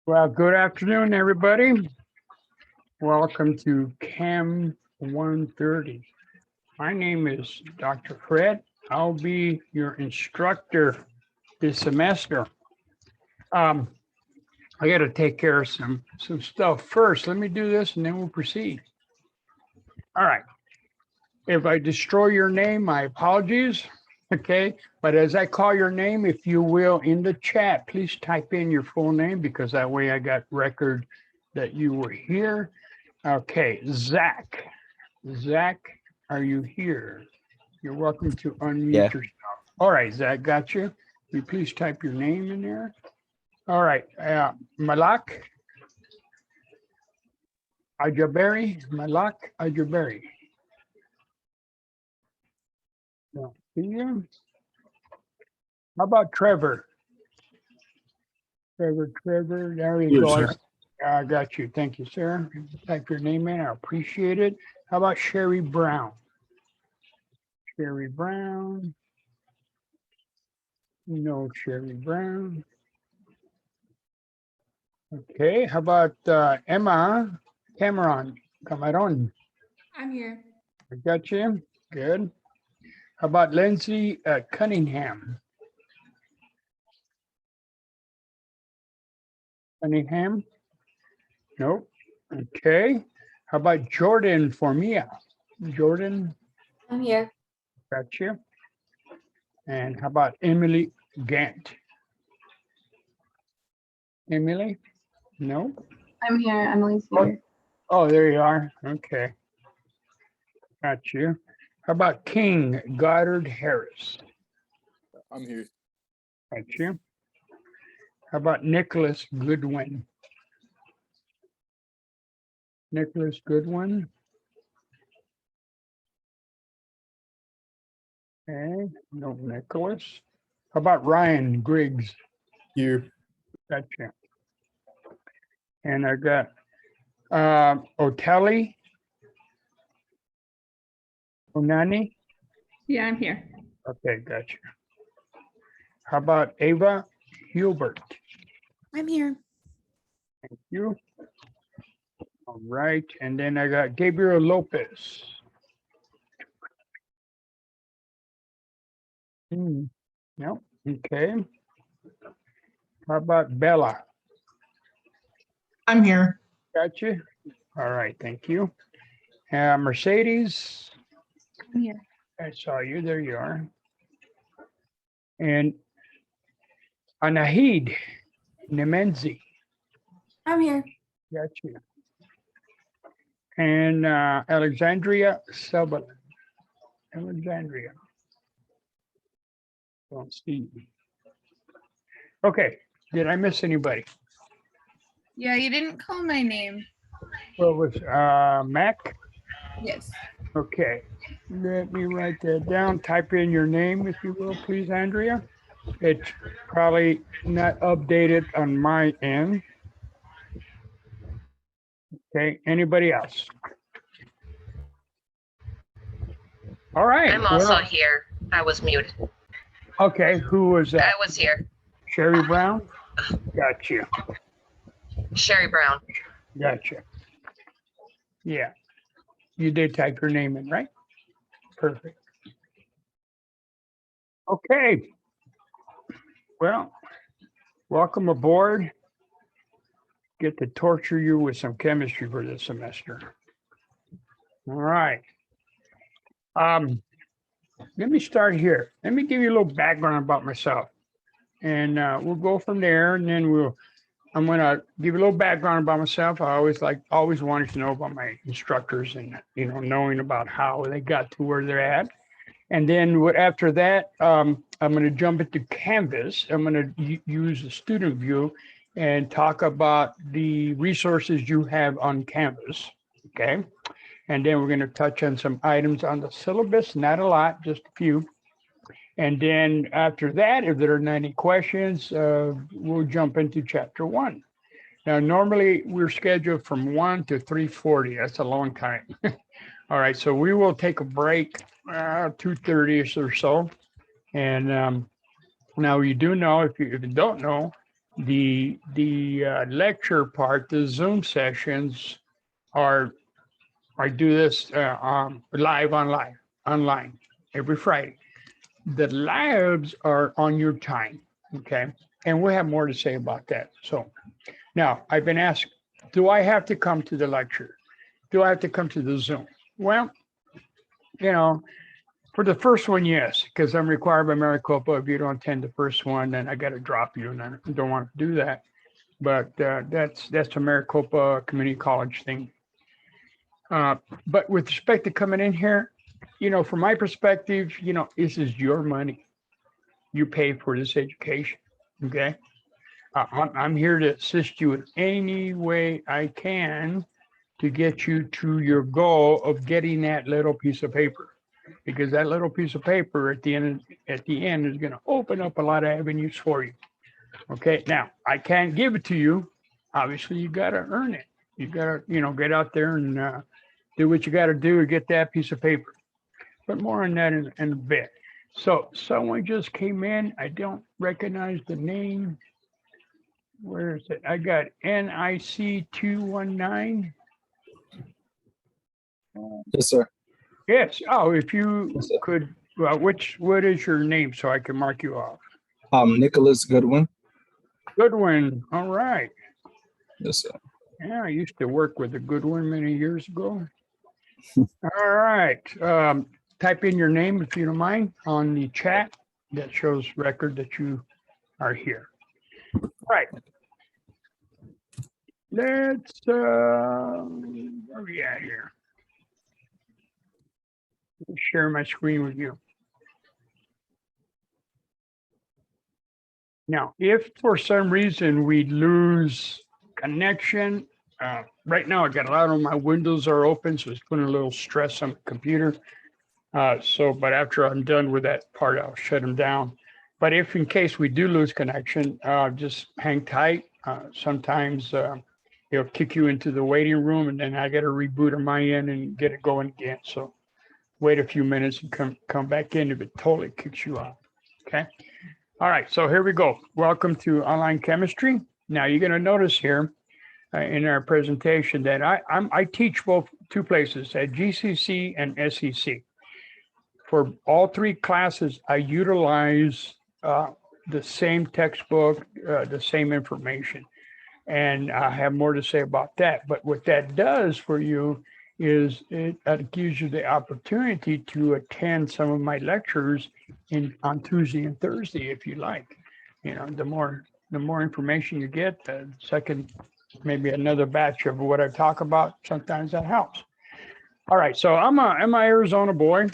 Well, good afternoon, everybody. Welcome to Chem 130. My name is Dr. Fred. I'll be your instructor this semester. I got to take care of some stuff first. Let me do this and then we'll proceed. All right. If I destroy your name, my apologies. Okay. But as I call your name, if you will, in the chat, please type in your full name because that way I got record that you were here. Okay, Zach. Zach, are you here? You're welcome to unmute yourself. All right, Zach, got you. Will you please type your name in there? All right, Malak Ajaberi. Malak Ajaberi. No, see you. How about Trevor? Trevor, there you go. Sir. I got you. Thank you, sir. Type your name in. I appreciate it. How about Sherry Brown? Sherry Brown. No, Sherry Brown. Okay. How about Emma Cameron? Cameron. I'm here. I got you. Good. How about Lindsay Cunningham? Cunningham? Nope. Okay. How about Jordan Formia? Jordan? I'm here. Got you. And how about Emily Gant? Emily? No? I'm here. Emily's here. Oh, there you are. Okay. Got you. How about King Goddard Harris? I'm here. Got you. How about Nicholas Goodwin? Nicholas Goodwin. Okay, no Nicholas. How about Ryan Griggs? Here. Gotcha. And I got Oteli Onani. Yeah, I'm here. Okay, gotcha. How about Ava Hubert? I'm here. Thank you. All right, and then I got Gabriel Lopez. No, okay. How about Bella? I'm here. Got you. All right, thank you. Mercedes, I'm here. I saw you. There you are. And Anahid Nemenzi. I'm here. Got you. And Alexandria Sutherland. Alexandria. Don't see. Okay. Did I miss anybody? Yeah, you didn't call my name. What was Mac? Yes. Okay. Let me write that down. Type in your name, if you will, please, Andrea. It's probably not updated on my end. Okay. Anybody else? All right. I'm also well, here. I was muted. Okay. Who was that? I was here. Sherry Brown? Gotcha. Sherry Brown. Gotcha. Yeah. You did type your name in, right? Perfect. Okay. Well, welcome aboard. Get to torture you with some chemistry for this semester. All right. Let me start here. Let me give you a little background about myself. And we'll go from there, and then I'm gonna give you a little background about myself. I always wanted to know about my instructors and knowing about how they got to where they're at. And then after that, I'm gonna jump into Canvas. I'm gonna use the student view and talk about the resources you have on Canvas. Okay. And then we're gonna touch on some items on the syllabus, not a lot, just a few. And then after that, if there are not any questions, we'll jump into chapter 1. Now, normally we're scheduled from 1 to 3:40. That's a long time. All right, so we will take a break, 2:30 or so. And now you do know, if you don't know, The lecture part, the Zoom sessions are, I do this live online every Friday. The labs are on your time, okay? And we'll have more to say about that. So now I've been asked, do I have to come to the lecture? Do I have to come to the Zoom? Well, you know, for the first one, yes, because I'm required by Maricopa. If you don't attend the first one, then I got to drop you, and I don't want to do that. But that's a Maricopa Community College thing. But with respect to coming in here, from my perspective, this is your money. You pay for this education, okay? I'm here to assist you in any way I can to get you to your goal of getting that little piece of paper. Because that little piece of paper at the end is going to open up a lot of avenues for you. Okay, now I can't give it to you. Obviously, you got to earn it. You got to, get out there and do what you got to do to get that piece of paper. But more on that in a bit. So someone just came in. I don't recognize the name. Where is it? I got NIC 219. Yes, sir. Yes. Oh, if you Yes, sir. could, what is your name so I can mark you off? Nicholas Goodwin. Goodwin. All right. Yes, sir. Yeah, I used to work with a Goodwin many years ago. All right. Type in your name, if you don't mind, on the chat. That shows record that you are here. All right. Let's, where are we at here? Let me share my screen with you. Now, if for some reason we lose connection, right now I got a lot of my windows are open, so it's putting a little stress on the computer. But after I'm done with that part, I'll shut them down. But if in case we do lose connection, just hang tight. Sometimes it'll kick you into the waiting room, and then I got to reboot on my end and get it going again. So wait a few minutes and come back in if it totally kicks you out. Okay. All right, so here we go. Welcome to Online Chemistry. Now you're going to notice here in our presentation that I teach both two places, at GCC and SCC. For all three classes, I utilize the same textbook, the same information, and I have more to say about that. But what that does for you is it gives you the opportunity to attend some of my lectures on Tuesday and Thursday, if you like. The more information you get, the second, maybe another batch of what I talk about, sometimes that helps. All right, so I'm an Arizona boy.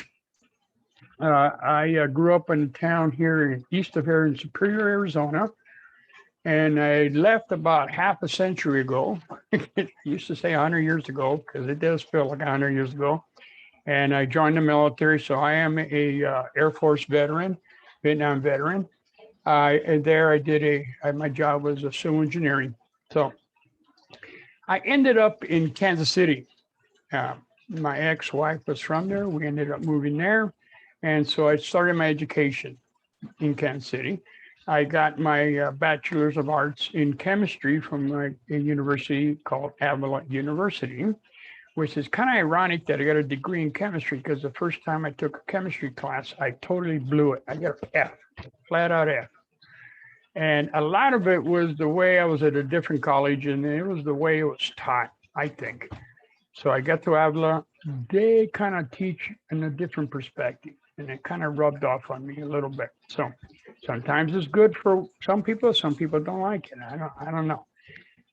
I grew up in a town here east of here in Superior, Arizona. And I left about half a century ago. I used to say 100 years ago, because it does feel like 100 years ago. And I joined the military. So I am a Air Force veteran, Vietnam veteran. And there I did my job was a civil engineering. So I ended up in Kansas City. My ex-wife was from there. We ended up moving there. And so I started my education in Kansas City. I got my Bachelor's of Arts in Chemistry from a university called Avila University, which is kind of ironic that I got a degree in chemistry, because the first time I took a chemistry class, I totally blew it. I got an F, flat out F. And a lot of it was the way I was at a different college, and it was the way it was taught, I think. So I got to Avila. They kind of teach in a different perspective, and it kind of rubbed off on me a little bit. So sometimes it's good for some people don't like it. I don't know.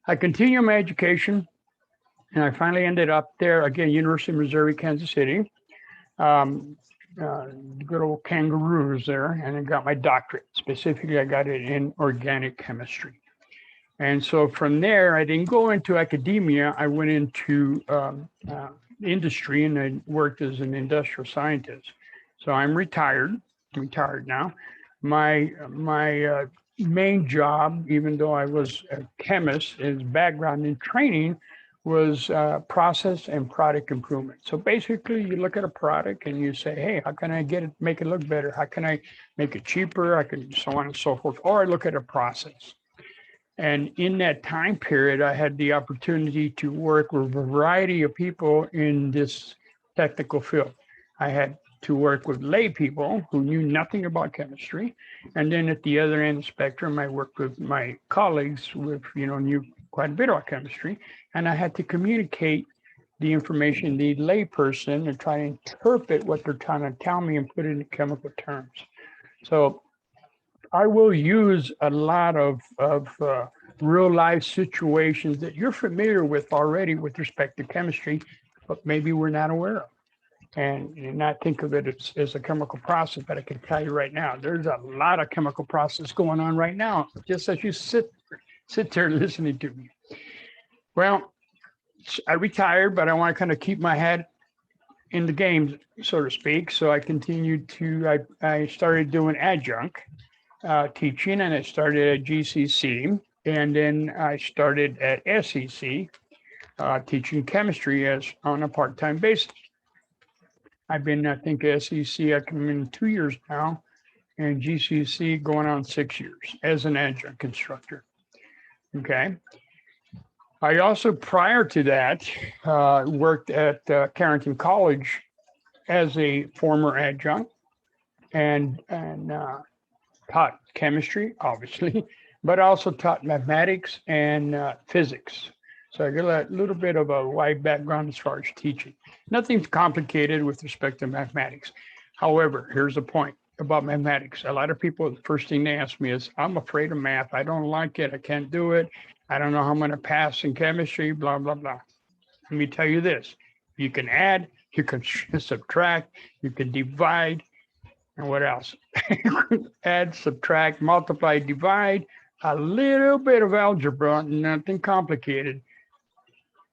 I continue my education, and I finally ended up there again, University of Missouri, Kansas City. Good old kangaroos there, and I got my doctorate. Specifically, I got it in organic chemistry. And so from there, I didn't go into academia. I went into industry, and I worked as an industrial scientist. So I'm retired now. My main job, even though I was a chemist, is background in training was process and product improvement. So basically, you look at a product and you say, hey, how can I make it look better? How can I make it cheaper? I can, so on and so forth. Or I look at a process. And in that time period, I had the opportunity to work with a variety of people in this technical field. I had to work with lay people who knew nothing about chemistry. And then at the other end of the spectrum, I worked with my colleagues with, knew quite a bit about chemistry. And I had to communicate the information, the lay person, and try to interpret what they're trying to tell me and put it in chemical terms. So I will use a lot of real life situations that you're familiar with already with respect to chemistry, but maybe we're not aware of. And not think of it as a chemical process, but I can tell you right now, there's a lot of chemical process going on right now, just as you sit there listening to me. Well, I retired, but I want to kind of keep my head in the game, so to speak. So I continued I started doing adjunct teaching, and I started at GCC, and then I started at SCC teaching chemistry on a part-time basis. I've been, I think, SCC, I've been in 2 years now, and GCC going on 6 years as an adjunct instructor. Okay. I also, prior to that, worked at Carrington College as a former adjunct and taught chemistry, obviously, but also taught mathematics and physics. So I got a little bit of a wide background as far as teaching. Nothing's complicated with respect to mathematics. However, here's the point about mathematics. A lot of people, the first thing they ask me is, I'm afraid of math. I don't like it. I can't do it. I don't know how I'm going to pass in chemistry, blah, blah, blah. Let me tell you this. You can add, you can subtract, you can divide, and what else? Add, subtract, multiply, divide, a little bit of algebra, nothing complicated.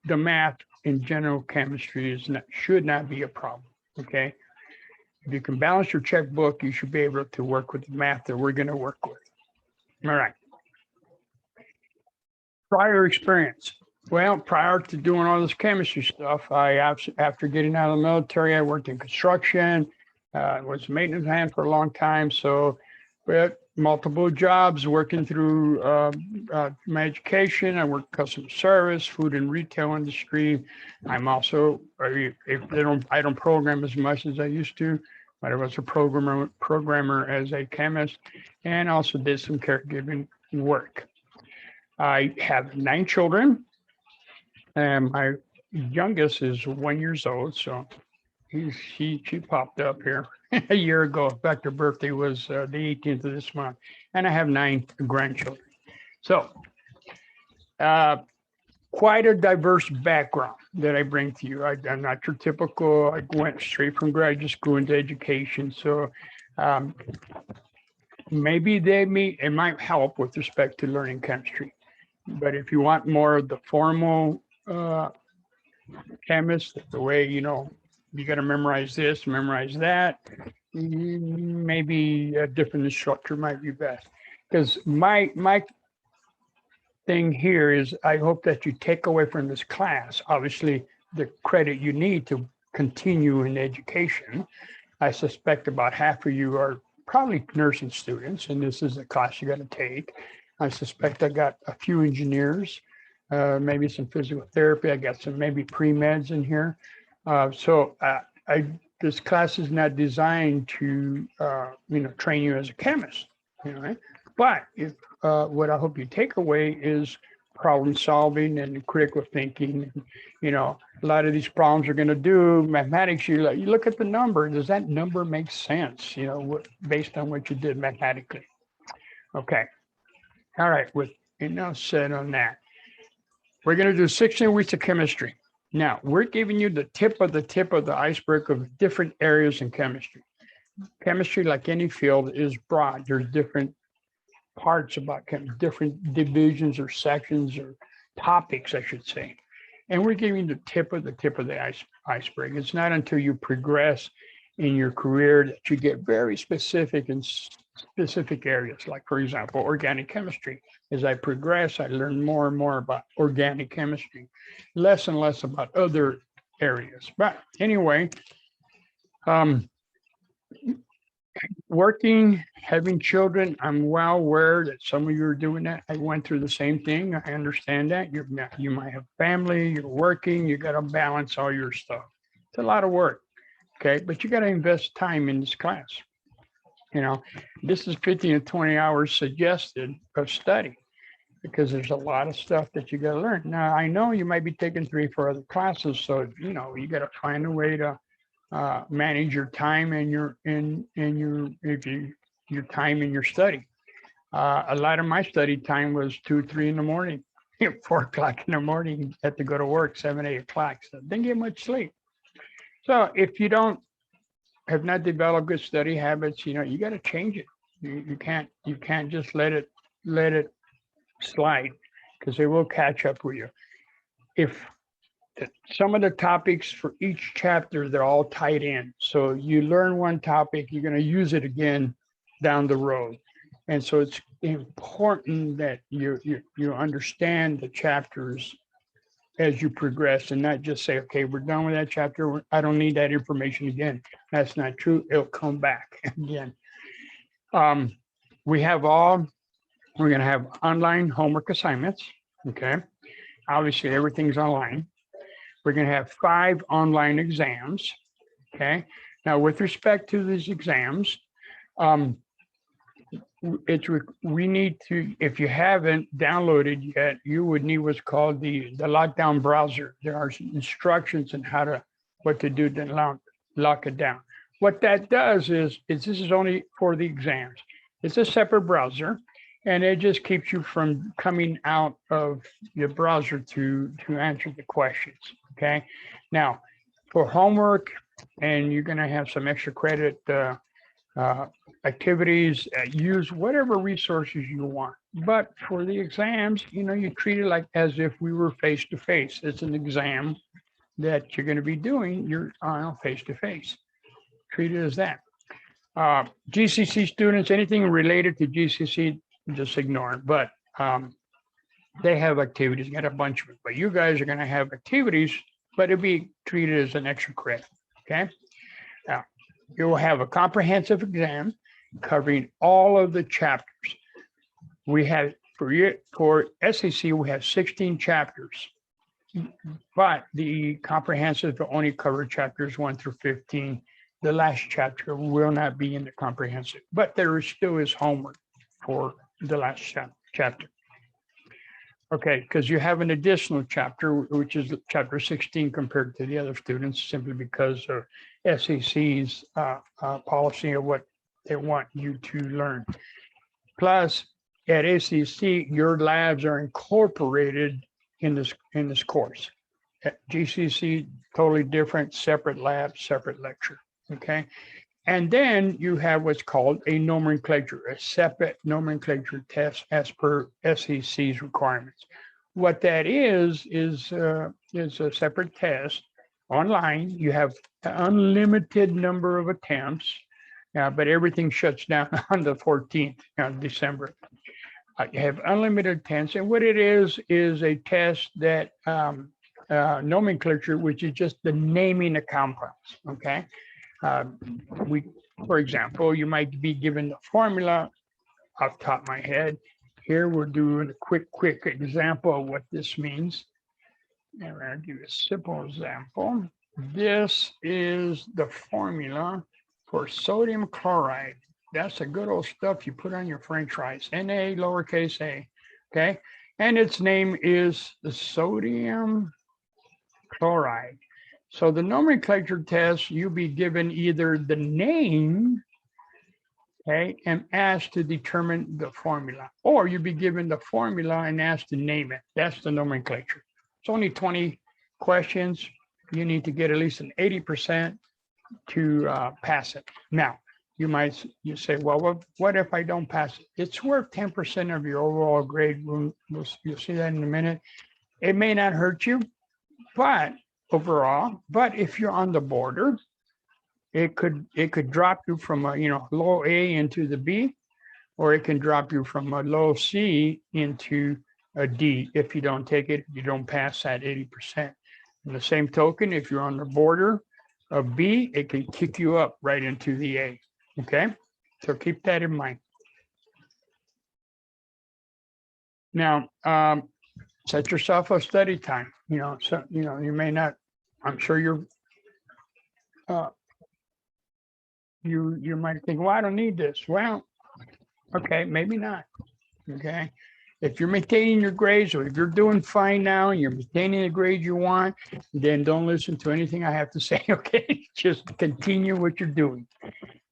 The math in general chemistry should not be a problem, okay? If you can balance your checkbook, you should be able to work with the math that we're going to work with. All right. Prior experience. Well, prior to doing all this chemistry stuff, after getting out of the military, I worked in construction, was a maintenance hand for a long time. So we had multiple jobs working through my education. I worked customer service, food and retail industry. I'm also, I don't program as much as I used to, but I was a programmer as a chemist, and also did some caregiving work. I have 9 children, and my youngest is 1 year old. So she popped up here a year ago. In fact, her birthday was the 18th of this month, and I have 9 grandchildren. So quite a diverse background that I bring to you. I'm not your typical, I went straight from graduate school into education. So maybe it might help with respect to learning chemistry. But if you want more of the formal chemist, the way, you got to memorize this, memorize that, maybe a different instructor might be best. Because my thing here is, I hope that you take away from this class, obviously, the credit you need to continue in education. I suspect about half of you are probably nursing students, and this is a class you got to take. I suspect I got a few engineers, maybe some physical therapy. I got some maybe pre-meds in here. So this class is not designed to, train you as a chemist, right? But if what I hope you take away is problem solving and critical thinking. A lot of these problems are going to do mathematics. You look at the number. Does that number make sense? Based on what you did mathematically. Okay. All right. With enough said on that, we're going to do 16 weeks of chemistry. Now, we're giving you the tip of the iceberg of different areas in chemistry. Chemistry, like any field, is broad. There's different parts about chemistry, different divisions or sections or topics, I should say. And we're giving you the tip of the iceberg. It's not until you progress in your career that you get very specific in specific areas. Like, for example, organic chemistry. As I progress, I learn more and more about organic chemistry, less and less about other areas. But anyway, Working, having children, I'm well aware that some of you are doing that. I went through the same thing. I understand that. You might have family, you're working, you got to balance all your stuff. It's a lot of work. Okay. But you got to invest time in this class. You know, this is 15 to 20 hours suggested of study because there's a lot of stuff that you got to learn. Now, I know you might be taking 3 or 4 other classes. So, you know, you got to find a way to manage your time and your time in your study. A lot of my study time was 2, 3 in the morning, 4 o'clock in the morning. Had to go to work 7, 8 o'clock. So didn't get much sleep. So if you have not developed good study habits, you know, you got to change it. You can't just let it slide because they will catch up with you. If some of the topics for each chapter, they're all tied in. So you learn one topic, you're going to use it again down the road. And so it's important that you understand the chapters as you progress and not just say, okay, we're done with that chapter. I don't need that information again. That's not true. It'll come back again. We're going to have online homework assignments. Okay. Obviously, everything's online. We're going to have 5 online exams. Okay. Now, with respect to these exams, we need to, if you haven't downloaded yet, you would need what's called the lockdown browser. There are instructions on what to do to lock it down. What that does is this is only for the exams. It's a separate browser, and it just keeps you from coming out of your browser to answer the questions. Okay. Now, for homework, and you're going to have some extra credit activities, use whatever resources you want. But for the exams, you know, you treat it like as if we were face to face. It's an exam that you're going to be doing. You're face to face. Treat it as that. GCC students, anything related to GCC, just ignore it. But they have activities, got a bunch of it. But you guys are going to have activities, but it'll be treated as an extra credit. Okay. Now, you will have a comprehensive exam covering all of the chapters. We have for SCC, we have 16 chapters, but the comprehensive will only cover chapters 1 through 15. The last chapter will not be in the comprehensive, but there still is homework for the last chapter. Okay, because you have an additional chapter, which is chapter 16 compared to the other students, simply because of SCC's policy of what they want you to learn. Plus, at SCC, your labs are incorporated in this course. At GCC, totally different, separate lab, separate lecture. Okay, and then you have what's called a nomenclature, a separate nomenclature test as per SCC's requirements. What that is a separate test online. You have an unlimited number of attempts, but everything shuts down on the 14th of December. You have unlimited attempts, and what it is a test that nomenclature, which is just the naming of compounds. Okay. For example, you might be given the formula off the top of my head. Here we're doing a quick example of what this means. And I'll give you a simple example. This is the formula for sodium chloride. That's the good old stuff you put on your French fries, Na lowercase a, okay? And its name is the sodium chloride. So the nomenclature test, you'll be given either the name, okay, and asked to determine the formula, or you'll be given the formula and asked to name it. That's the nomenclature. It's only 20 questions. You need to get at least an 80% to pass it. Now, you say, well, what if I don't pass it? It's worth 10% of your overall grade. You'll see that in a minute. It may not hurt you, but overall, but if you're on the border, it could drop you from a low A into the B, or it can drop you from a low C into a D if you don't take it, you don't pass that 80%. In the same token, if you're on the border of B, it can kick you up right into the A. Okay. So keep that in mind. Now, set yourself a study time, so, you may not, I'm sure you might think, well, I don't need this. Well, okay, maybe not. Okay. If you're maintaining your grades, or if you're doing fine now and you're maintaining the grades you want, then don't listen to anything I have to say. Okay. Just continue what you're doing.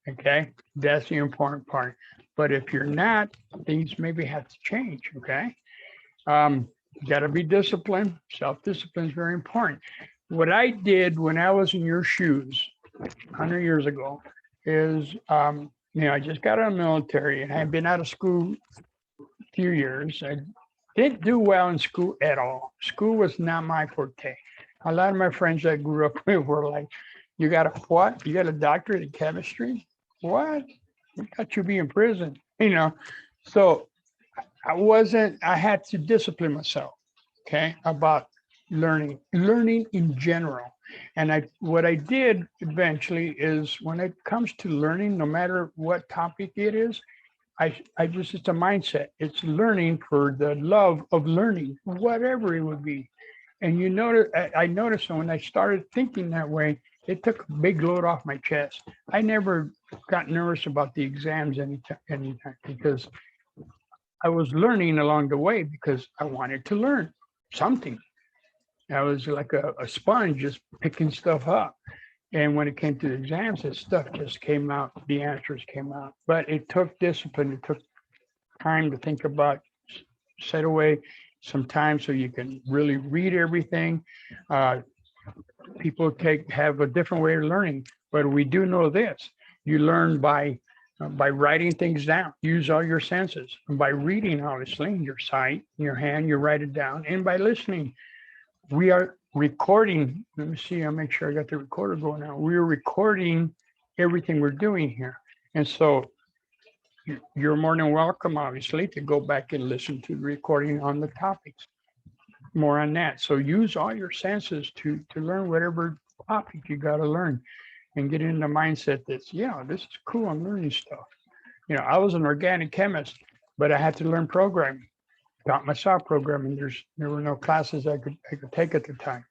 Okay. That's the important part. But if you're not, things maybe have to change. Okay. You got to be disciplined. Self-discipline is very important. What I did when I was in your shoes 100 years ago is, I just got out of the military and I had been out of school a few years. I didn't do well in school at all. School was not my forte. A lot of my friends I grew up with were like, you got a what? You got a doctorate in chemistry? What? We got you be in prison, So I had to discipline myself, okay, about learning in general. And what I did eventually is, when it comes to learning, no matter what topic it is, it's a mindset. It's learning for the love of learning, whatever it would be. And I noticed when I started thinking that way, it took a big load off my chest. I never got nervous about the exams anytime, because I was learning along the way because I wanted to learn something. I was like a sponge, just picking stuff up. And when it came to the exams, that stuff just came out, the answers came out. But it took discipline. It took time to think about, set away some time so you can really read everything. People have a different way of learning, but we do know this. You learn by writing things down. Use all your senses. And by reading, obviously, your sight, your hand, you write it down. And by listening, we are recording. Let me see, I'll make sure I got the recorder going now. We're recording everything we're doing here. And so you're more than welcome, obviously, to go back and listen to the recording on the topics. More on that. So use all your senses to learn whatever topic you got to learn, and get in the mindset that's, this is cool, I'm learning stuff. I was an organic chemist, but I had to learn programming. Taught myself programming. There were no classes I could take at the time.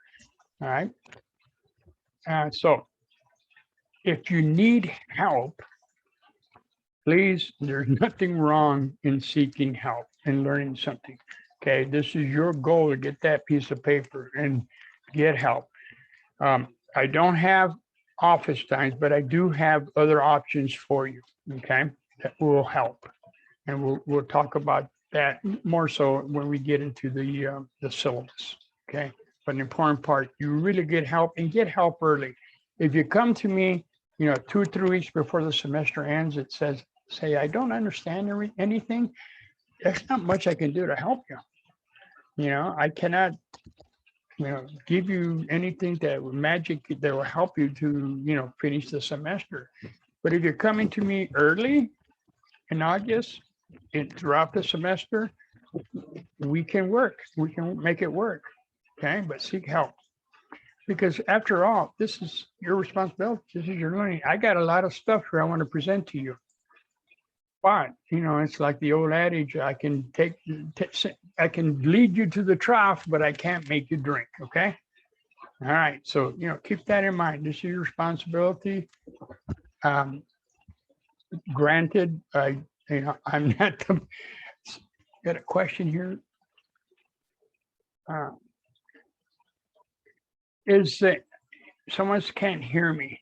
All right. So if you need help, please, there's nothing wrong in seeking help and learning something. Okay, this is your goal, to get that piece of paper and get help. I don't have office times, but I do have other options for you. Okay, that will help, and we'll talk about that more so when we get into the syllabus. Okay, but an important part, you really get help, and get help early. If you come to me, 2 or 3 weeks before the semester ends, it say I don't understand anything, there's not much I can do to help you. I cannot, give you anything that will help you to, finish the semester. But if you're coming to me early in August and throughout the semester, we can work. We can make it work. Okay, but seek help. Because after all, this is your responsibility. This is your learning. I got a lot of stuff here I want to present to you. But, it's like the old adage, I can lead you to the trough, but I can't make you drink. Okay. All right. So, keep that in mind. This is your responsibility. Granted, I'm not got a question here. Is that someone can't hear me?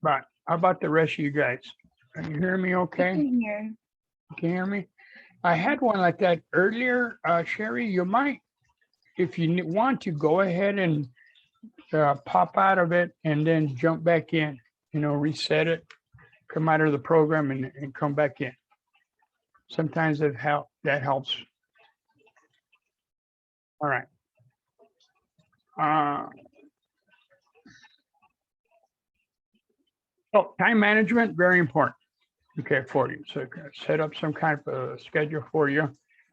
But how about the rest of you guys? Can you hear me okay? Can hear. You can hear me? I had one like that earlier. Sherry, you might, if you want to, go ahead and pop out of it and then jump back in, reset it, come out of the program and come back in. Sometimes that helps. All right. So time management, very important. Okay, for you. So set up some kind of a schedule for you.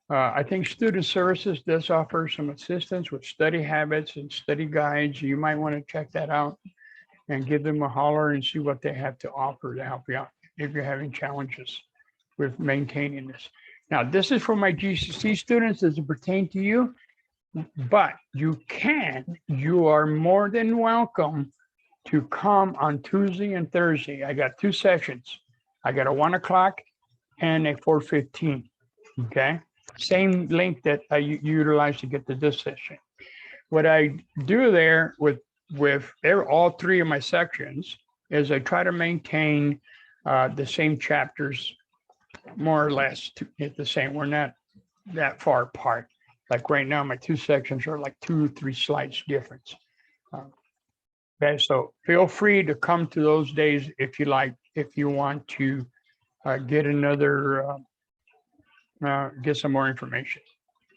I think Student Services does offer some assistance with study habits and study guides. You might want to check that out and give them a holler and see what they have to offer to help you out. if you're having challenges with maintaining this. Now, this is for my GCC students. Does it pertain to you? But you are more than welcome to come on Tuesday and Thursday. I got 2 sessions. I got a 1 o'clock and a 4:15. Okay. Same link that I utilize to get to this session. What I do there with all 3 of my sections is I try to maintain the same chapters more or less at the same. We're not that far apart. Like right now, my 2 sections are like 2 or 3 slides difference. Okay, so feel free to come to those days if you like, if you want to get another, get some more information.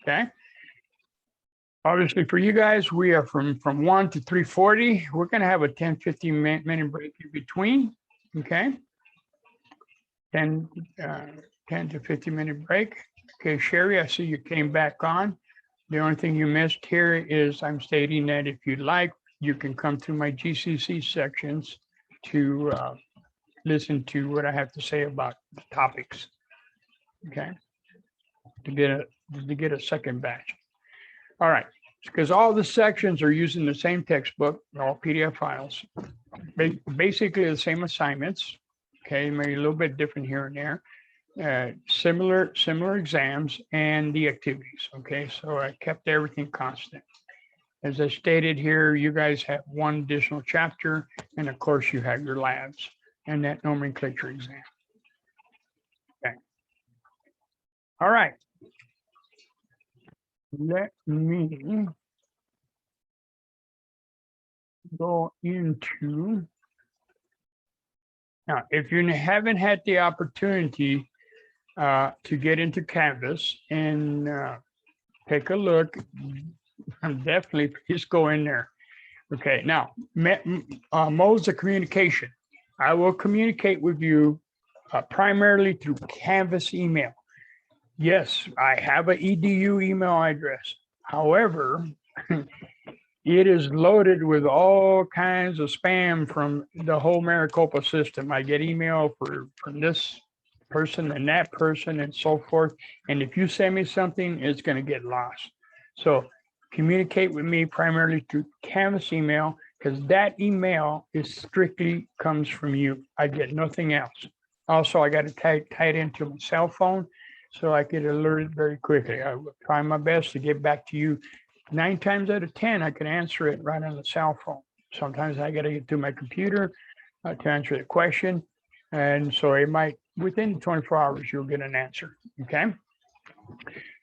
Okay. Obviously, for you guys, we are from 1 to 3:40. We're going to have a 10-15 minute break in between. Okay. 10 to 15 minute break. Okay, Sherry, I see you came back on. The only thing you missed here is I'm stating that if you'd like, you can come through my GCC sections to listen to what I have to say about the topics. Okay. To get a second batch. All right, because all the sections are using the same textbook, all PDF files, basically the same assignments. Okay, maybe a little bit different here and there. Similar exams and the activities. Okay, so I kept everything constant. As I stated here, you guys have 1 additional chapter, and of course you have your labs and that nomenclature exam. Okay. All right. Let me go into, now, if you haven't had the opportunity to get into Canvas and take a look, definitely please go in there. Okay, now, modes of communication. I will communicate with you primarily through Canvas email. Yes, I have an EDU email address. However, it is loaded with all kinds of spam from the whole Maricopa system. I get email from this person and that person and so forth. And if you send me something, it's going to get lost. So communicate with me primarily through Canvas email, because that email is strictly comes from you. I get nothing else. Also, I got to tie it into my cell phone so I get alerted very quickly. I will try my best to get back to you. 9 times out of 10, I can answer it right on the cell phone. Sometimes I got to get to my computer to answer the question. And so it might, within 24 hours, you'll get an answer. Okay.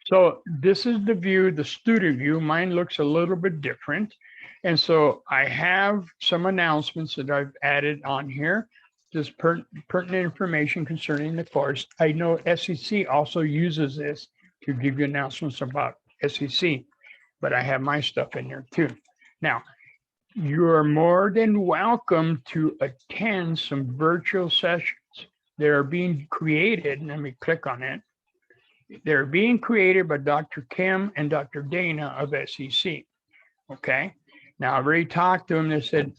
So this is the view, the student view. Mine looks a little bit different. And so I have some announcements that I've added on here. Just pertinent information concerning the course. I know SCC also uses this to give you announcements about SCC, but I have my stuff in there too. Now, you are more than welcome to attend some virtual sessions. They are being created. Let me click on it. They're being created by Dr. Kim and Dr. Dana of SCC. Okay. Now, I've already talked to them. They said,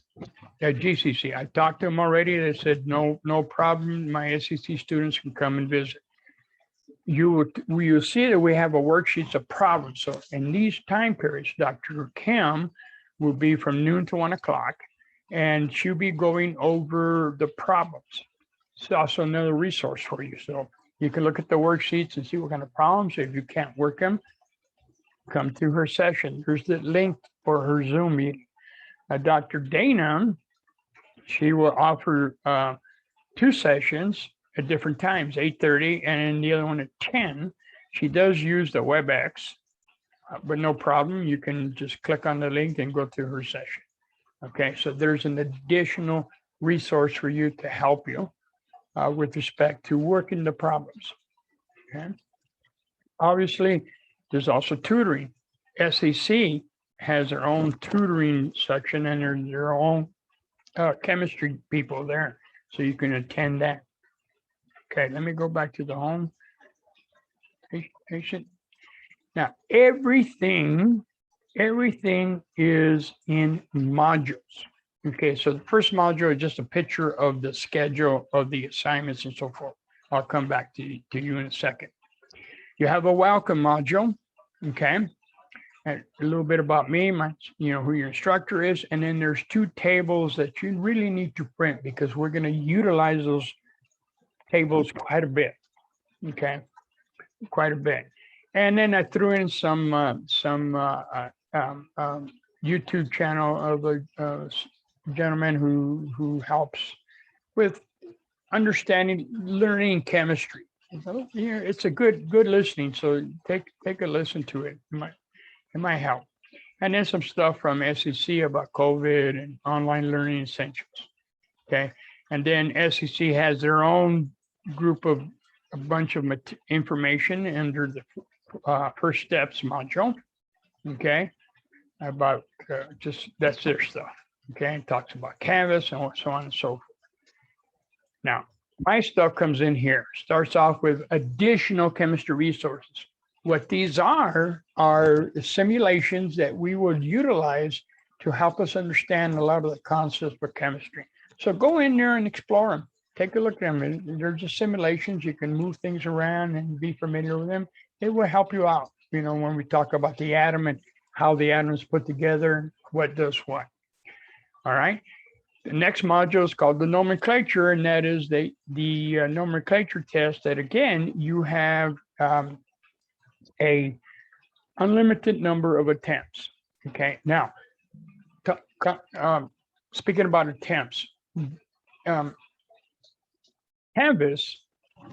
at GCC, I talked to them already. They said, no problem. My SCC students can come and visit. You'll see that we have a worksheets of problems. So in these time periods, Dr. Kim will be from noon to 1 o'clock, and she'll be going over the problems. It's also another resource for you. So you can look at the worksheets and see what kind of problems. If you can't work them, come to her session. Here's the link for her Zoom meeting. Dr. Dana, she will offer 2 sessions at different times, 8:30 and the other one at 10. She does use the WebEx, but no problem. You can just click on the link and go to her session. Okay, so there's an additional resource for you to help you with respect to working the problems. Okay. Obviously, there's also tutoring. SCC has their own tutoring section and there's their own chemistry people there, so you can attend that. Okay, let me go back to the home patient. Now, everything is in modules. Okay, so the first module is just a picture of the schedule of the assignments and so forth. I'll come back to you in a second. You have a welcome module, okay? And a little bit about me, who your instructor is, and then there's two tables that you really need to print because we're going to utilize those tables quite a bit, okay? Quite a bit. And then I threw in some YouTube channel of a gentleman who helps with understanding, learning chemistry. So, yeah, it's a good listening. So take a listen to it. It might help. And then some stuff from SCC about COVID and online learning essentials. Okay. And then SCC has their own group of a bunch of information under the first steps module. Okay. About that's their stuff. Okay. It talks about Canvas and so on and so forth. Now, my stuff comes in here, starts off with additional chemistry resources. What these are simulations that we would utilize to help us understand a lot of the concepts of chemistry. So go in there and explore them. Take a look at them. They're just simulations. You can move things around and be familiar with them. It will help you out, when we talk about the atom and how the atom is put together, what does what. All right. The next module is called the nomenclature, and that is the nomenclature test that, again, you have a unlimited number of attempts. Okay. Now, speaking about attempts, Canvas,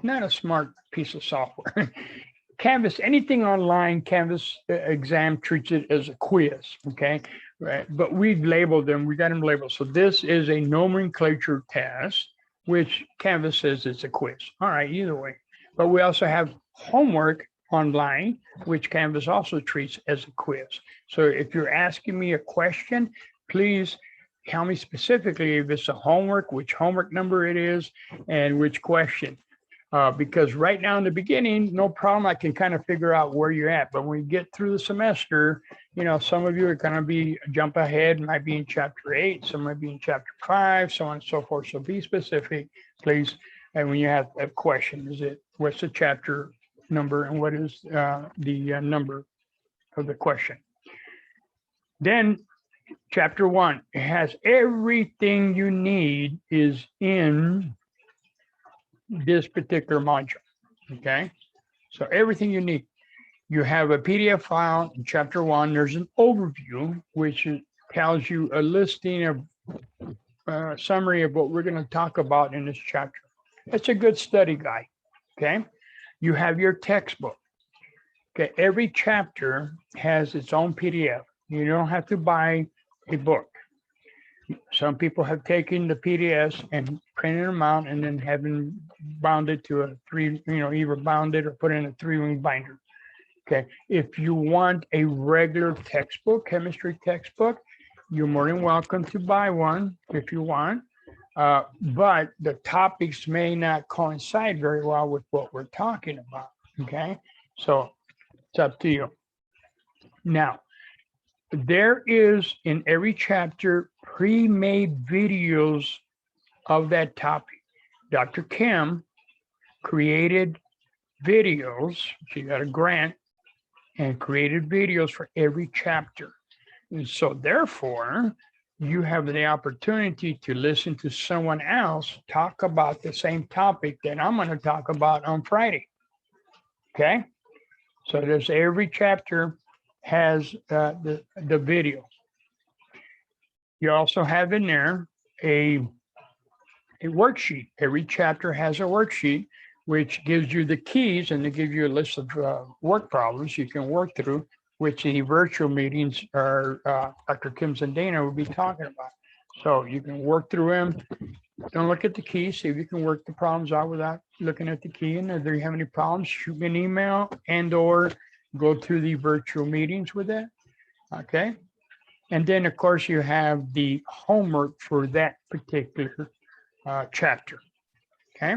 not a smart piece of software. Canvas, anything online, Canvas exam treats it as a quiz, okay? Right, but we've labeled them, we got them labeled. So this is a nomenclature test, which Canvas says it's a quiz. All right, either way. But we also have homework online, which Canvas also treats as a quiz. So if you're asking me a question, please tell me specifically if it's a homework, which homework number it is, and which question. Because right now in the beginning, no problem, I can kind of figure out where you're at. But when we get through the semester, some of you are going to be jump ahead, might be in chapter 8, some might be in chapter 5, so on and so forth. So be specific, please. And when you have a question, what's the chapter number and what is the number of the question? Then chapter 1, it has everything you need is in this particular module, okay? So everything you need. You have a PDF file in chapter 1. There's an overview, which tells you a listing of summary of what we're going to talk about in this chapter. It's a good study guide, okay? You have your textbook. Okay, every chapter has its own PDF. You don't have to buy a book. Some people have taken the PDFs and printed them out and then having bounded to a either bounded or put in a 3-ring binder. Okay, if you want a regular textbook, chemistry textbook, you're more than welcome to buy one if you want. But the topics may not coincide very well with what we're talking about. Okay, so it's up to you. Now, there is in every chapter pre-made videos of that topic. Dr. Kim created videos. She got a grant and created videos for every chapter. And so therefore, you have the opportunity to listen to someone else talk about the same topic that I'm going to talk about on Friday. Okay? So there's every chapter has the video. You also have in there a worksheet. Every chapter has a worksheet, which gives you the keys, and they give you a list of work problems you can work through, which the virtual meetings are Dr. Kim's and Dana will be talking about. So you can work through them. Don't look at the key. See if you can work the problems out without looking at the key. And if you have any problems, shoot me an email and/or go to the virtual meetings with that. Okay. And then, of course, you have the homework for that particular chapter. Okay.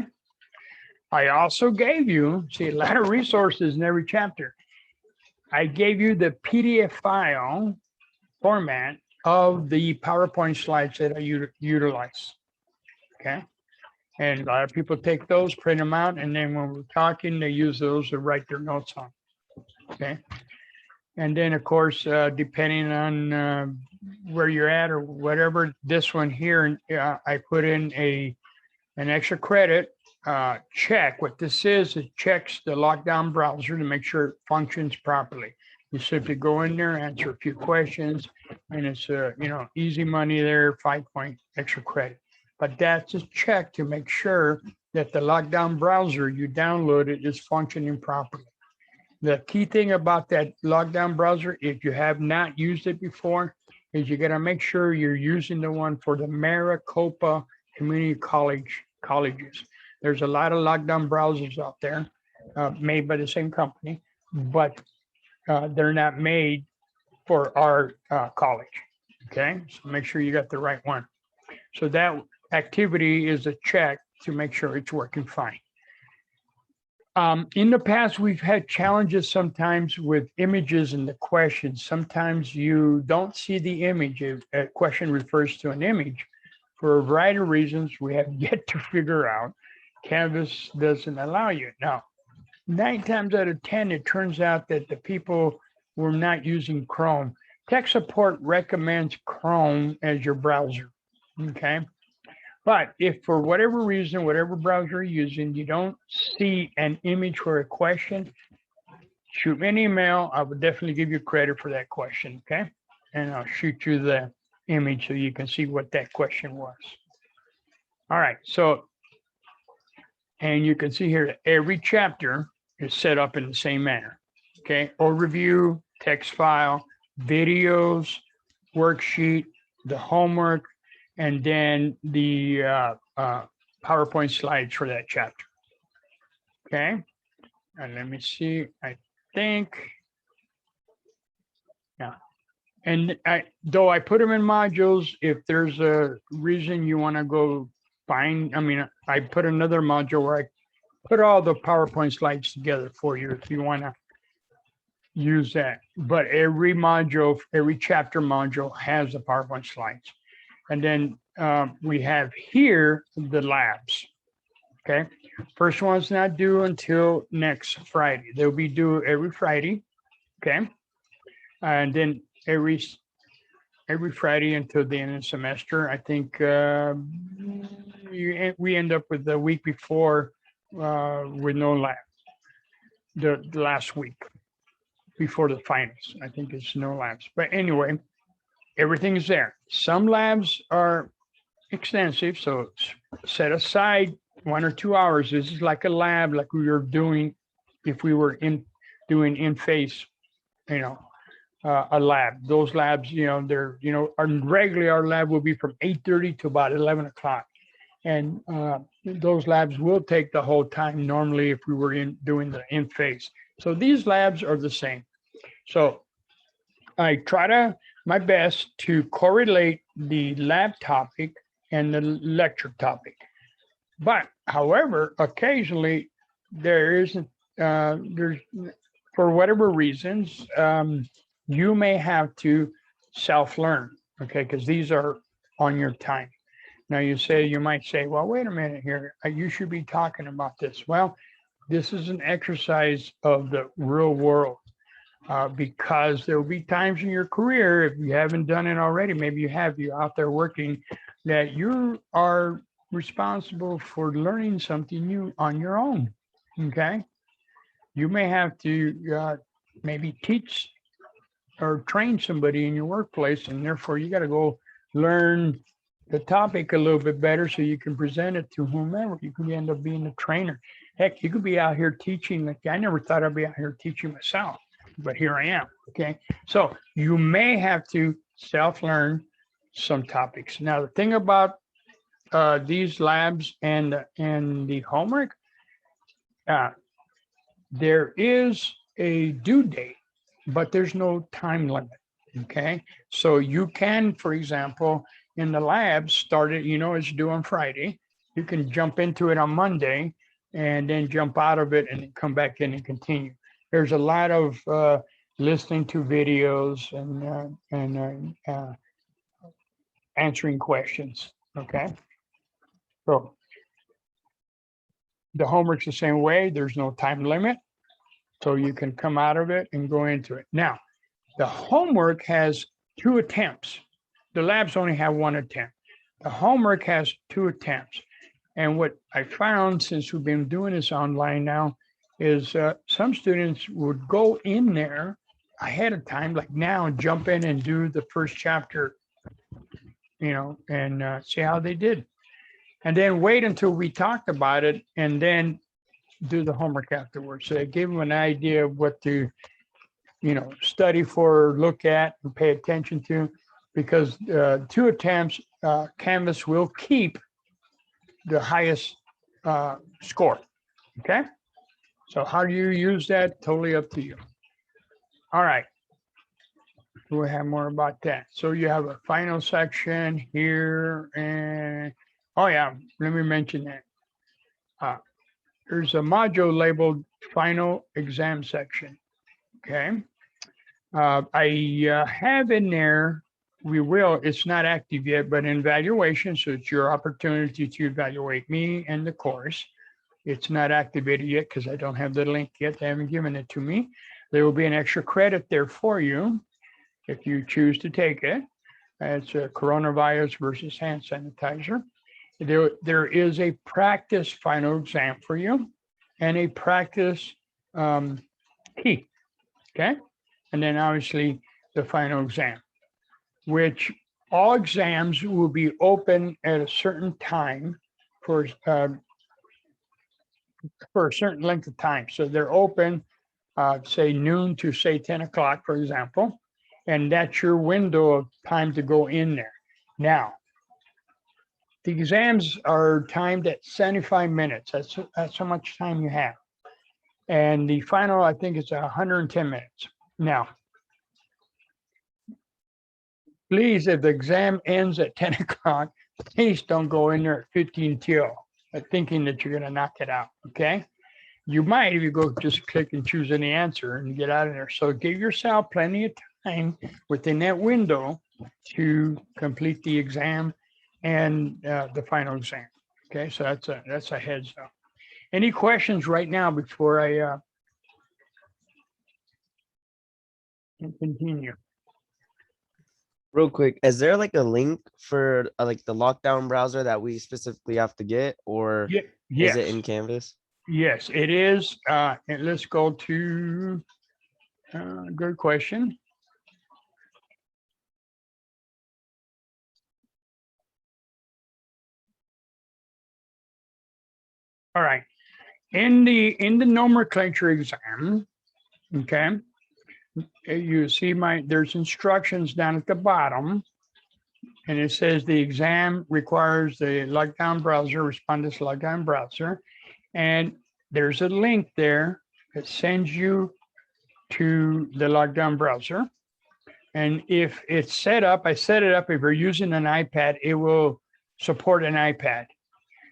I also gave you, see, a lot of resources in every chapter. I gave you the PDF file format of the PowerPoint slides that I utilize. Okay. And a lot of people take those, print them out, and then when we're talking, they use those to write their notes on. Okay. And then, of course, depending on where you're at or whatever, this one here, I put in an extra credit check. What this is, it checks the lockdown browser to make sure it functions properly. You simply go in there, answer a few questions, and it's easy money there, 5-point extra credit. But that's a check to make sure that the lockdown browser you downloaded is functioning properly. The key thing about that lockdown browser, if you have not used it before, is you got to make sure you're using the one for the Maricopa Community colleges. There's a lot of lockdown browsers out there made by the same company, but they're not made for our college. Okay, so make sure you got the right one. So that activity is a check to make sure it's working fine. In the past, we've had challenges sometimes with images in the questions. Sometimes you don't see the image. If a question refers to an image, for a variety of reasons, we have yet to figure out. Canvas doesn't allow you. Now, 9 times out of 10, it turns out that the people were not using Chrome. Tech support recommends Chrome as your browser, okay? But if for whatever reason, whatever browser you're using, you don't see an image for a question, shoot me an email. I would definitely give you credit for that question, okay? And I'll shoot you the image so you can see what that question was. All right, so, and you can see here that every chapter is set up in the same manner, okay? Overview, text file, videos, worksheet, the homework, and then the PowerPoint slides for that chapter. Okay, and let me see, I think, yeah. And though I put them in modules, if there's a reason you want to go find, I put another module where I put all the PowerPoint slides together for you if you want to use that. But every module, every chapter module has the PowerPoint slides. And then we have here the labs, okay? First one's not due until next Friday. They'll be due every Friday, okay? And then every Friday until the end of the semester. I think we end up with the week before with no lab, the last week before the finals. I think it's no labs. But anyway, everything is there. Some labs are extensive, so set aside 1 or 2 hours. This is like a lab, like we were doing if we were doing in-face, a lab. Those labs, they're, regularly our lab will be from 8:30 to about 11 o'clock. And those labs will take the whole time normally if we were doing the in-face. So these labs are the same. So I try my best to correlate the lab topic and the lecture topic. But however, occasionally there isn't, there's, for whatever reasons, you may have to self-learn, okay? Because these are on your time. Now you might say, well, wait a minute here, you should be talking about this. Well, this is an exercise of the real world. Because there will be times in your career, if you haven't done it already, maybe you have, you're out there working, that you are responsible for learning something new on your own, okay? You may have to maybe teach or train somebody in your workplace, and therefore you got to go learn the topic a little bit better so you can present it to whomever. You can end up being a trainer. Heck, you could be out here teaching. Like, I never thought I'd be out here teaching myself, but here I am, okay? So you may have to self-learn some topics. Now, the thing about these labs and the homework, there is a due date, but there's no time limit, okay? So you can, for example, in the lab, start it, it's due on Friday. You can jump into it on Monday and then jump out of it and then come back in and continue. There's a lot of listening to videos and answering questions, okay? So the homework's the same way. There's no time limit. So you can come out of it and go into it. Now, the homework has 2 attempts. The labs only have 1 attempt. The homework has 2 attempts. And what I found since we've been doing this online now is some students would go in there ahead of time, like now, and jump in and do the first chapter, and see how they did. And then wait until we talked about it and then do the homework afterwards. So I gave them an idea of what to, study for, look at, and pay attention to, because 2 attempts, Canvas will keep the highest score. Okay. So how do you use that? Totally up to you. All right. We'll have more about that. So you have a final section here, and oh yeah, let me mention that. There's a module labeled final exam section. Okay. I have in there, it's not active yet, but in evaluation, so it's your opportunity to evaluate me and the course. It's not activated yet because I don't have the link yet. They haven't given it to me. There will be an extra credit there for you if you choose to take it. It's a coronavirus versus hand sanitizer. There is a practice final exam for you and a practice key, okay? And then obviously the final exam, which all exams will be open at a certain time for a certain length of time. So they're open, say noon to say 10 o'clock, for example, and that's your window of time to go in there. Now, the exams are timed at 75 minutes. That's how much time you have. And the final, I think it's 110 minutes. Now, please, if the exam ends at 10 o'clock, please don't go in there at 15 till, thinking that you're going to knock it out, okay? You might if you go just click and choose any answer and get out of there. So give yourself plenty of time within that window to complete the exam and the final exam. Okay, so that's a heads up. Any questions right now before I continue? Real quick, is there like a link for like the lockdown browser that we specifically have to get, or Yes. is it in Canvas? Yes, it is. And let's go to good question. All right. In the nomenclature exam, okay, you see there's instructions down at the bottom, and it says the exam requires the lockdown browser, respond to this lockdown browser, and there's a link there that sends you to the lockdown browser. And if it's set up, I set it up, if you're using an iPad, it will support an iPad.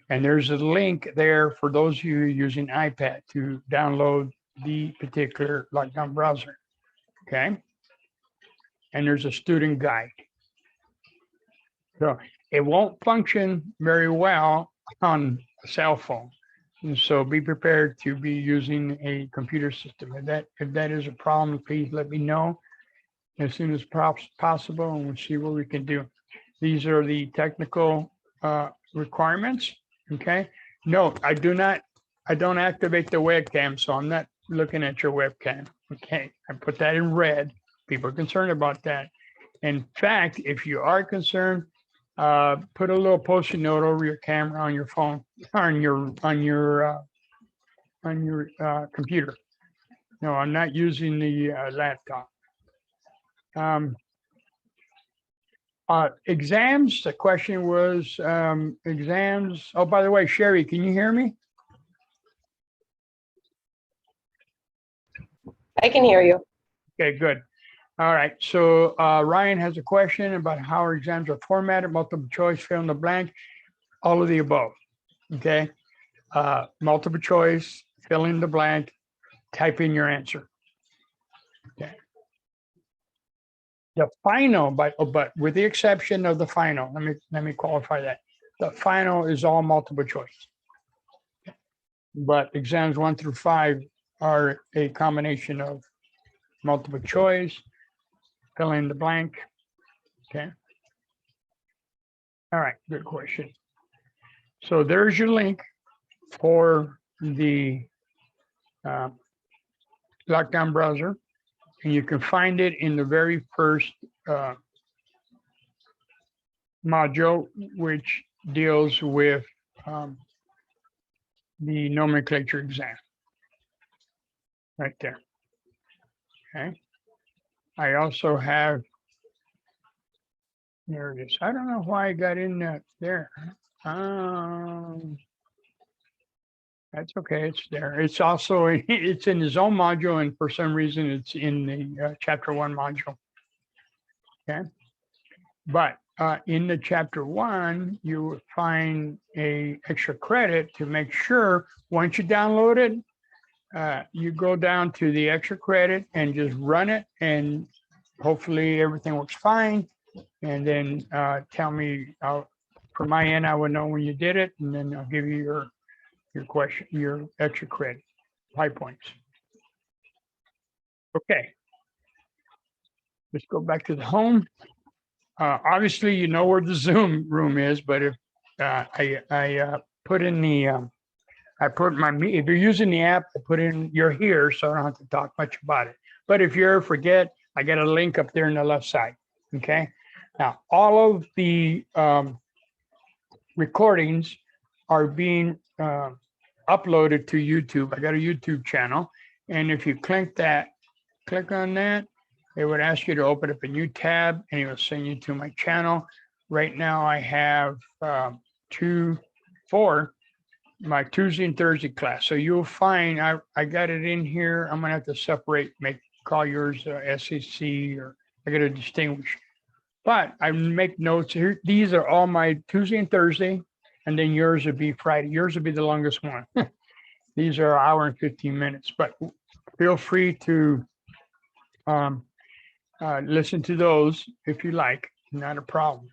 And there's a link there for those of you using iPad to download the particular lockdown browser, okay? And there's a student guide. So it won't function very well on a cell phone. And so be prepared to be using a computer system. If that is a problem, please let me know as soon as possible, and we'll see what we can do. These are the technical requirements. Okay. No, I don't activate the webcam, so I'm not looking at your webcam. Okay. I put that in red. People are concerned about that. In fact, if you are concerned, put a little post-it note over your camera on your phone, on your computer. No, I'm not using the laptop. Exams, the question was exams. Oh, by the way, Sherry, can you hear me? I can hear you. Okay, good. All right, so Ryan has a question about how our exams are formatted, multiple choice, fill in the blank, all of the above, okay? Multiple choice, fill in the blank, type in your answer. Okay. The final, but with the exception of the final, let me qualify that. The final is all multiple choice. But exams 1 through 5 are a combination of multiple choice, fill in the blank. Okay. All right, good question. So there's your link for the lockdown browser, and you can find it in the very first module, which deals with the nomenclature exam. Right there. Okay. I also have, there it is. I don't know why I got in that there. That's okay. It's there. It's also, it's in his own module, and for some reason it's in the chapter 1 module. Okay. But in the chapter 1, you will find a extra credit to make sure once you download it, you go down to the extra credit and just run it, and hopefully everything works fine. And then tell me, for my end, I will know when you did it, and then I'll give you your question, your extra credit, 5 points. Okay. Let's go back to the home. Obviously, you know where the Zoom room is, but if I put in the if you're using the app, I put in you're here, so I don't have to talk much about it. But if you ever forget, I got a link up there on the left side. Okay. Now, all of the recordings are being uploaded to YouTube. I got a YouTube channel, and if you click on that, it would ask you to open up a new tab, and it will send you to my channel. Right now, I have 4 my Tuesday and Thursday class. So you'll find I got it in here. I'm gonna have to separate, call yours SCC, or I got to distinguish. But I make notes here. These are all my Tuesday and Thursday, and then yours would be Friday. Yours would be the longest one. These are 1 hour and 15 minutes, but feel free to listen to those if you like, not a problem.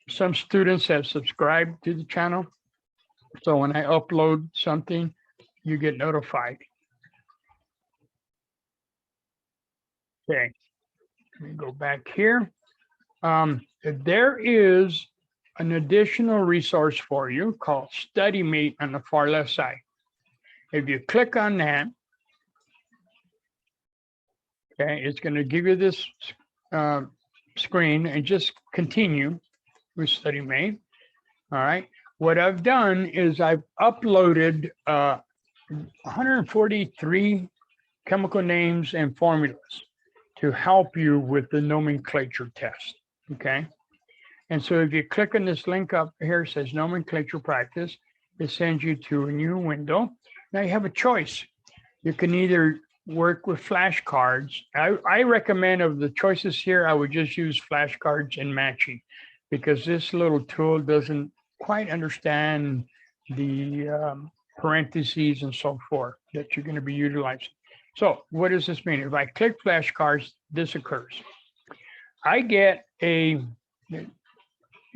Some students have subscribed to the channel, so when I upload something, you get notified. Okay, let me go back here. There is an additional resource for you called Studyme on the far left side. If you click on that, okay, it's going to give you this screen, and just continue with Studyme. All right. What I've done is I've uploaded 143 chemical names and formulas to help you with the nomenclature test. Okay. And so if you click on this link up here, it says nomenclature practice. It sends you to a new window. Now you have a choice. You can either work with flashcards. I recommend, of the choices here, I would just use flashcards and matching, because this little tool doesn't quite understand the parentheses and so forth that you're going to be utilizing. So what does this mean? If I click flashcards, this occurs. I get you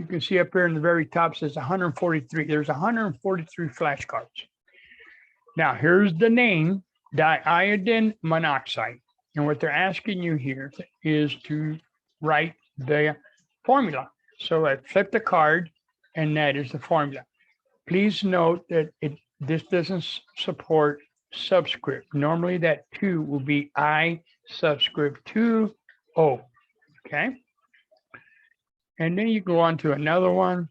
can see up here in the very top says 143. There's 143 flashcards. Now here's the name, diiodine monoxide. And what they're asking you here is to write the formula. So I flip the card, and that is the formula. Please note that this doesn't support subscript. Normally that 2 will be I subscript 2 O. Okay. And then you go on to another one.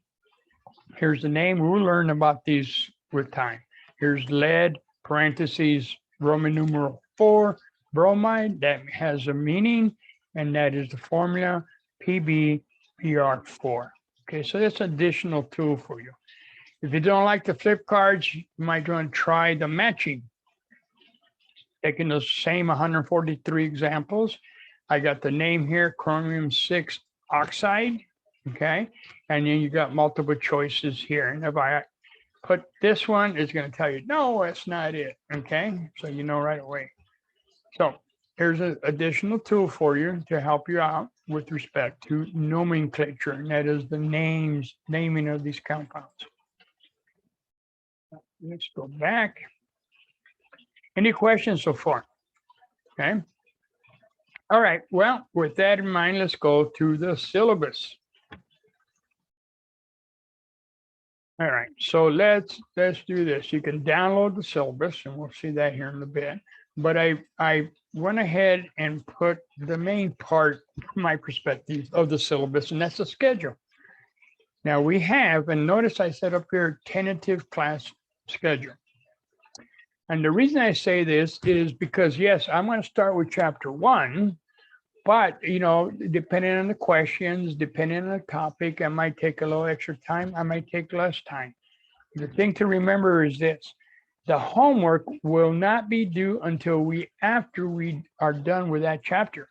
Here's the name. We'll learn about these with time. Here's lead, parentheses, Roman numeral 4, bromide. That has a meaning, and that is the formula PbBr4. Okay, so that's an additional tool for you. If you don't like the flip cards, you might want to try the matching. Taking those same 143 examples, I got the name here, chromium 6 oxide. Okay, and then you got multiple choices here. And if I put this one, it's going to tell you, no, that's not it. Okay, so you know right away. So there's an additional tool for you to help you out with respect to nomenclature, and that is the naming of these compounds. Let's go back. Any questions so far? Okay. All right. Well, with that in mind, let's go to the syllabus. All right. So let's do this. You can download the syllabus, and we'll see that here in a bit. But I went ahead and put the main part, from my perspective, of the syllabus, and that's the schedule. Now we have, and notice I set up here, tentative class schedule. And the reason I say this is because, yes, I'm going to start with chapter 1, but, you know, depending on the questions, depending on the topic, I might take a little extra time, I might take less time. The thing to remember is this: the homework will not be due until after we are done with that chapter,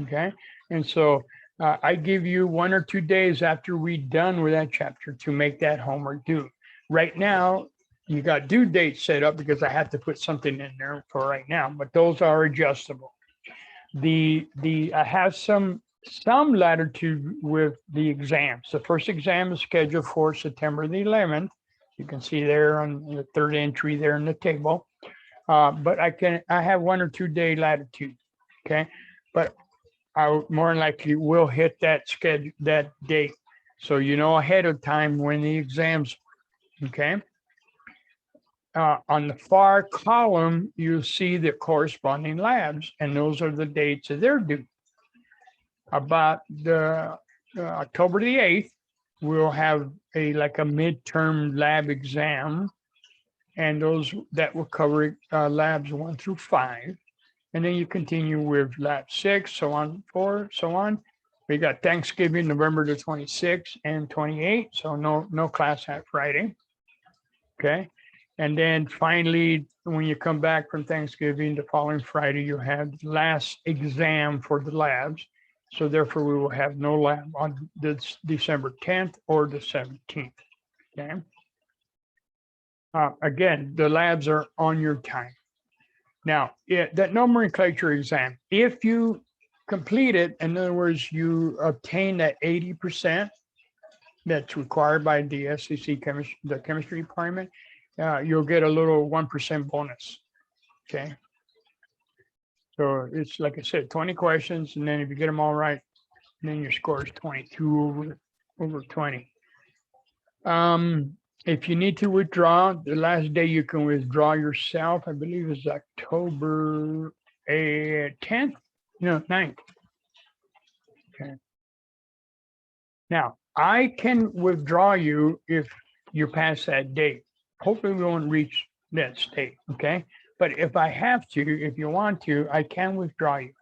okay? And so I give you 1 or 2 days after we're done with that chapter to make that homework due. Right now, you got due dates set up because I have to put something in there for right now, but those are adjustable. I have some latitude with the exams. The first exam is scheduled for September the 11th. You can see there on the third entry there in the table. But I have 1 or 2 day latitude. Okay. But I more than likely will hit that schedule, that date. So you know ahead of time when the exams, okay. On the far column, you see the corresponding labs, and those are the dates that they're due. About the October the 8th, we'll have a midterm lab exam, and those that will cover labs 1 through 5, and then you continue with lab 6, so on, 4, so on. We got Thanksgiving, November the 26th and 28th, so no class that Friday. Okay. And then finally, when you come back from Thanksgiving, the following Friday, you have the last exam for the labs. So therefore, we will have no lab on this December 10th or the 17th. Okay. Again, the labs are on your time. Now, that nomenclature exam, if you complete it, in other words, you obtain that 80% that's required by the SCC chemistry, the chemistry department, you'll get a little 1% bonus. Okay. So it's like I said, 20 questions, and then if you get them all right, then your score is 22 over 20. If you need to withdraw, the last day you can withdraw yourself, I believe, is October 10th, no, 9th. Okay. Now, I can withdraw you if you pass that date. Hopefully we won't reach that state, okay? But if I have to, if you want to, I can withdraw you.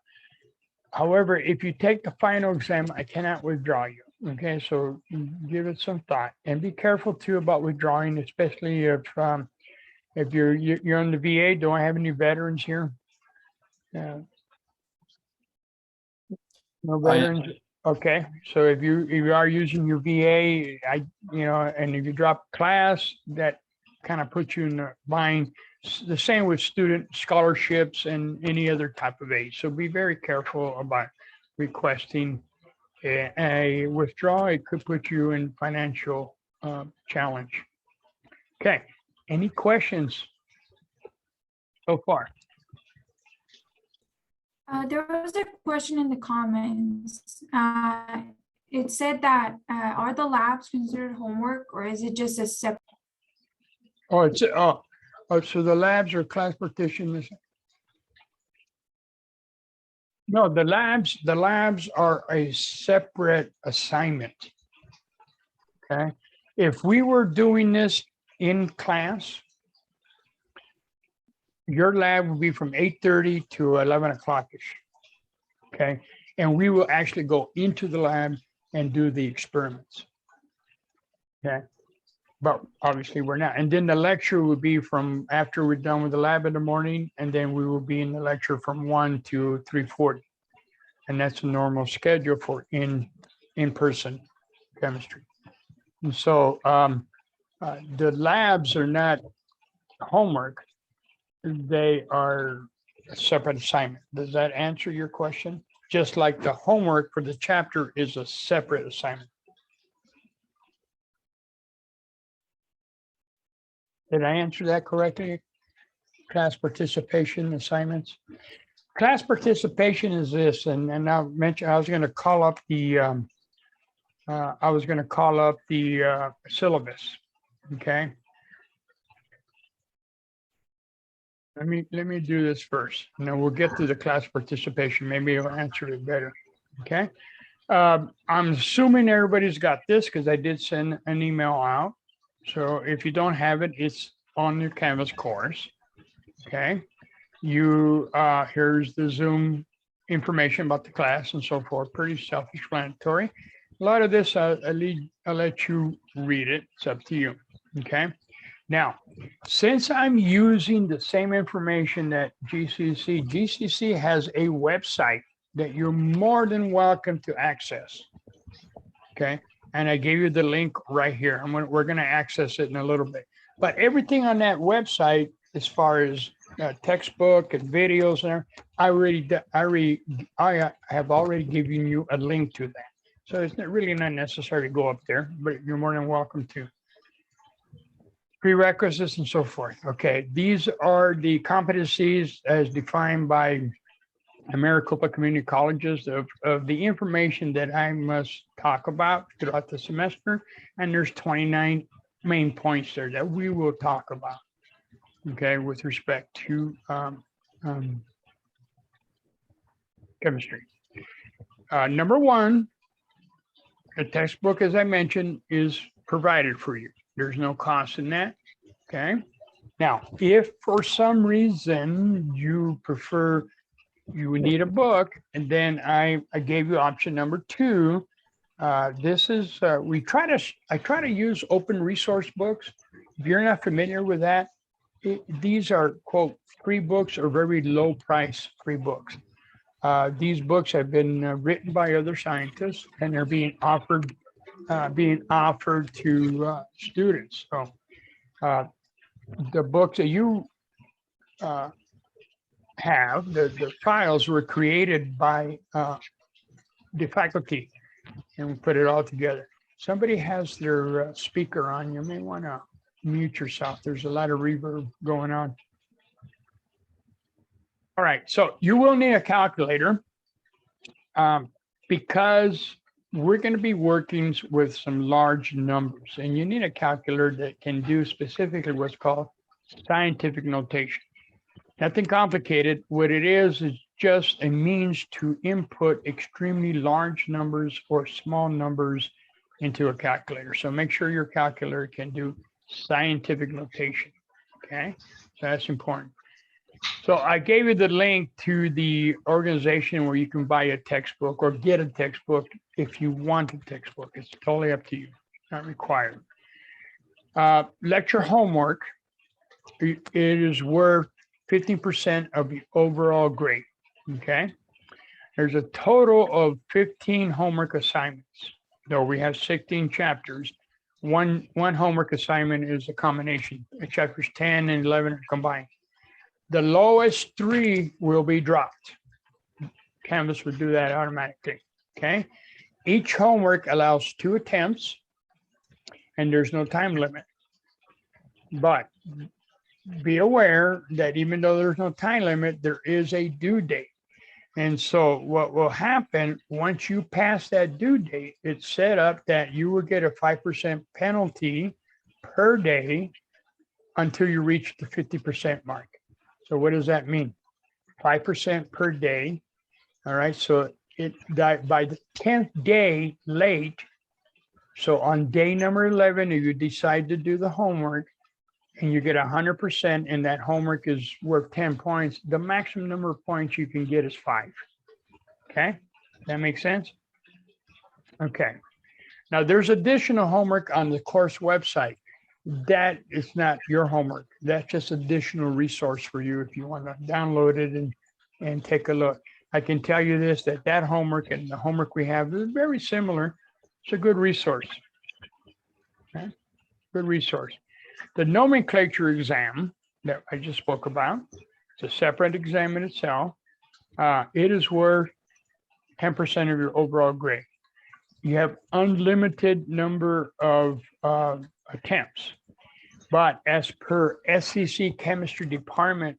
However, if you take the final exam, I cannot withdraw you, okay? So give it some thought, and be careful too about withdrawing, especially if you're on the VA. Do I have any veterans here? No veterans. Okay, so if you are using your VA, and if you drop class, that kind of puts you in the bind. The same with student scholarships and any other type of aid. So be very careful about requesting a withdrawal. It could put you in financial challenge. Okay, any questions so far? There was a question in the comments. It said that are the labs considered homework, or is it just a separate? So the labs are class partition. No, the labs are a separate assignment. Okay. If we were doing this in class, your lab would be from 8:30 to 11 o'clock-ish. Okay. And we will actually go into the lab and do the experiments. Okay. But obviously we're not. And then the lecture would be from after we're done with the lab in the morning, and then we will be in the lecture from 1 to 3:40. And that's a normal schedule for in-person chemistry. And so the labs are not homework. They are a separate assignment. Does that answer your question? Just like the homework for the chapter is a separate assignment. Did I answer that correctly? Class participation assignments. Class participation is this, and I mentioned I was going to call up the syllabus. Okay. Let me do this first, and then we'll get to the class participation. Maybe it'll answer it better. Okay. I'm assuming everybody's got this because I did send an email out. So if you don't have it, it's on your Canvas course. Okay. Here's the Zoom information about the class and so forth. Pretty self-explanatory. A lot of this, I'll let you read it. It's up to you. Okay. Now, since I'm using the same information that GCC has a website that you're more than welcome to access. Okay. And I gave you the link right here. We're going to access it in a little bit. But everything on that website, as far as textbook and videos, and I have already given you a link to that. So it's really not necessary to go up there, but you're more than welcome to. Prerequisites and so forth. Okay, these are the competencies as defined by Maricopa Community Colleges of the information that I must talk about throughout the semester. And there's 29 main points there that we will talk about. Okay, with respect to chemistry. Number one, a textbook, as I mentioned, is provided for you. There's no cost in that. Okay. Now, if for some reason you prefer, you would need a book, and then I gave you option number two. This is I try to use open resource books. If you're not familiar with that, these are quote free books or very low price free books. These books have been written by other scientists, and they're being offered to students. So the books that you have, the files were created by the faculty, and we put it all together. Somebody has their speaker on. You may want to mute yourself. There's a lot of reverb going on. All right, so you will need a calculator because we're going to be working with some large numbers, and you need a calculator that can do specifically what's called scientific notation. Nothing complicated. What it is just a means to input extremely large numbers or small numbers into a calculator. So make sure your calculator can do scientific notation. Okay, so that's important. So I gave you the link to the organization where you can buy a textbook or get a textbook if you want a textbook. It's totally up to you, not required. Lecture homework, it is worth 50% of the overall grade, okay? There's a total of 15 homework assignments. Though we have 16 chapters, one homework assignment is a combination. Chapters 10 and 11 are combined. The lowest 3 will be dropped. Canvas will do that automatically, okay? Each homework allows 2 attempts, and there's no time limit. But be aware that even though there's no time limit, there is a due date. And so what will happen once you pass that due date, it's set up that you will get a 5% penalty per day until you reach the 50% mark. So what does that mean? 5% per day. All right. So by the 10th day late. So on day number 11, if you decide to do the homework and you get 100% and that homework is worth 10 points, the maximum number of points you can get is 5. Okay. That makes sense? Okay. Now there's additional homework on the course website. That is not your homework. That's just additional resource for you if you want to download it and take a look. I can tell you this, that homework and the homework we have is very similar. It's a good resource. Okay? Good resource. The nomenclature exam that I just spoke about, It's a separate exam in itself. It is worth 10% of your overall grade. You have unlimited number of attempts, but as per SCC chemistry department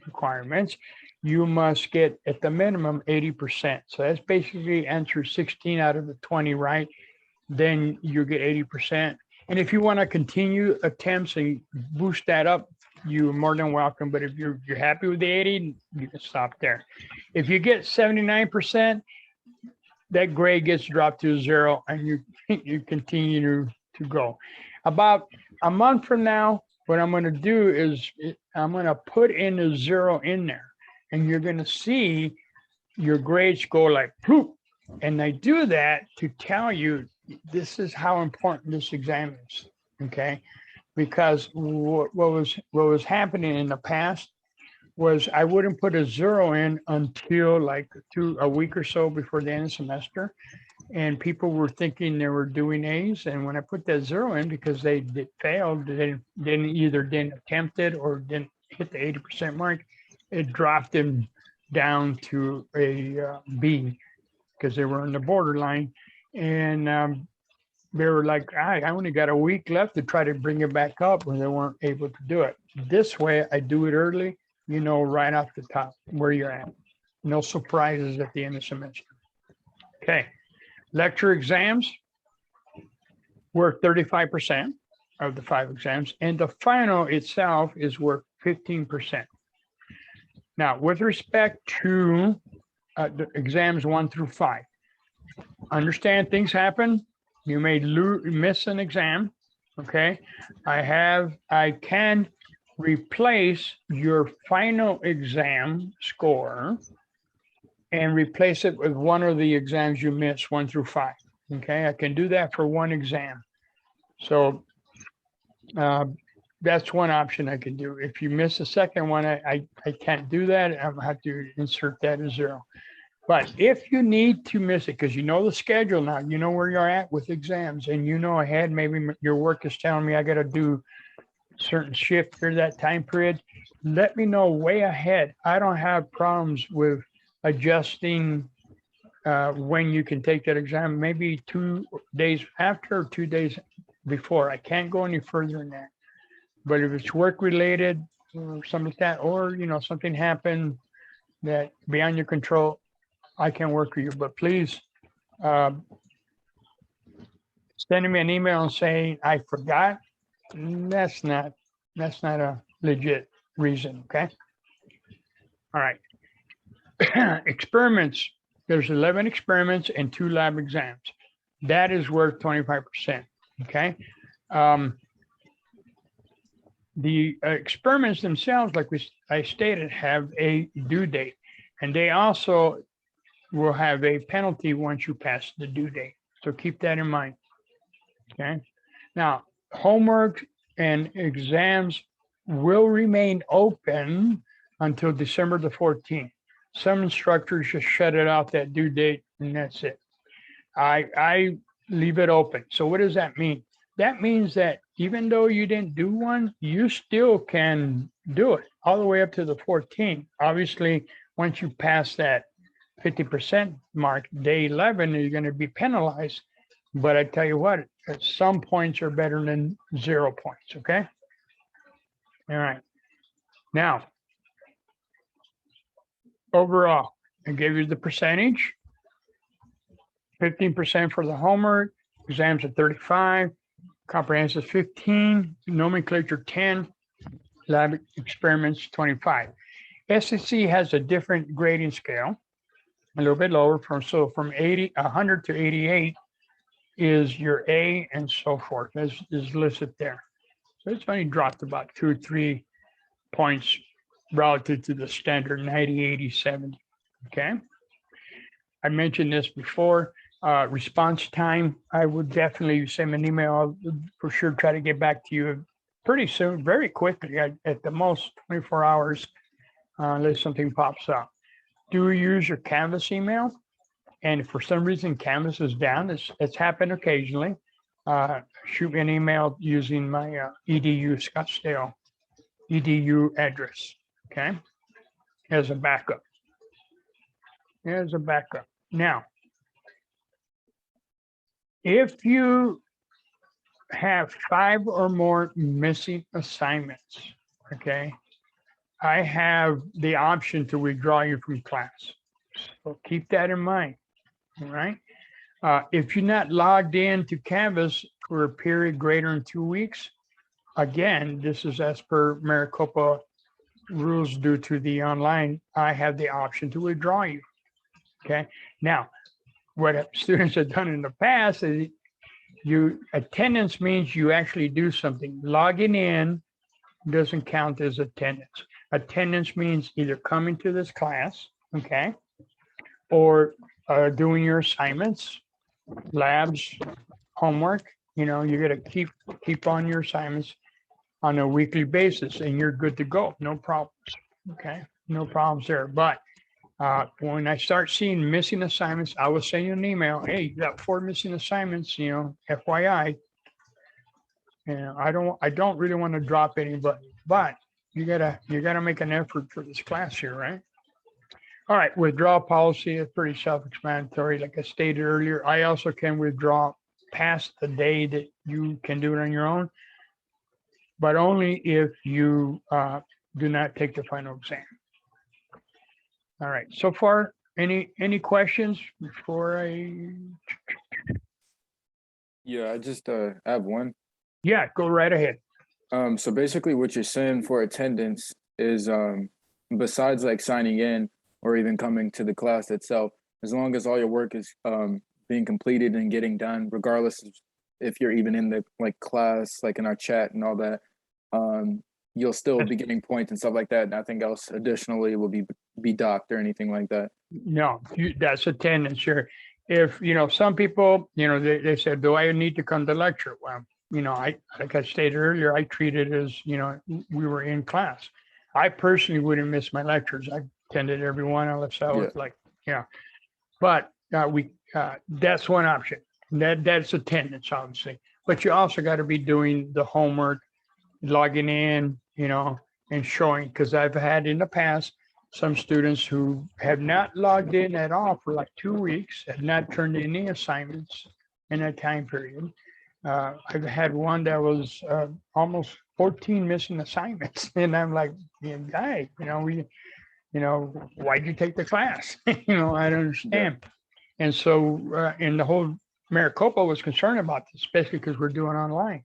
requirements, you must get at the minimum 80%. So that's basically answer 16 out of the 20 right. Then you get 80%. And if you want to continue attempts and boost that up, you're more than welcome. But if you're happy with the 80, you can stop there. If you get 79%, that grade gets dropped to 0 and you continue to go. About a month from now, what I'm going to do is I'm going to put in a 0 in there, and you're going to see your grades go like poof. And I do that to tell you this is how important this exam is, okay? Because what was happening in the past was I wouldn't put a 0 in until like a week or so before the end of the semester. And people were thinking they were doing A's. And when I put that 0 in, because they failed, they didn't attempt it or didn't hit the 80% mark, it dropped them down to a B because they were on the borderline. And they were like, I only got a week left to try to bring it back up when they weren't able to do it. This way, I do it early, you know, right off the top where you're at. No surprises at the end of the semester. Okay. Lecture exams worth 35% of the 5 exams, and the final itself is worth 15%. Now, with respect to the exams 1 through 5, understand things happen. You may miss an exam, okay? I can replace your final exam score and replace it with one of the exams you missed 1 through 5, okay? I can do that for one exam. So that's one option I can do. If you miss the second one, I can't do that. I have to insert that as 0. But if you need to miss it, because you know the schedule now, you know where you're at with exams, and you know ahead, maybe your work is telling me I got to do certain shift for that time period, let me know way ahead. I don't have problems with adjusting when you can take that exam, maybe 2 days after or 2 days before. I can't go any further than that. But if it's work related or something like that, or, you know, something happened that beyond your control, I can work with you. But please sending me an email and saying I forgot, that's not a legit reason. Okay. All right. Experiments. There's 11 experiments and 2 lab exams. That is worth 25%. Okay. The experiments themselves, like I stated, have a due date, and they also will have a penalty once you pass the due date. So keep that in mind. Okay. Now, homework and exams will remain open until December the 14th. Some instructors just shut it out that due date, and that's it. I leave it open. So what does that mean? That means that even though you didn't do one, you still can do it all the way up to the 14th. Obviously, once you pass that 50% mark, day 11, you're going to be penalized. But I tell you what, some points are better than 0 points. Okay. All right. Now, overall, I gave you the percentage. 15% for the homework, exams are 35, comprehensive 15, nomenclature 10, lab experiments 25. SCC has a different grading scale, a little bit lower from 100 to 88 is your A and so forth, as is listed there. So it's only dropped about 2 or 3 points relative to the standard 90, 80, 70. Okay. I mentioned this before. Response time, I would definitely send an email. I'll for sure try to get back to you pretty soon, very quickly, at the most 24 hours, unless something pops up. Do use your Canvas email. And if for some reason Canvas is down, it's happened occasionally, shoot me an email using my edu Scottsdale edu address. Okay. as a backup. As a backup. Now, if you have 5 or more missing assignments, okay, I have the option to withdraw you from class. So keep that in mind, all right? If you're not logged in to Canvas for a period greater than 2 weeks, again, this is as per Maricopa rules due to the online, I have the option to withdraw you. Okay. Now, what students have done in the past is attendance means you actually do something. Logging in doesn't count as attendance. Attendance means either coming to this class, okay, or doing your assignments, labs, homework. You know, you got to keep on your assignments on a weekly basis, and you're good to go. No problems. Okay, no problems there. But when I start seeing missing assignments, I will send you an email. Hey, you got 4 missing assignments. You know, FYI. And I don't really want to drop anybody, but you gotta make an effort for this class here, right? All right, withdrawal policy is pretty self-explanatory. Like I stated earlier, I also can withdraw past the day that you can do it on your own, but only if you do not take the final exam. All right, so far, any questions before I? Yeah, I just have one. Yeah, go right ahead. So basically what you're saying for attendance is besides like signing in or even coming to the class itself, as long as all your work is being completed and getting done, regardless of if you're even in the like class, like in our chat and all that, you'll still be getting points and stuff like that. Nothing else additionally will be docked or anything like that. No, that's attendance here. If, you know, some people, you know, they said, do I need to come to lecture? Well, you know, like I stated earlier, I treat it as, you know, we were in class. I personally wouldn't miss my lectures. I attended every one unless I was like, yeah. But that's one option. That's attendance, obviously. But you also got to be doing the homework, logging in, you know, and showing, because I've had in the past some students who have not logged in at all for like 2 weeks, have not turned in any assignments in that time period. I've had one that was almost 14 missing assignments, and I'm like, yeah, guy, you know, why'd you take the class? You know, I don't understand. And so, and the whole Maricopa was concerned about this, especially because we're doing online.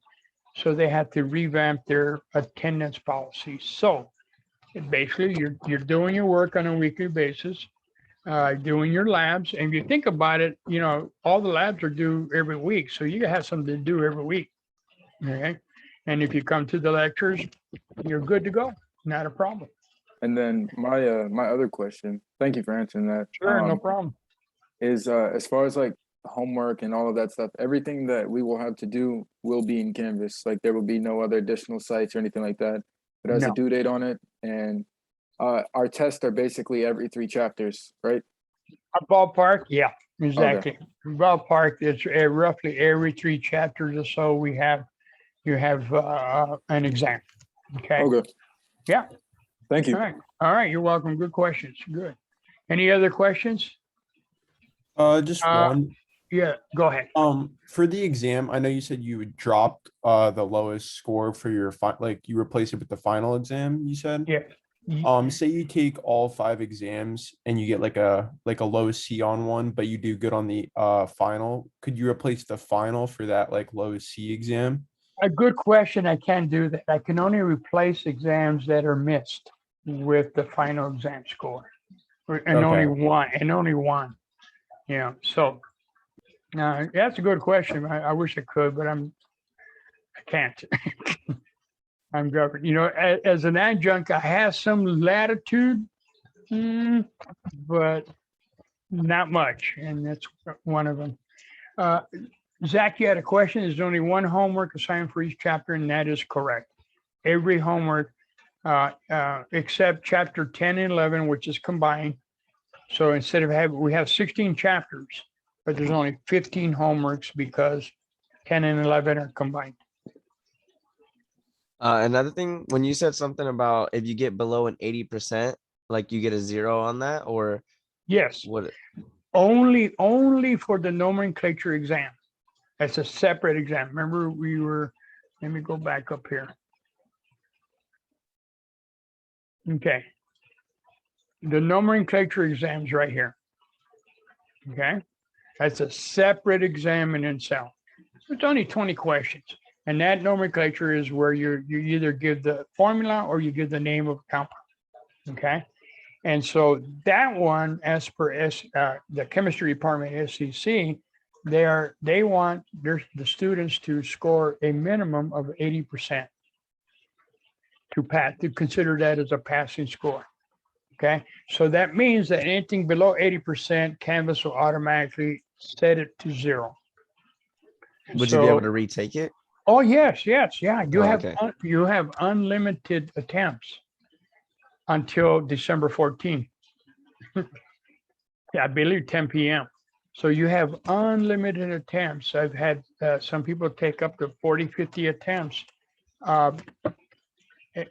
So they had to revamp their attendance policy. So basically, you're doing your work on a weekly basis, doing your labs. And if you think about it, you know, all the labs are due every week. So you have something to do every week. Okay. And if you come to the lectures, you're good to go. Not a problem. And then my other question, thank you for answering that. Sure, no problem. Is as far as like homework and all of that stuff, everything that we will have to do will be in Canvas. Like there will be no other additional sites or anything like that. It has a due date on it, and our tests are basically every 3 chapters, right? A ballpark, yeah, exactly. Ballpark, it's roughly every 3 chapters or so you have an exam. Okay. Okay. Yeah. Thank you. All right. You're welcome. Good questions. Good. Any other questions? Just one. Yeah, go ahead. For the exam, I know you said you would drop the lowest score for your like you replace it with the final exam, you said? Yeah. Say you take all 5 exams and you get like a low C on one, but you do good on the final. Could you replace the final for that like low C exam? A good question. I can't do that. I can only replace exams that are missed with the final exam score. And only one. Yeah. So that's a good question. I wish I could, but I can't. I'm governed. You know, as an adjunct, I have some latitude, but not much. And that's one of them. Zach, you had a question. There's only one homework assigned for each chapter, and that is correct. Every homework, except chapter 10 and 11, which is combined. So instead of we have 16 chapters, but there's only 15 homeworks because 10 and 11 are combined. Another thing, when you said something about if you get below an 80%, Like you get a 0 on that, or Yes, what? only for the nomenclature exam. That's a separate exam. Remember let me go back up here. Okay. The nomenclature exam's right here. Okay. That's a separate exam in itself. It's only 20 questions. And that nomenclature is where you either give the formula or you give the name of a compound. Okay. And so that one, as per the chemistry department SCC, they want the students to score a minimum of 80% to consider that as a passing score. Okay, so that means that anything below 80%, Canvas will automatically set it to 0. Would you be able So- to retake it? Oh, yes, yeah. You Oh, have okay. you have unlimited attempts until December 14th. Yeah, I believe 10 p.m. So you have unlimited attempts. I've had some people take up to 40, 50 attempts.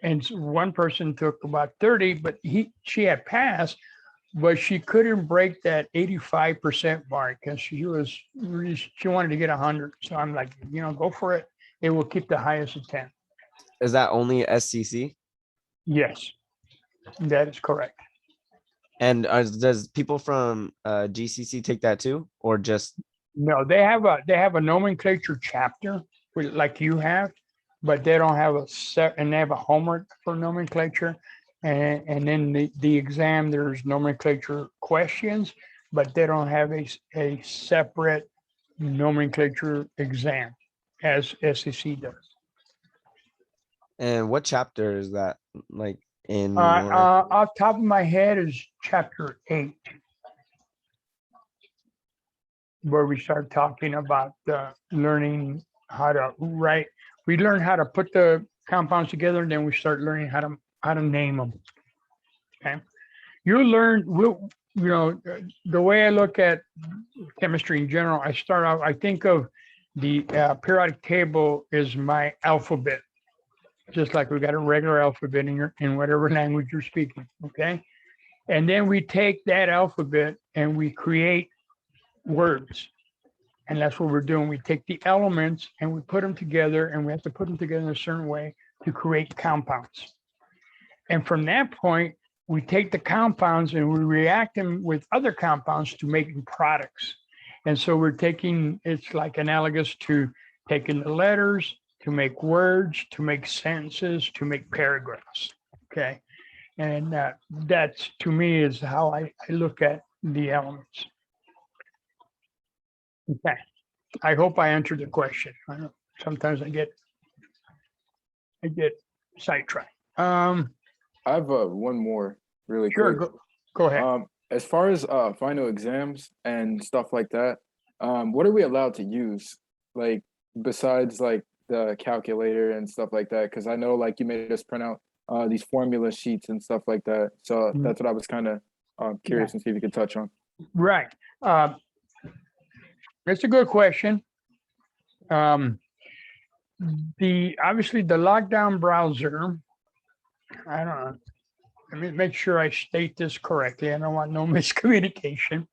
And one person took about 30, but she had passed, but she couldn't break that 85% mark because she wanted to get 100. So I'm like, go for it. It will keep the highest attempt. Is that only SCC? Yes, that is correct. And does people from GCC take that too, or just? No, they have a nomenclature chapter like you have, but they don't have and they have a homework for nomenclature. And then the exam, there's nomenclature questions, but they don't have a separate nomenclature exam as SEC does. And what chapter is that? Like in your? Off top of my head is chapter 8, where we start talking about learning how to write. We learn how to put the compounds together, and then we start learning how to name them. Okay, you learn. The way I look at chemistry in general, I start out. I think of the periodic table is my alphabet, just like we got a regular alphabet in whatever language you're speaking. Okay, and then we take that alphabet and we create words. And that's what we're doing. We take the elements and we put them together, and we have to put them together in a certain way to create compounds. And from that point, we take the compounds and we react them with other compounds to make products. And so it's like analogous to taking the letters to make words, to make sentences, to make paragraphs. Okay. And that's, to me, is how I look at the elements. Okay, I hope I answered the question. Sometimes I get sidetracked. I have one more really Sure, quick. go ahead. As far as final exams and stuff like that, what are we allowed to use? Like besides like the calculator and stuff like that? Because I know like you made us print out these formula sheets and stuff like that. So that's what I was kind of curious and see if you could touch on. Right. That's a good question. Obviously the lockdown browser, I don't know. Let me make sure I state this correctly. I don't want no miscommunication.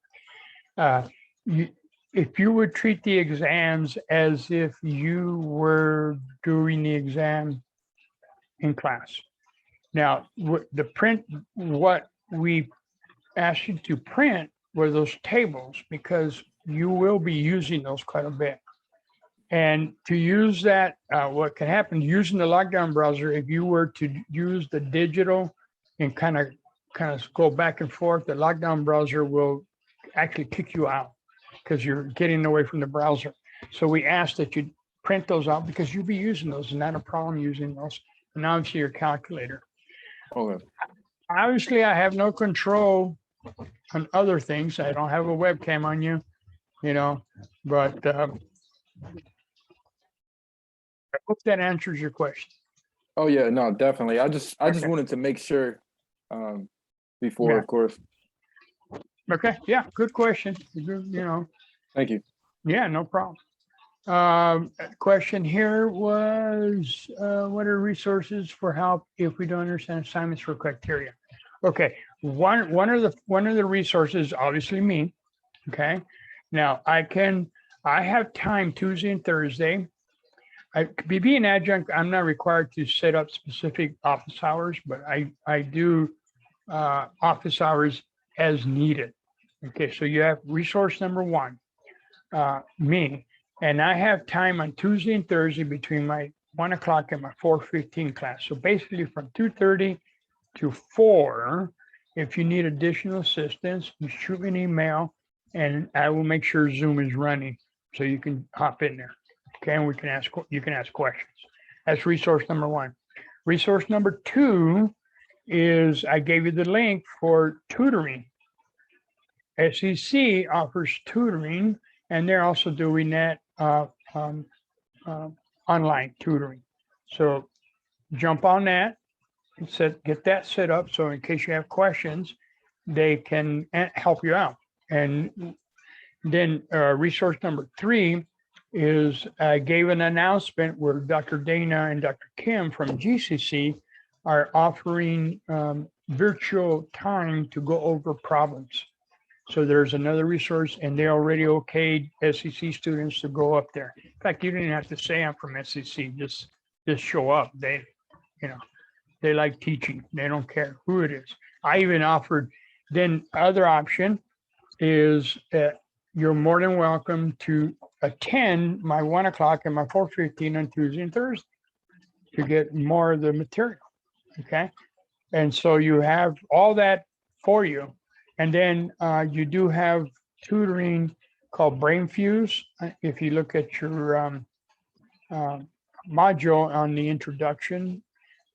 If you would treat the exams as if you were doing the exam in class. Now, what we asked you to print were those tables, because you will be using those quite a bit. And to use that, what can happen using the lockdown browser, if you were to use the digital and kind of go back and forth, the lockdown browser will actually kick you out because you're getting away from the browser. So we ask that you print those out because you'll be using those, and not a problem using those. And obviously your calculator. Okay. Obviously, I have no control on other things. I don't have a webcam on you, but I hope that answers your question. Oh yeah, no, definitely. I just Okay. wanted to make sure before, Yeah. of course. Okay, yeah, good question. Thank you. Yeah, no problem. Question here was, what are resources for help if we don't understand assignments for criteria? Okay, one of the resources, obviously me. Okay, now I have time Tuesday and Thursday. Being adjunct, I'm not required to set up specific office hours, but I do office hours as needed. Okay, so you have resource number one, me, and I have time on Tuesday and Thursday between my 1 o'clock and my 4:15 class. So basically from 2:30 to 4. If you need additional assistance, you shoot me an email and I will make sure Zoom is running so you can hop in there. Okay, and you can ask questions. That's resource number one. Resource number two is I gave you the link for tutoring. SEC offers tutoring, and they're also doing that online tutoring. So jump on that, get that set up. So in case you have questions, they can help you out. And then resource number three is I gave an announcement where Dr. Dana and Dr. Kim from GCC are offering virtual time to go over problems. So there's another resource, and they already okayed SEC students to go up there. In fact, you didn't have to say I'm from SEC, just show up. They like teaching. They don't care who it is. I even offered, then other option is you're more than welcome to attend my 1 o'clock and my 4:15 on Tuesday and Thursday to get more of the material. Okay. And so you have all that for you. And then you do have tutoring called Brain Fuse. If you look at your module on the introduction,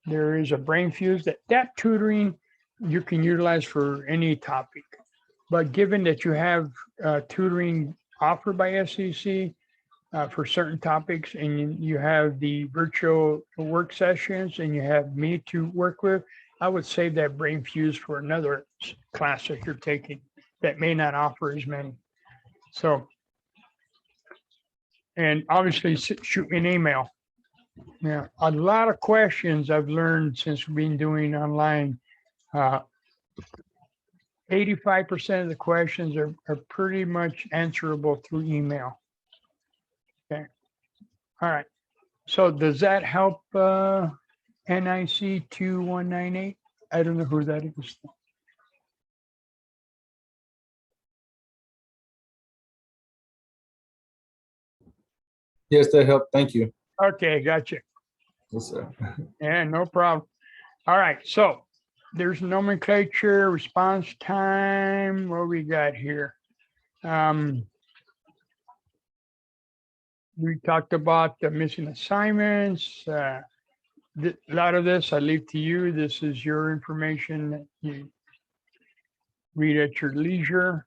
there is a Brain Fuse that tutoring you can utilize for any topic. But given that you have tutoring offered by SEC for certain topics, and you have the virtual work sessions, and you have me to work with, I would save that Brain Fuse for another class that you're taking that may not offer as many. So, and obviously shoot me an email. Yeah, a lot of questions I've learned since we've been doing online. 85% of the questions are pretty much answerable through email. Okay. All right. So does that help NIC 2198? I don't know who that is. Yes, that helped. Thank you. Okay, gotcha. Yes, sir. Yeah, no problem. All right, so there's nomenclature, response time. What we got here? We talked about the missing assignments. A lot of this I leave to you. This is your information that you read at your leisure.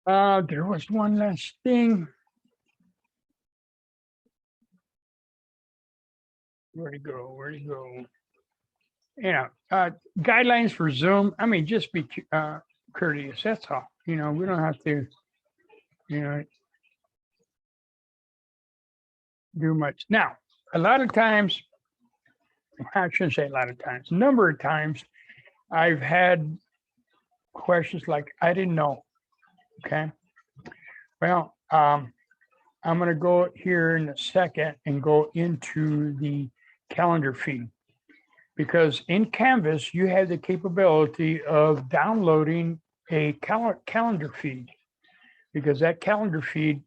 There was one last thing. Where'd it go? Where'd it go? Yeah, guidelines for Zoom. I mean, just be courteous. That's all. We don't have to, do much. Now, a lot of times, I shouldn't say a lot of times, a number of times, I've had questions like, I didn't know. Okay. Well, I'm going to go here in a second and go into the calendar feed, because in Canvas, you have the capability of downloading a calendar feed, because that calendar feed,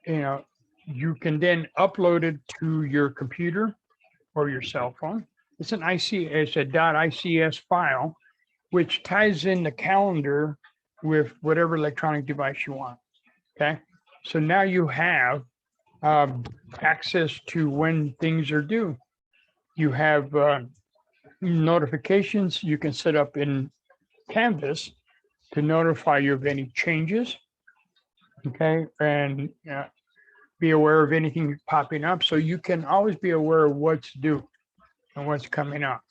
you can then upload it to your computer or your cell phone. It's an it's a .ics file, which ties in the calendar with whatever electronic device you want. Okay. So now you have access to when things are due. You have notifications you can set up in Canvas to notify you of any changes. Okay. And be aware of anything popping up, so you can always be aware of what's due and what's coming up.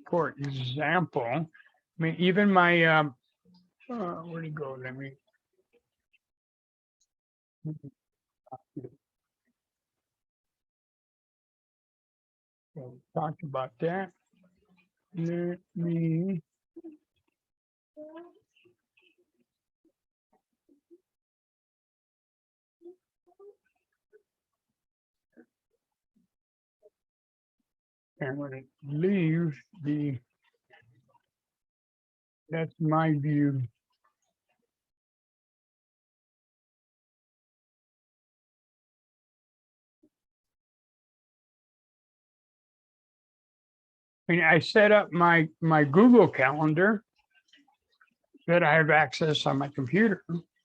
For example, I mean, even my where'd it go? Let me talk about that. Let me And when it leaves that's my view. I mean, I set up my Google Calendar that I have access on my computer.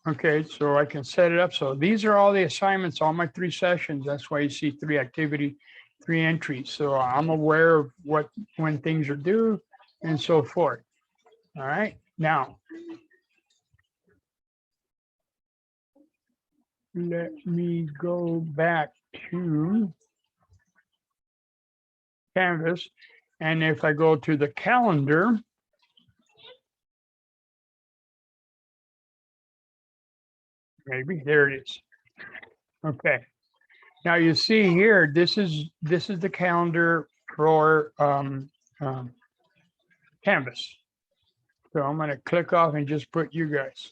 Okay, so I can set it up. So these are all the assignments, all my 3 sessions. That's why you see 3 activity, 3 entries. So I'm aware of when things are due and so forth. All right, now let me go back to Canvas. And if I go to the calendar, maybe there it is. Okay. Now you see here, this is the calendar for Canvas. So I'm going to click off and just put you guys.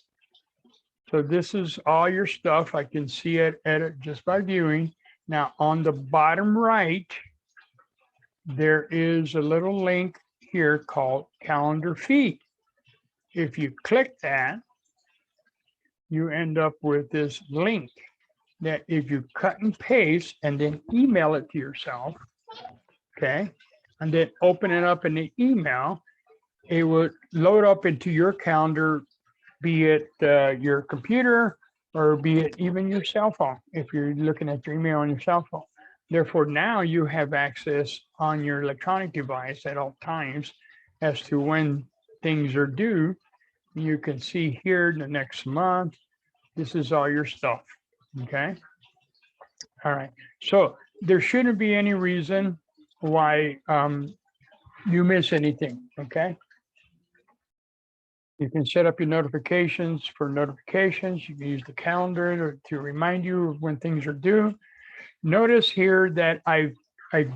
So this is all your stuff. I can see it, edit just by viewing. Now on the bottom right, there is a little link here called Calendar Feed. If you click that, you end up with this link that if you cut and paste and then email it to yourself, okay, and then open it up in the email, it would load up into your calendar, be it your computer or be it even your cell phone, if you're looking at your email on your cell phone. Therefore, now you have access on your electronic device at all times as to when things are due. You can see here the next month, this is all your stuff, okay? All right, so there shouldn't be any reason why you miss anything, okay? You can set up your notifications for notifications. You can use the calendar to remind you of when things are due. Notice here that I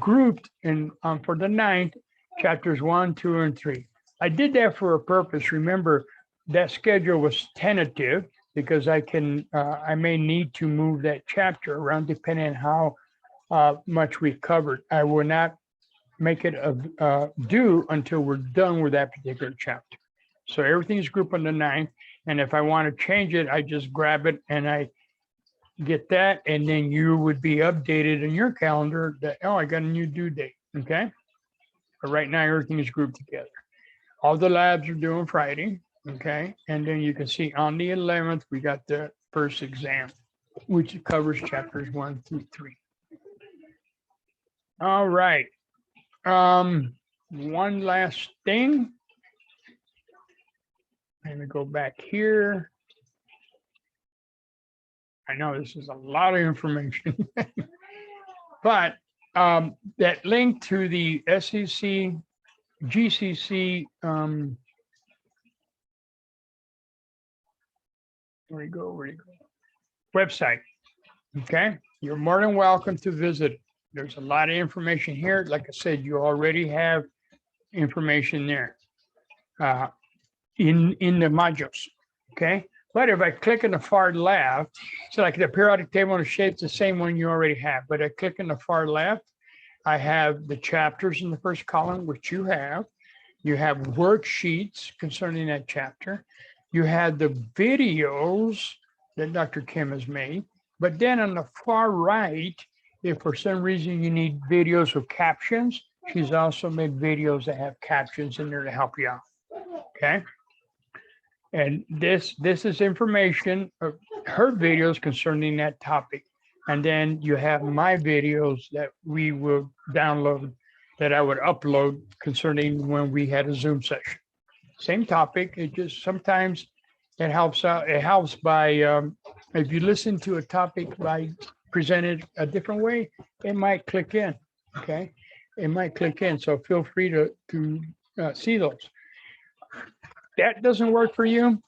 grouped in for the 9th, chapters 1, 2, and 3. I did that for a purpose. Remember, that schedule was tentative because I may need to move that chapter around depending on how much we covered. I will not make it due until we're done with that particular chapter. So everything's grouped on the 9th. And if I want to change it, I just grab it and I get that. And then you would be updated in your calendar that, oh, I got a new due date. Okay. But right now, everything is grouped together. All the labs are due on Friday. Okay. And then you can see on the 11th, we got the first exam, which covers chapters 1 through 3. All right. One last thing. Let me go back here. I know this is a lot of information, but that link to the SEC, GCC, where you go, website, okay? You're more than welcome to visit it. There's a lot of information here. Like I said, you already have information there in the modules, okay? But if I click in the far left, so like the periodic table and the shape's the same one you already have, but I click in the far left, I have the chapters in the first column, which you have. You have worksheets concerning that chapter. You have the videos that Dr. Kim has made. But then on the far right, if for some reason you need videos with captions, she's also made videos that have captions in there to help you out, okay? And this is information of her videos concerning that topic. And then you have my videos that we will download, that I would upload concerning when we had a Zoom session. Same topic, it just sometimes it helps out. It helps by, if you listen to a topic by presented a different way, it might click in, okay? It might click in, so feel free to see those. That doesn't work for you,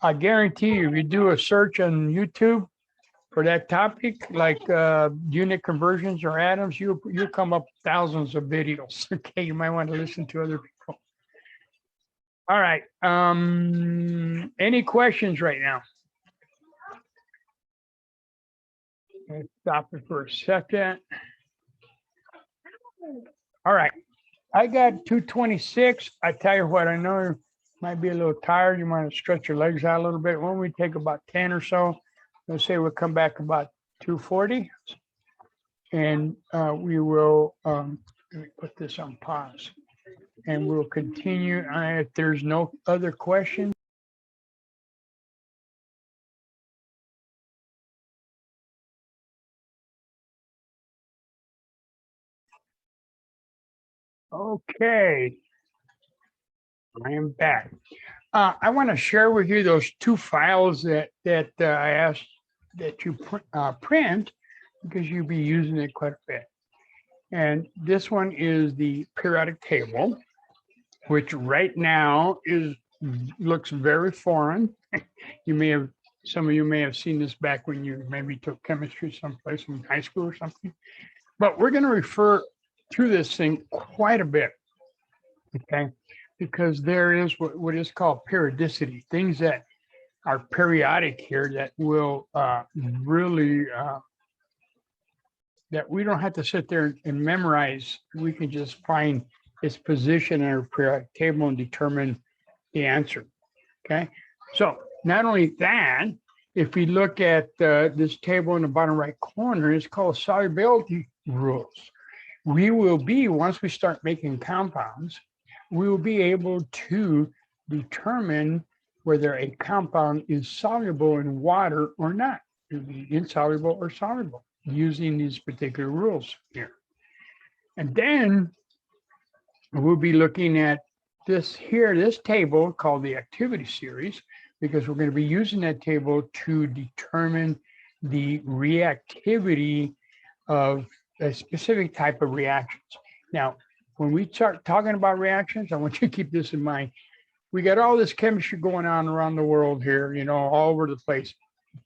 I guarantee you, if you do a search on YouTube for that topic, like unit conversions or atoms, you'll come up thousands of videos. Okay, you might want to listen to other people. All right. Any questions right now? Let's stop it for a second. All right. I got 226. I tell you what, I know you might be a little tired. You might stretch your legs out a little bit. When we take about 10 or so, let's say we'll come back about 240. And we will, let me put this on pause. And we'll continue. If there's no other questions. Okay. I am back. I want to share with you those two files that I asked that you print because you'll be using it quite a bit. And this one is the periodic table, which right now looks very foreign. Some of you may have seen this back when you maybe took chemistry someplace in high school or something. But we're going to refer to this thing quite a bit, okay? Because there is what is called periodicity, things that are periodic here that will really, that we don't have to sit there and memorize. We can just find its position in our periodic table and determine the answer, okay? So not only that, if we look at this table in the bottom right corner, it's called Solubility Rules. We will be, once we start making compounds, we will be able to determine whether a compound is soluble in water or not, insoluble or soluble, using these particular rules here. And then we'll be looking at this table called the activity series, because we're going to be using that table to determine the reactivity of a specific type of reactions. Now, when we start talking about reactions, I want you to keep this in mind. We got all this chemistry going on around the world here, all over the place.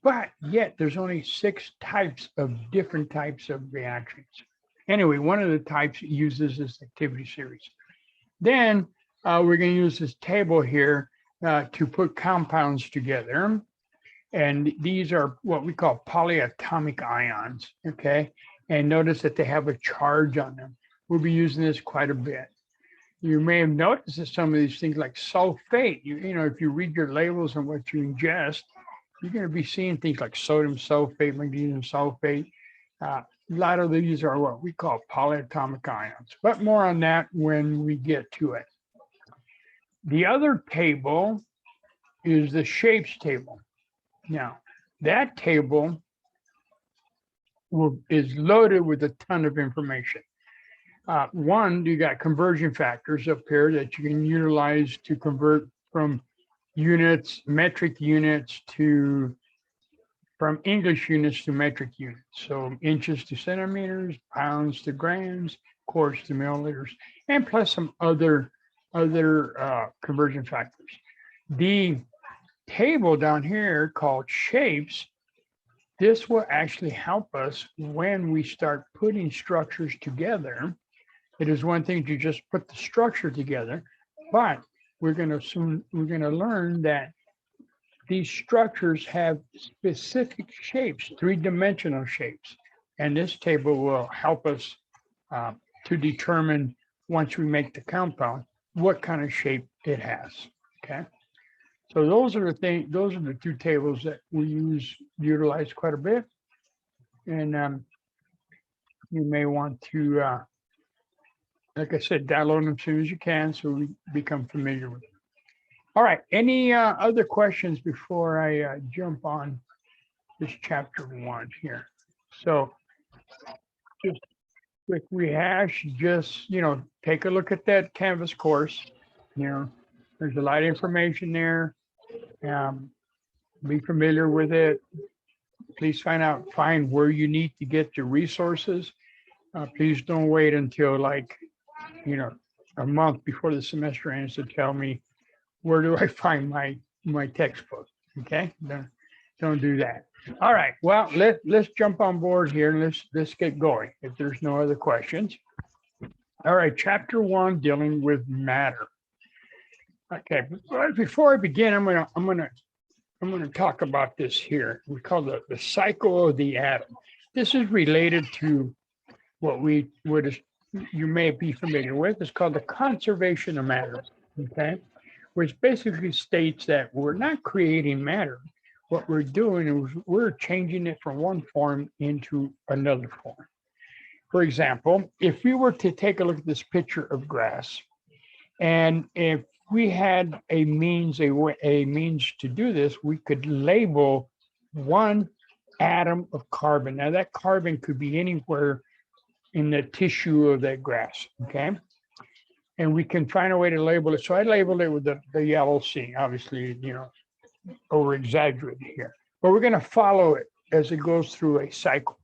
But yet there's only 6 different types of reactions. Anyway, one of the types uses this activity series. Then we're going to use this table here to put compounds together. And these are what we call polyatomic ions, okay? And notice that they have a charge on them. We'll be using this quite a bit. You may have noticed that some of these things like sulfate, if you read your labels and what you ingest, you're going to be seeing things like sodium sulfate, magnesium sulfate. A lot of these are what we call polyatomic ions, but more on that when we get to it. The other table is the shapes table. Now, that table is loaded with a ton of information. One, you got conversion factors up here that you can utilize to convert from units, metric units from English units to metric units. So inches to centimeters, pounds to grams, quarts to milliliters, and plus some other conversion factors. The table down here called shapes, this will actually help us when we start putting structures together. It is one thing to just put the structure together, but we're going to learn that these structures have specific shapes, 3-dimensional shapes. And this table will help us to determine, once we make the compound, what kind of shape it has, okay? So those are the 2 tables that we utilize quite a bit. And you may want to, like I said, download them as soon as you can so we become familiar with it. All right, any other questions before I jump on this chapter 1 here? So just quick rehash, take a look at that Canvas course. There's a lot of information there. Be familiar with it. Please find where you need to get your resources. Please don't wait until a month before the semester ends to tell me, where do I find my textbook? Okay, don't do that. All right, well, let's jump on board here and let's get going if there's no other questions. All right, chapter 1, dealing with matter. Okay, but before I begin, I'm gonna talk about this here. We call it the cycle of the atom. This is related to what you may be familiar with. It's called the conservation of matter. Okay, which basically states that we're not creating matter. What we're doing is we're changing it from one form into another form. For example, if we were to take a look at this picture of grass, and if we had a means to do this, we could label one atom of carbon. Now that carbon could be anywhere in the tissue of that grass, okay? And we can find a way to label it. So I labeled it with the yellow C, obviously, over exaggerated here. But we're gonna follow it as it goes through a cycle.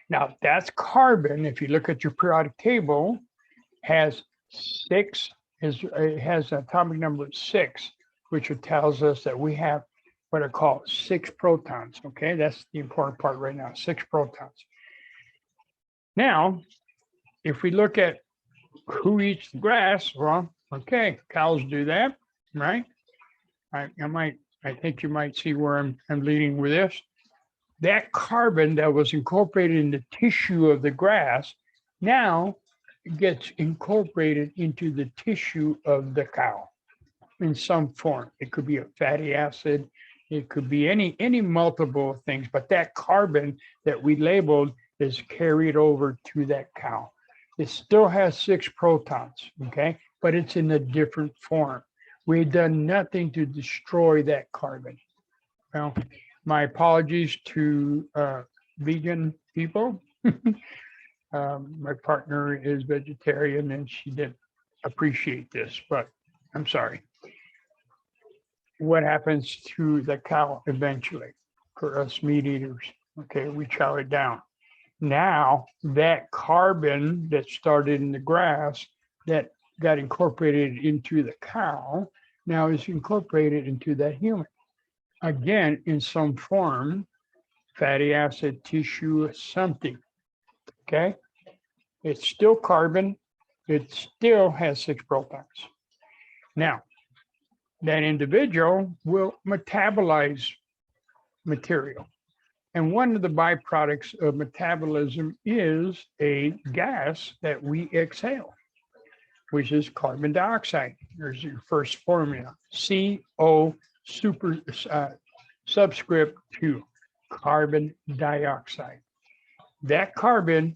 Now that's carbon, if you look at your periodic table, has it has an atomic number 6, which tells us that we have what are called 6 protons. Okay, that's the important part right now, 6 protons. Now, if we look at who eats the grass, well, okay, cows do that, right? I think you might see where I'm leading with this. That carbon that was incorporated in the tissue of the grass now gets incorporated into the tissue of the cow in some form. It could be a fatty acid, it could be any multiple things, but that carbon that we labeled is carried over to that cow. It still has 6 protons, okay, but it's in a different form. We've done nothing to destroy that carbon. Well, my apologies to vegan people. My partner is vegetarian and she didn't appreciate this, but I'm sorry. What happens to the cow eventually for us meat eaters? Okay, we chow it down. Now that carbon that started in the grass that got incorporated into the cow now is incorporated into that human. Again, in some form, fatty acid, tissue, something. Okay, it's still carbon. It still has 6 protons. Now, that individual will metabolize material. And one of the byproducts of metabolism is a gas that we exhale, which is carbon dioxide. There's your first formula, CO subscript 2, carbon dioxide. That carbon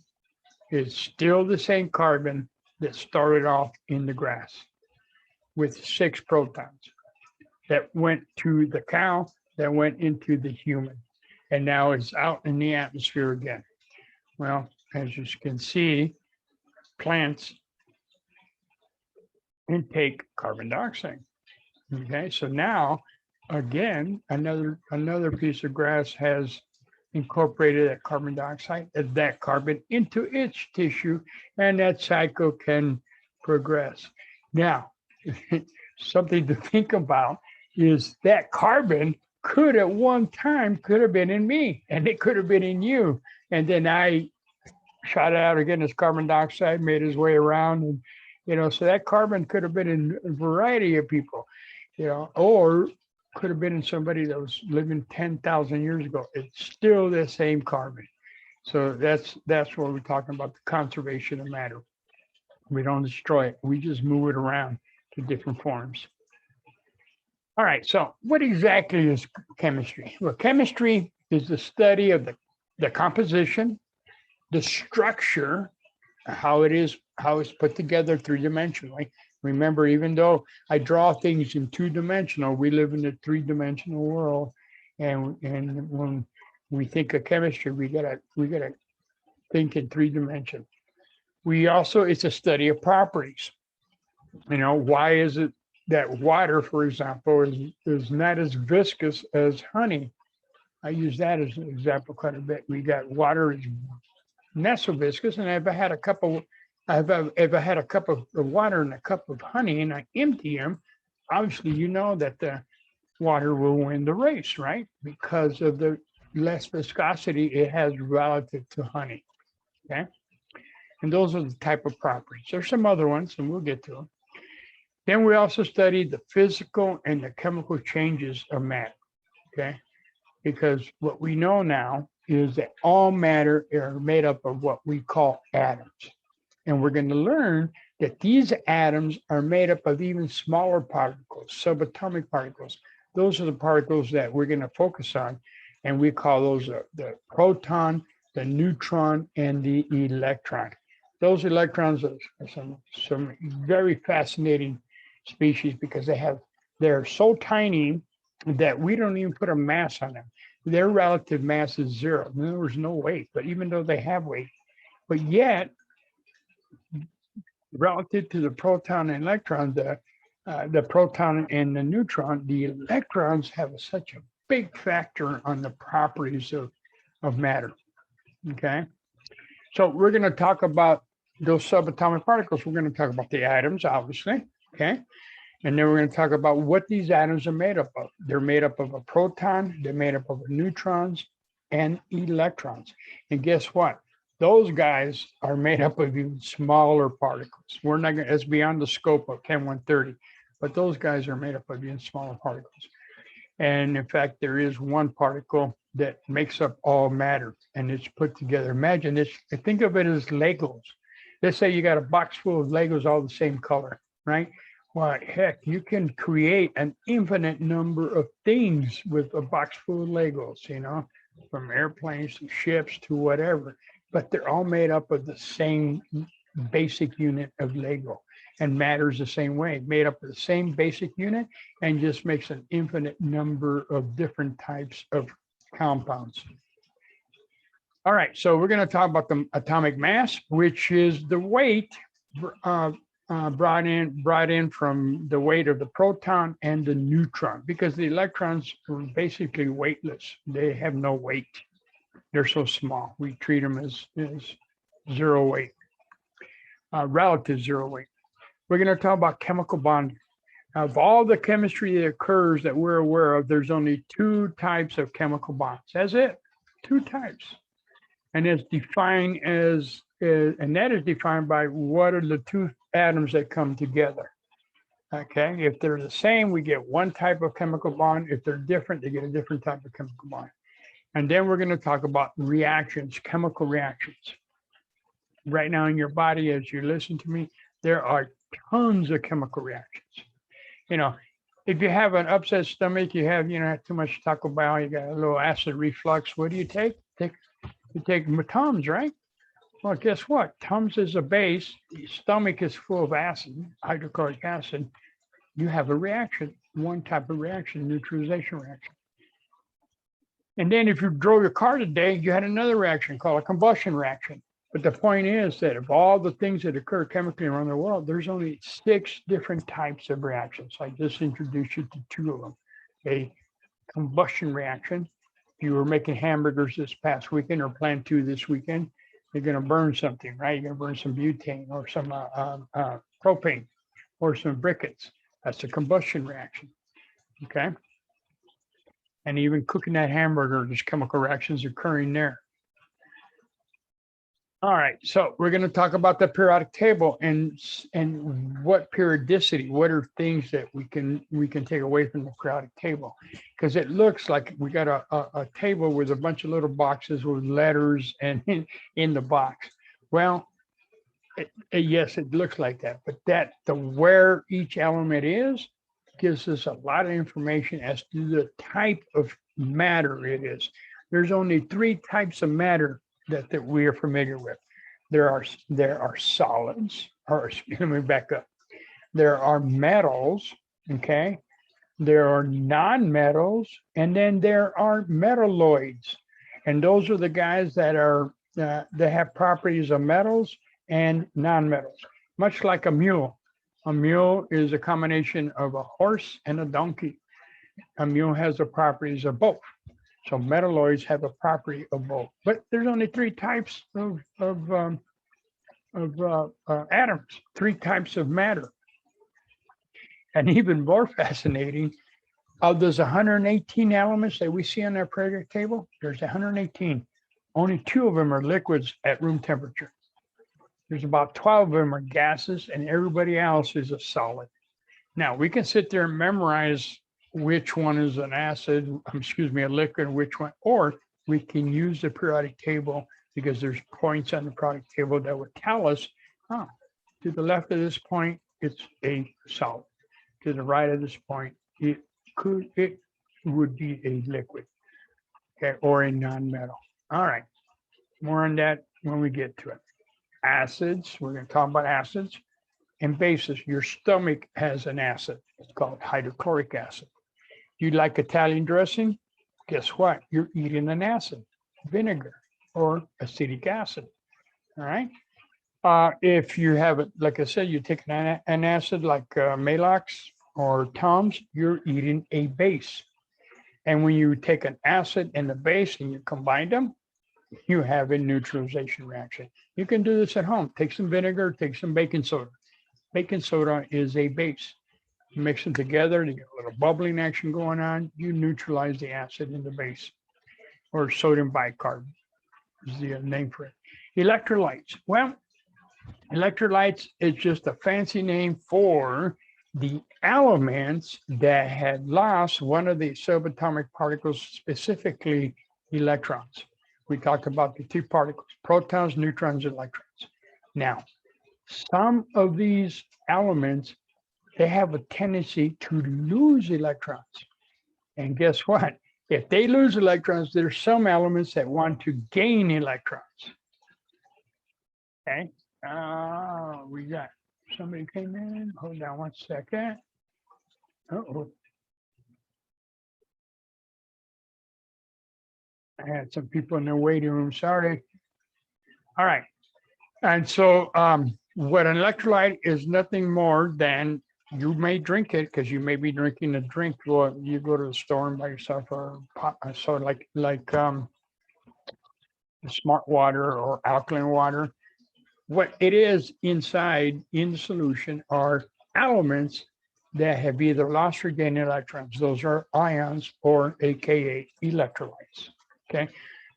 is still the same carbon that started off in the grass with 6 protons that went to the cow, that went into the human, and now it's out in the atmosphere again. Well, as you can see, plants intake carbon dioxide. Okay, so now again, another piece of grass has incorporated that carbon dioxide, that carbon into its tissue, and that cycle can progress. Now, something to think about is that carbon could at one time could have been in me, and it could have been in you, and then I shot it out again as carbon dioxide, made its way around, and so that carbon could have been in a variety of people, or could have been in somebody that was living 10,000 years ago. It's still the same carbon. So that's what we're talking about, the conservation of matter. We don't destroy it. We just move it around to different forms. All right, so what exactly is chemistry? Well, chemistry is the study of the composition, the structure, how it's put together 3-dimensionally. Remember, even though I draw things in 2-dimensional, we live in a 3-dimensional world. And when we think of chemistry, we gotta think in 3 dimensions. It's a study of properties. Why is it that water, for example, is not as viscous as honey? I use that as an example quite a bit. We got water is not so viscous, and I've had a cup of water and a cup of honey, and I empty them, obviously you know that the water will win the race, right? Because of the less viscosity it has relative to honey. Okay, and those are the type of properties. There's some other ones, and we'll get to them. Then we also studied the physical and the chemical changes of matter, okay? Because what we know now is that all matter are made up of what we call atoms. And we're going to learn that these atoms are made up of even smaller particles, subatomic particles. Those are the particles that we're going to focus on. And we call those the proton, the neutron, and the electron. Those electrons are some very fascinating species because they're so tiny that we don't even put a mass on them. Their relative mass is zero. There's no weight, but even though they have weight, but yet relative to the proton and electron, the proton and the neutron, the electrons have such a big factor on the properties of matter. Okay, so we're going to talk about those subatomic particles. We're going to talk about the atoms, obviously. Okay. And then we're going to talk about what these atoms are made up of. They're made up of a proton, they're made up of neutrons and electrons. And guess what? Those guys are made up of even smaller particles. We're not going to, it's beyond the scope of Chem 130, but those guys are made up of even smaller particles. And in fact, there is one particle that makes up all matter and it's put together. Imagine this, think of it as Legos. Let's say you got a box full of Legos all the same color, right? Well, heck, you can create an infinite number of things with a box full of Legos, you know, from airplanes to ships to whatever, but they're all made up of the same basic unit of Lego. And matter's the same way, made up of the same basic unit and just makes an infinite number of different types of compounds. All right, so we're going to talk about the atomic mass, which is the weight brought in from the weight of the proton and the neutron, because the electrons are basically weightless. They have no weight. They're so small. We treat them as zero weight, relative zero weight. We're going to talk about chemical bonding. Of all the chemistry that occurs that we're aware of, there's only two types of chemical bonds. That's it, two types. And it's defined as, and that is defined by what are the two atoms that come together. Okay, if they're the same, we get one type of chemical bond. If they're different, they get a different type of chemical bond. And then we're going to talk about reactions, chemical reactions. Right now in your body, as you listen to me, there are tons of chemical reactions. You know, if you have an upset stomach, you have too much Taco Bell, you got a little acid reflux. What do you take? You take Tums, right? Well, guess what? Tums is a base. The stomach is full of acid, hydrochloric acid. You have a reaction, one type of reaction, neutralization reaction. And then if you drove your car today, you had another reaction called a combustion reaction. But the point is that of all the things that occur chemically around the world, there's only 6 different types of reactions. I just introduced you to 2 of them. A combustion reaction. If you were making hamburgers this past weekend or plan to this weekend, you're going to burn something, right? You're going to burn some butane or some propane or some briquettes. That's a combustion reaction, okay? And even cooking that hamburger, there's chemical reactions occurring there. All right, so we're going to talk about the periodic table and what periodicity, what are things that we can take away from the periodic table, because it looks like we got a table with a bunch of little boxes with letters and in the box. Well, yes, it looks like that, but where each element is gives us a lot of information as to the type of matter it is. There's only 3 types of matter that we are familiar with. There are solids, or let me back up. There are metals, okay? There are non-metals, and then there are metalloids. And those are the guys that have properties of metals and non-metals, much like a mule. A mule is a combination of a horse and a donkey. A mule has the properties of both. So metalloids have a property of both, but there's only 3 types of atoms, 3 types of matter. And even more fascinating, of those 118 elements that we see on our periodic table, there's 118. Only 2 of them are liquids at room temperature. There's about 12 of them are gases, and everybody else is a solid. Now, we can sit there and memorize which one is an acid, excuse me, a liquid, which one, or we can use the periodic table because there's points on the periodic table that would tell us, oh, to the left of this point, it's a solid. To the right of this point, it would be a liquid, okay, or a non-metal. All right, more on that when we get to it. Acids, we're going to talk about acids and bases. Your stomach has an acid. It's called hydrochloric acid. You like Italian dressing? Guess what? You're eating an acid, vinegar or acetic acid. All right. If you have it, like I said, you take an acid like Malox or Tom's, you're eating a base. And when you take an acid and a base and you combine them, you have a neutralization reaction. You can do this at home. Take some vinegar, take some baking soda. Baking soda is a base. You mix them together, you get a little bubbling action going on, you neutralize the acid in the base, or sodium bicarb is the name for it. Electrolytes. Well, electrolytes is just a fancy name for the elements that had lost one of the subatomic particles, specifically electrons. We talked about the two particles, protons, neutrons, electrons. Now, some of these elements, they have a tendency to lose electrons. And guess what? If they lose electrons, there's some elements that want to gain electrons. Okay. We got somebody came in. Hold on one second. Uh-oh. I had some people in the waiting room. Sorry. All right. And so what an electrolyte is nothing more than, you may drink it because you may be drinking a drink. Well, you go to the store and buy yourself a pot, so like smart water or alkaline water. What it is inside in the solution are elements that have either lost or gained electrons. Those are ions, or AKA electrolytes. Okay.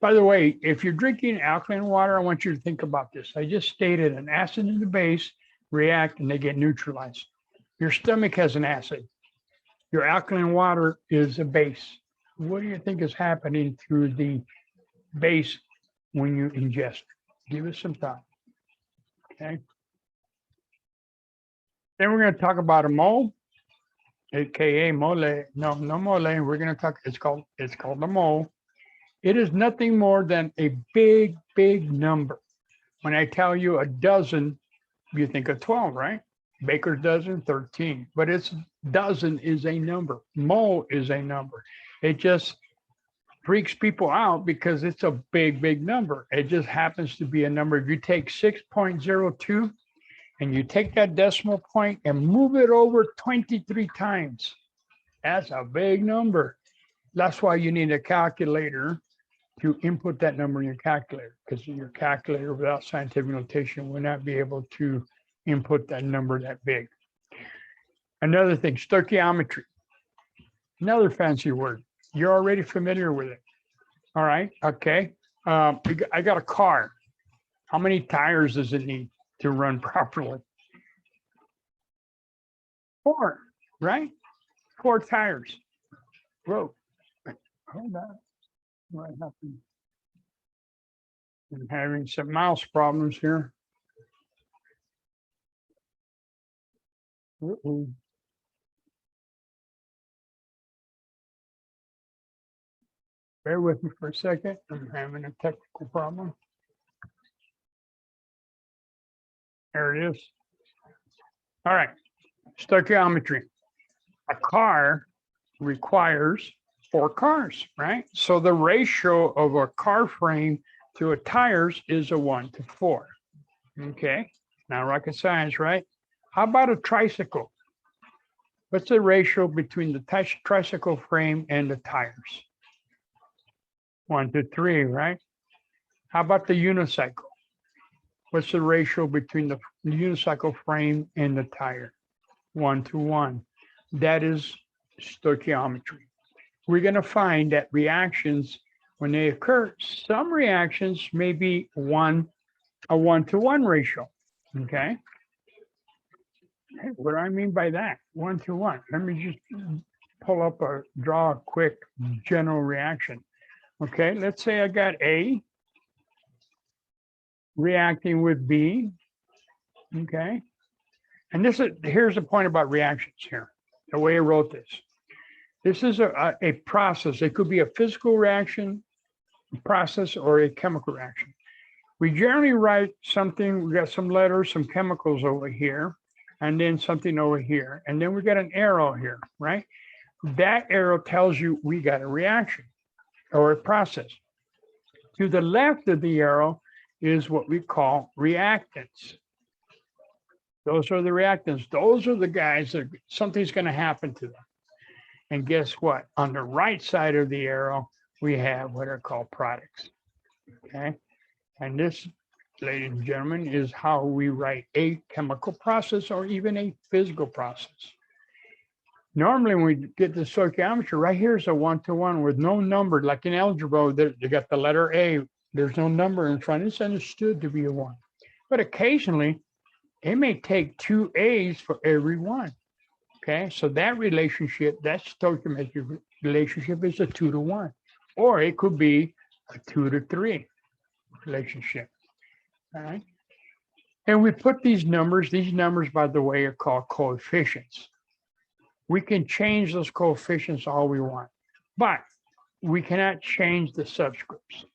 By the way, if you're drinking alkaline water, I want you to think about this. I just stated an acid and a base react and they get neutralized. Your stomach has an acid. Your alkaline water is a base. What do you think is happening through the base when you ingest? Give it some thought. Okay. Then we're going to talk about a mole, aka mole. No mole. We're going to talk. It's called a mole. It is nothing more than a big number. When I tell you a dozen, you think of 12, right? Baker's dozen, 13. But it's dozen is a number. Mole is a number. It just freaks people out because it's a big number. It just happens to be a number. If you take 6.02 and you take that decimal point and move it over 23 times, that's a big number. That's why you need a calculator to input that number in your calculator, because your calculator without scientific notation will not be able to input that number that big. Another thing, stoichiometry, another fancy word. You're already familiar with it. All right. Okay. I got a car. How many tires does it need to run properly? 4, right? 4 tires. Whoa. Hold on. What happened? I'm having some mouse problems here. Uh-oh. Bear with me for a second. I'm having a technical problem. There it is. All right. Stoichiometry. A car requires 4 cars, right? So the ratio of a car frame to a tires is a 1:4. Okay. Now rocket science, right? How about a tricycle? What's the ratio between the tricycle frame and the tires? 1:3, right? How about the unicycle? What's the ratio between the unicycle frame and the tire? 1:1. That is stoichiometry. We're going to find that reactions, when they occur, some reactions may be a 1:1 ratio. Okay. Hey, what do I mean by that? 1 to 1. Let me just draw a quick general reaction. Okay, let's say I got A reacting with B. Okay. And here's the point about reactions here, the way I wrote this. This is a process. It could be a physical reaction process or a chemical reaction. We generally write something, we got some letters, some chemicals over here, and then something over here. And then we got an arrow here, right? That arrow tells you we got a reaction or a process. To the left of the arrow is what we call reactants. Those are the reactants. Those are the guys that something's going to happen to them. And guess what? On the right side of the arrow, we have what are called products. Okay. And this, ladies and gentlemen, is how we write a chemical process or even a physical process. Normally, when we get the stoichiometry, right here is a 1-to-1 with no number, like in algebra, they got the letter A. There's no number in front. It's understood to be a 1. But occasionally, it may take 2 A's for every 1. Okay, so that relationship, that stoichiometric relationship is a 2-to-1. Or it could be a 2-to-3 relationship. All right. And we put these numbers, by the way, are called coefficients. We can change those coefficients all we want, but we cannot change the subscripts.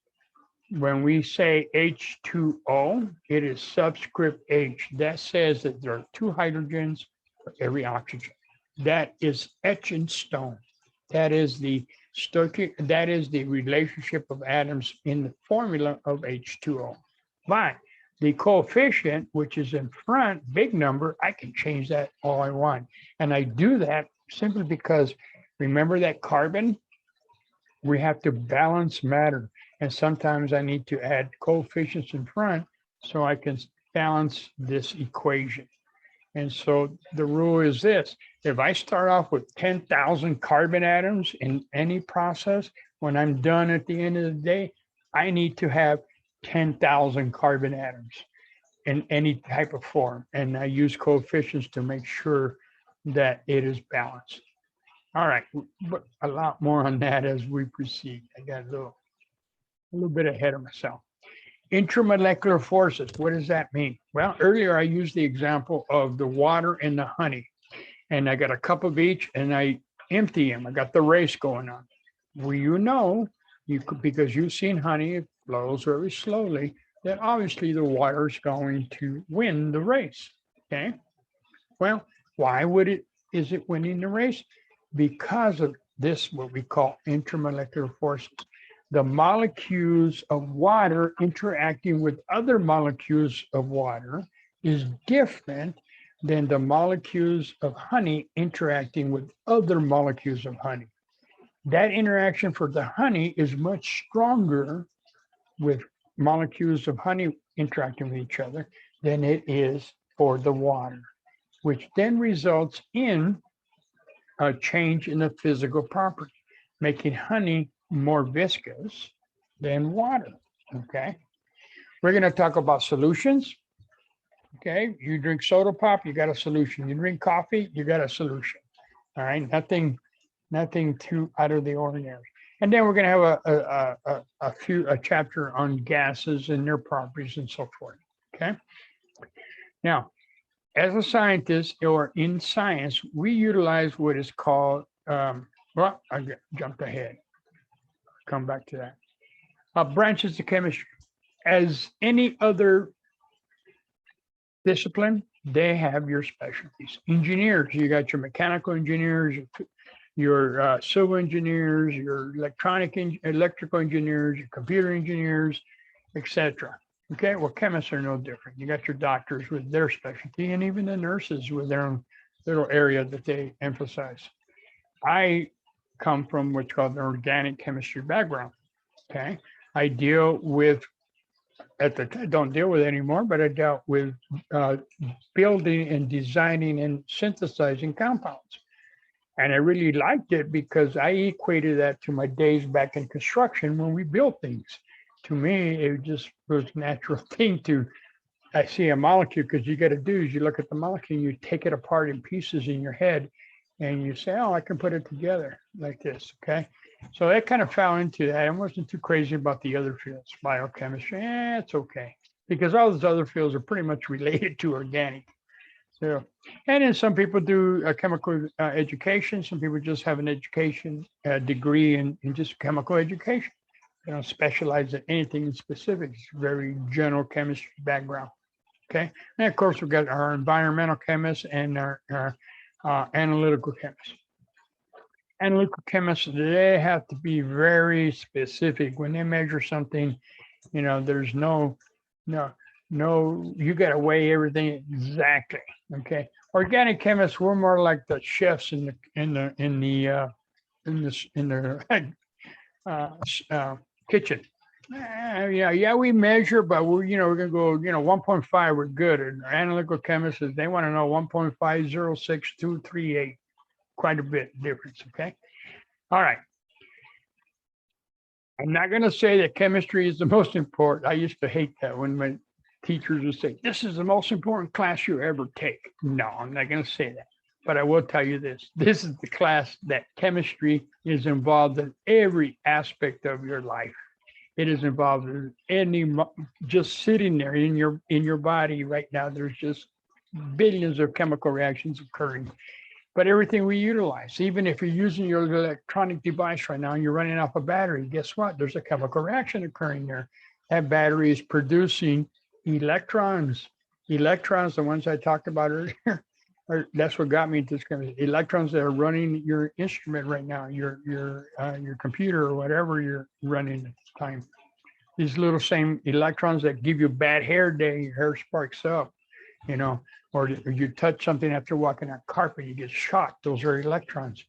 When we say H2O, it is subscript H. That says that there are 2 hydrogens for every oxygen. That is etched in stone. That is the relationship of atoms in the formula of H2O. But the coefficient, which is in front, big number, I can change that all I want. And I do that simply because, remember that carbon? We have to balance matter. And sometimes I need to add coefficients in front so I can balance this equation. And so the rule is this: if I start off with 10,000 carbon atoms in any process, when I'm done at the end of the day, I need to have 10,000 carbon atoms in any type of form. And I use coefficients to make sure that it is balanced. All right, but a lot more on that as we proceed. I got a little bit ahead of myself. Intramolecular forces, what does that mean? Well, earlier I used the example of the water and the honey. And I got a cup of each and I empty them. I got the race going on. Well, because you've seen honey, it flows very slowly, that obviously the water is going to win the race. Okay. Well, why is it winning the race? Because of this, what we call intermolecular forces. The molecules of water interacting with other molecules of water is different than the molecules of honey interacting with other molecules of honey. That interaction for the honey is much stronger with molecules of honey interacting with each other than it is for the water, which then results in a change in the physical property, making honey more viscous than water. Okay. We're going to talk about solutions. Okay. You drink soda pop, you got a solution. You drink coffee, you got a solution. All right. Nothing too out of the ordinary. And then we're going to have a chapter on gases and their properties and so forth. Okay. Now, as a scientist or in science, we utilize what is called, well, I jumped ahead. Come back to that. Branches of chemistry. As any other discipline, they have your specialties. Engineers, you got your mechanical engineers, your civil engineers, your electrical engineers, your computer engineers, etc. Okay, well, chemists are no different. You got your doctors with their specialty, and even the nurses with their own little area that they emphasize. I come from what's called an organic chemistry background. Okay, I deal with, don't deal with it anymore, but I dealt with building and designing and synthesizing compounds. And I really liked it because I equated that to my days back in construction when we built things. To me, it just was a natural thing to I see a molecule, because you got to do is you look at the molecule, you take it apart in pieces in your head, and you say, oh, I can put it together like this, okay? So that kind of fell into that. I wasn't too crazy about the other fields, biochemistry, it's okay. Because all those other fields are pretty much related to organic. So, and then some people do a chemical education. Some people just have an education degree in just chemical education. They don't specialize in anything in specific. It's very general chemistry background. Okay. And of course, we've got our environmental chemists and our analytical chemists. Analytical chemists, they have to be very specific. When they measure something, you know, there's no, you got to weigh everything exactly. Okay. Organic chemists, we're more like the chefs in the kitchen. Yeah, we measure, but we're gonna go, 1.5, we're good. And analytical chemists, they want to know 1.506238, quite a bit difference. Okay. All right. I'm not going to say that chemistry is the most important. I used to hate that when my teachers would say, this is the most important class you ever take. No, I'm not going to say that. But I will tell you this. This is the class that chemistry is involved in every aspect of your life. It is involved in just sitting there in your body right now. There's just billions of chemical reactions occurring. But everything we utilize, even if you're using your electronic device right now and you're running off a battery, guess what? There's a chemical reaction occurring there. That battery is producing electrons. Electrons, the ones I talked about earlier, that's what got me into this kind of electrons that are running your instrument right now, your computer or whatever you're running at the time. These little same electrons that give you bad hair day, your hair sparks up, or you touch something after walking on carpet, you get shocked. Those are electrons.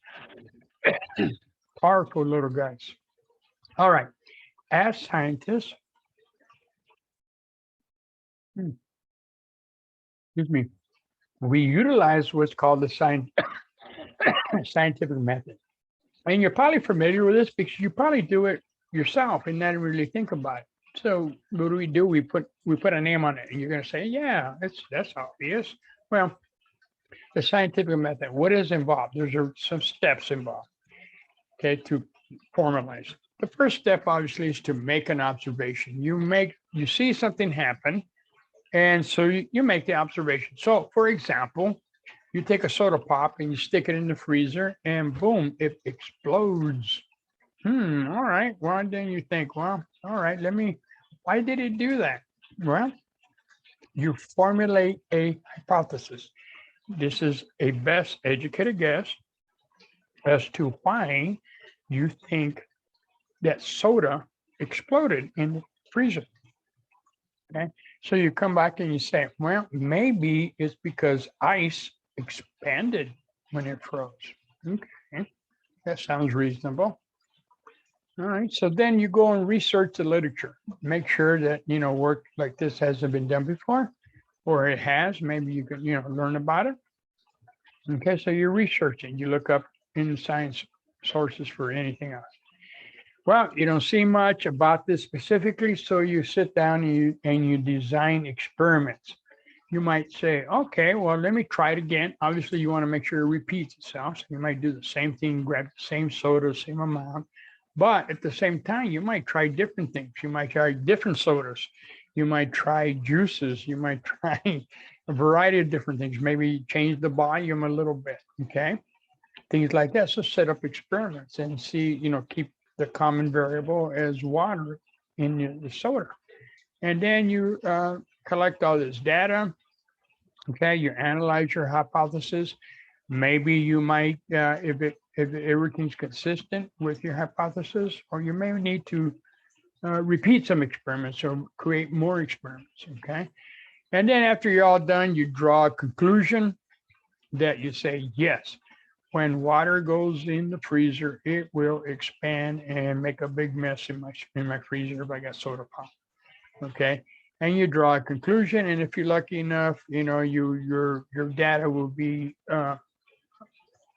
Powerful little guys. All right. As scientists, excuse me, we utilize what's called the scientific method. And you're probably familiar with this because you probably do it yourself and not really think about it. So what do? We put a name on it, and you're going to say, yeah, that's obvious. Well, the scientific method, what is involved? There's some steps involved, okay, to formalize. The first step, obviously, is to make an observation. You see something happen, and so you make the observation. So, for example, you take a soda pop and you stick it in the freezer, and boom, it explodes. All right. Well, then you think, well, all right, why did it do that? Well, you formulate a hypothesis. This is a best educated guess as to why you think that soda exploded in the freezer. Okay. So you come back and you say, well, maybe it's because ice expanded when it froze. Okay. That sounds reasonable. All right. So then you go and research the literature. Make sure that, work like this hasn't been done before, or it has. Maybe you can, learn about it. Okay. So you're researching. You look up in science sources for anything else. Well, you don't see much about this specifically. So you sit down and you design experiments. You might say, okay, well, let me try it again. Obviously, you want to make sure it repeats itself. So you might do the same thing, grab the same soda, same amount. But at the same time, you might try different things. You might try different sodas. You might try juices. You might try a variety of different things. Maybe change the volume a little bit, okay? Things like that. So set up experiments and see, keep the common variable as water in the soda. And then you collect all this data, okay? You analyze your hypothesis. Maybe you might, if everything's consistent with your hypothesis, or you may need to repeat some experiments or create more experiments, okay? And then after you're all done, you draw a conclusion that you say, yes, when water goes in the freezer, it will expand and make a big mess in my freezer if I got soda pop, okay? And you draw a conclusion, and if you're lucky enough, your data will be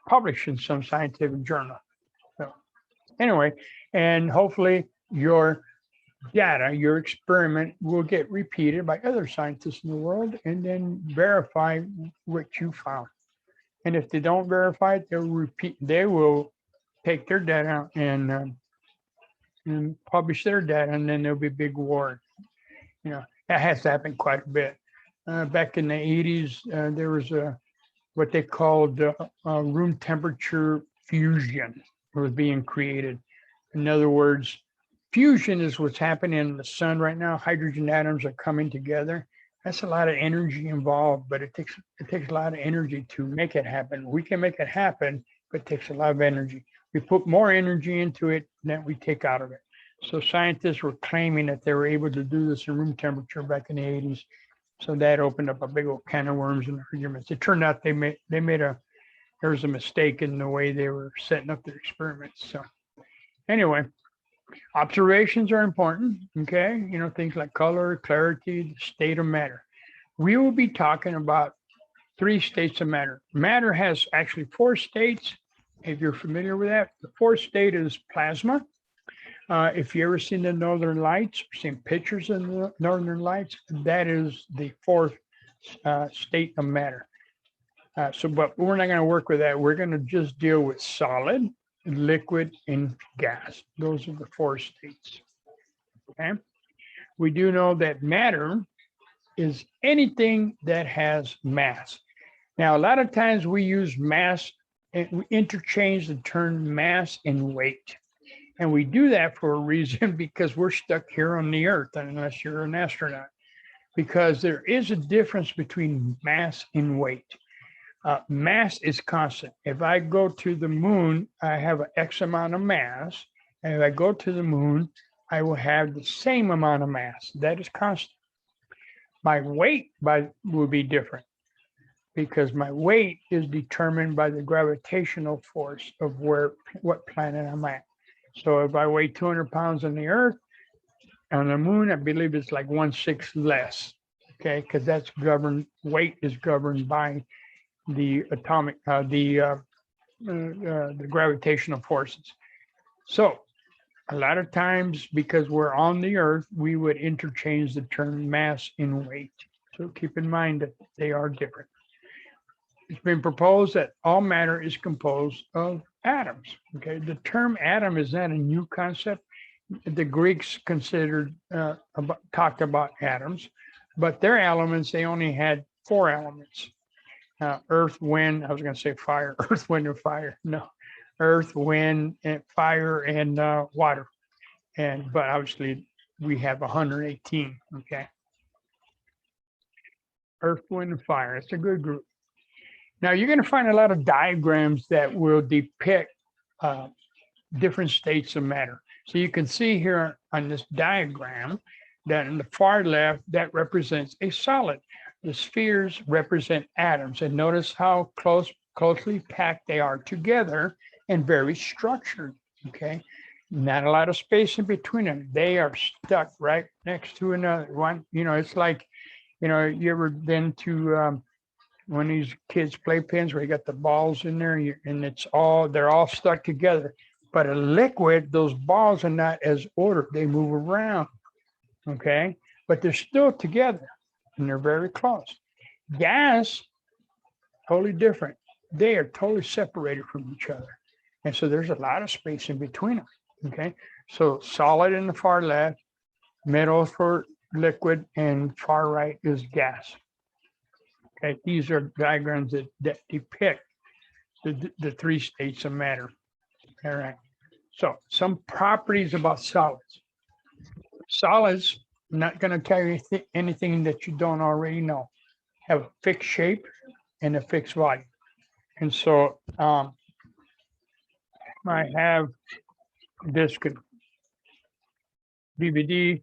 published in some scientific journal. So anyway, and hopefully your data, your experiment will get repeated by other scientists in the world and then verify what you found. And if they don't verify it, they will take their data and publish their data, and then there'll be a big war. You know, that has happened quite a bit. Back in the 80s, there was what they called room temperature fusion was being created. In other words, fusion is what's happening in the sun right now. Hydrogen atoms are coming together. That's a lot of energy involved, but it takes a lot of energy to make it happen. We can make it happen, but it takes a lot of energy. We put more energy into it than we take out of it. So scientists were claiming that they were able to do this in room temperature back in the 80s. So that opened up a big old can of worms and arguments. It turned out there was a mistake in the way they were setting up their experiments. So anyway, observations are important, okay? You know, things like color, clarity, the state of matter. We will be talking about 3 states of matter. Matter has actually 4 states, if you're familiar with that. The 4th state is plasma. If you ever seen the Northern Lights, or seen pictures of the Northern Lights, that is the 4th state of matter. But we're not going to work with that. We're going to just deal with solid, liquid, and gas. Those are the 4 states. Okay. We do know that matter is anything that has mass. Now, a lot of times we use mass and we interchange the term mass and weight. And we do that for a reason, because we're stuck here on the earth, unless you're an astronaut, because there is a difference between mass and weight. Mass is constant. If I go to the moon, I have an X amount of mass. And if I go to the moon, I will have the same amount of mass. That is constant. My weight will be different, because my weight is determined by the gravitational force of what planet I'm at. So if I weigh 200 pounds on the earth, on the moon, I believe it's like 1/6 less. Okay, because that's governed, weight is governed by the atomic, the gravitational forces. So a lot of times, because we're on the earth, we would interchange the term mass and weight. So keep in mind that they are different. It's been proposed that all matter is composed of atoms. Okay, the term atom is not a new concept. The Greeks talked about atoms, but their elements, they only had 4 elements. Earth, wind, I was going to say fire, earth, wind, and fire. No, earth, wind, and fire, and water. But obviously we have 118. Okay, earth, wind, and fire. It's a good group. Now you're going to find a lot of diagrams that will depict different states of matter. So you can see here on this diagram that in the far left, that represents a solid. The spheres represent atoms, and notice how closely packed they are together and very structured. Okay, not a lot of space in between them. They are stuck right next to another one. You know, it's like, you know, you ever been to one of these kids' playpens where you got the balls in there and they're all stuck together. But a liquid, those balls are not as ordered. They move around. Okay, but they're still together and they're very close. Gas, totally different. They are totally separated from each other. And so there's a lot of space in between them. Okay, so solid in the far left, middle for liquid, and far right is gas. Okay, these are diagrams that depict the 3 states of matter. All right. So some properties about solids. Solids, I'm not going to tell you anything that you don't already know. Have a fixed shape and a fixed volume. And so I have this DVD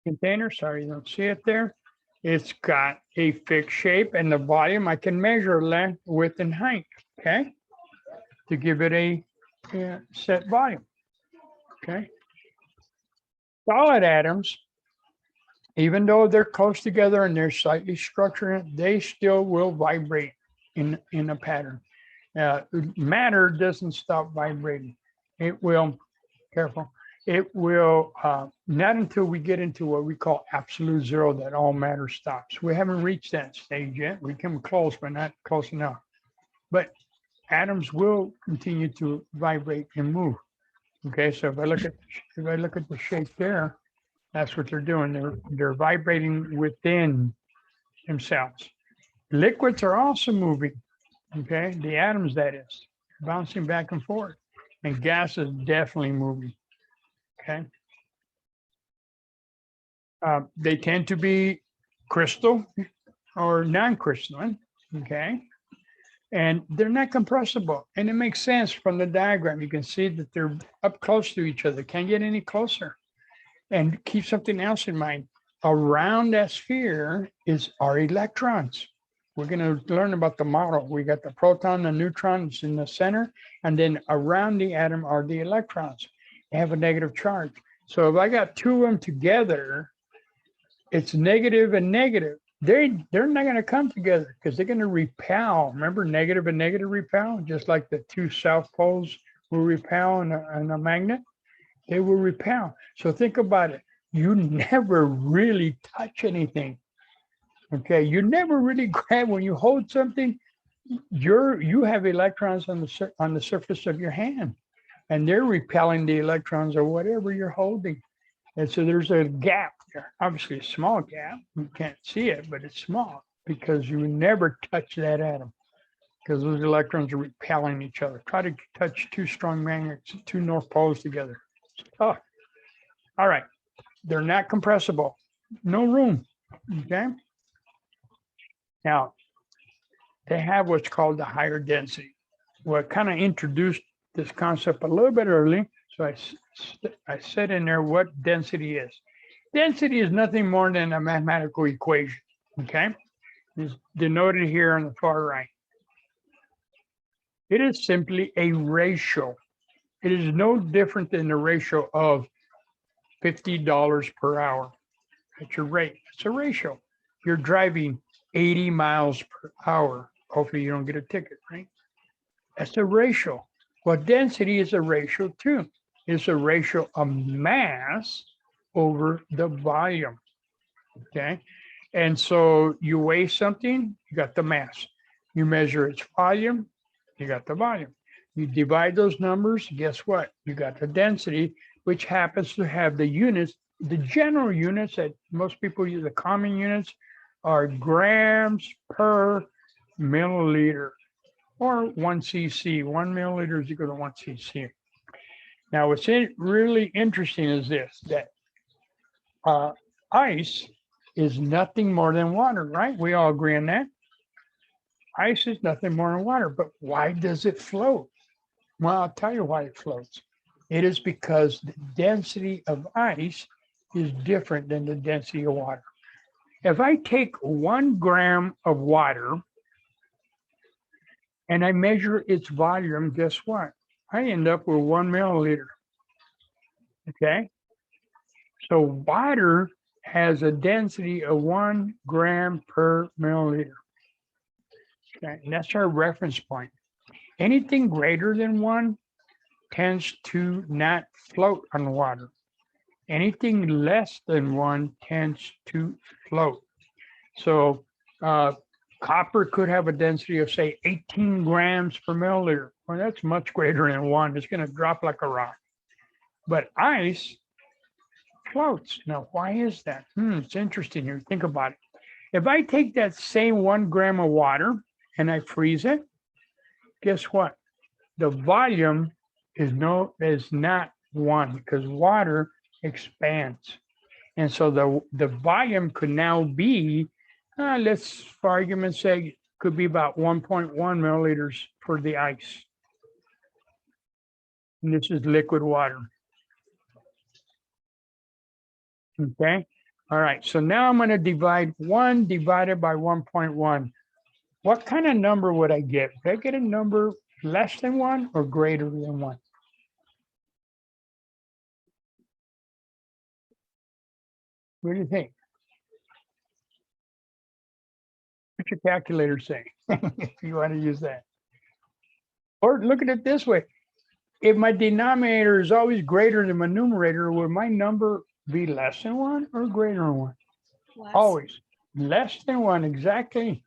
container. Sorry, you don't see it there. It's got a fixed shape, and the volume I can measure length, width, and height. Okay, to give it a set volume. Okay. Solid atoms, even though they're close together and they're slightly structured, they still will vibrate in a pattern. Matter doesn't stop vibrating. It will, careful, it will, not until we get into what we call absolute zero that all matter stops. We haven't reached that stage yet. We come close, but not close enough. But atoms will continue to vibrate and move. Okay, so if I look at the shape there, that's what they're doing. They're vibrating within themselves. Liquids are also moving. Okay, the atoms, that is, bouncing back and forth. And gas is definitely moving. Okay. They tend to be crystal or non-crystalline. Okay. And they're not compressible. And it makes sense from the diagram. You can see that they're up close to each other. Can't get any closer. And keep something else in mind. Around that sphere are electrons. We're going to learn about the model. We got the proton, the neutrons in the center, and then around the atom are the electrons. They have a negative charge. So if I got two of them together, it's negative and negative. They're not going to come together because they're going to repel. Remember, negative and negative repel, just like the two south poles will repel in a magnet. They will repel. So think about it. You never really touch anything. Okay, you never really grab when you hold something. You have electrons on the surface of your hand, and they're repelling the electrons or whatever you're holding. And so there's a gap there, obviously a small gap. You can't see it, but it's small because you never touch that atom because those electrons are repelling each other. Try to touch two strong magnets, two north poles together. It's tough. All right, they're not compressible. No room. Okay. Now, they have what's called the higher density. Well, I kind of introduced this concept a little bit early. So I said in there what density is. Density is nothing more than a mathematical equation, okay? It's denoted here on the far right. It is simply a ratio. It is no different than the ratio of $50 per hour. That's your rate. It's a ratio. You're driving 80 miles per hour. Hopefully you don't get a ticket, right? That's a ratio. Well, density is a ratio too. It's a ratio of mass over the volume, okay? And so you weigh something, you got the mass. You measure its volume, you got the volume. You divide those numbers, guess what? You got the density, which happens to have the units, the general units that most people use, the common units are grams per milliliter or 1 cc. 1 milliliter is equal to 1 cc. Now, what's really interesting is this, that ice is nothing more than water, right? We all agree on that. Ice is nothing more than water, but why does it float? Well, I'll tell you why it floats. It is because the density of ice is different than the density of water. If I take 1 gram of water and I measure its volume, guess what? I end up with 1 milliliter. Okay. So water has a density of 1 gram per milliliter. Okay. And that's our reference point. Anything greater than 1 tends to not float on water. Anything less than 1 tends to float. So copper could have a density of, say, 18 grams per milliliter. Well, that's much greater than 1. It's going to drop like a rock. But ice floats. Now, why is that? It's interesting here. Think about it. If I take that same 1 gram of water and I freeze it, guess what? The volume is not 1 because water expands. And so the volume could now be, let's, for argument's sake, could be about 1.1 milliliters for the ice. And this is liquid water. Okay. All right. So now I'm going to divide 1 divided by 1.1. What kind of number would I get? Would I get a number less than 1 or greater than 1? What do you think? What's your calculator say? If you want to use that. Or look at it this way. if my denominator is always greater than my numerator, would my number be less than 1 or greater than 1? Always less than 1, exactly.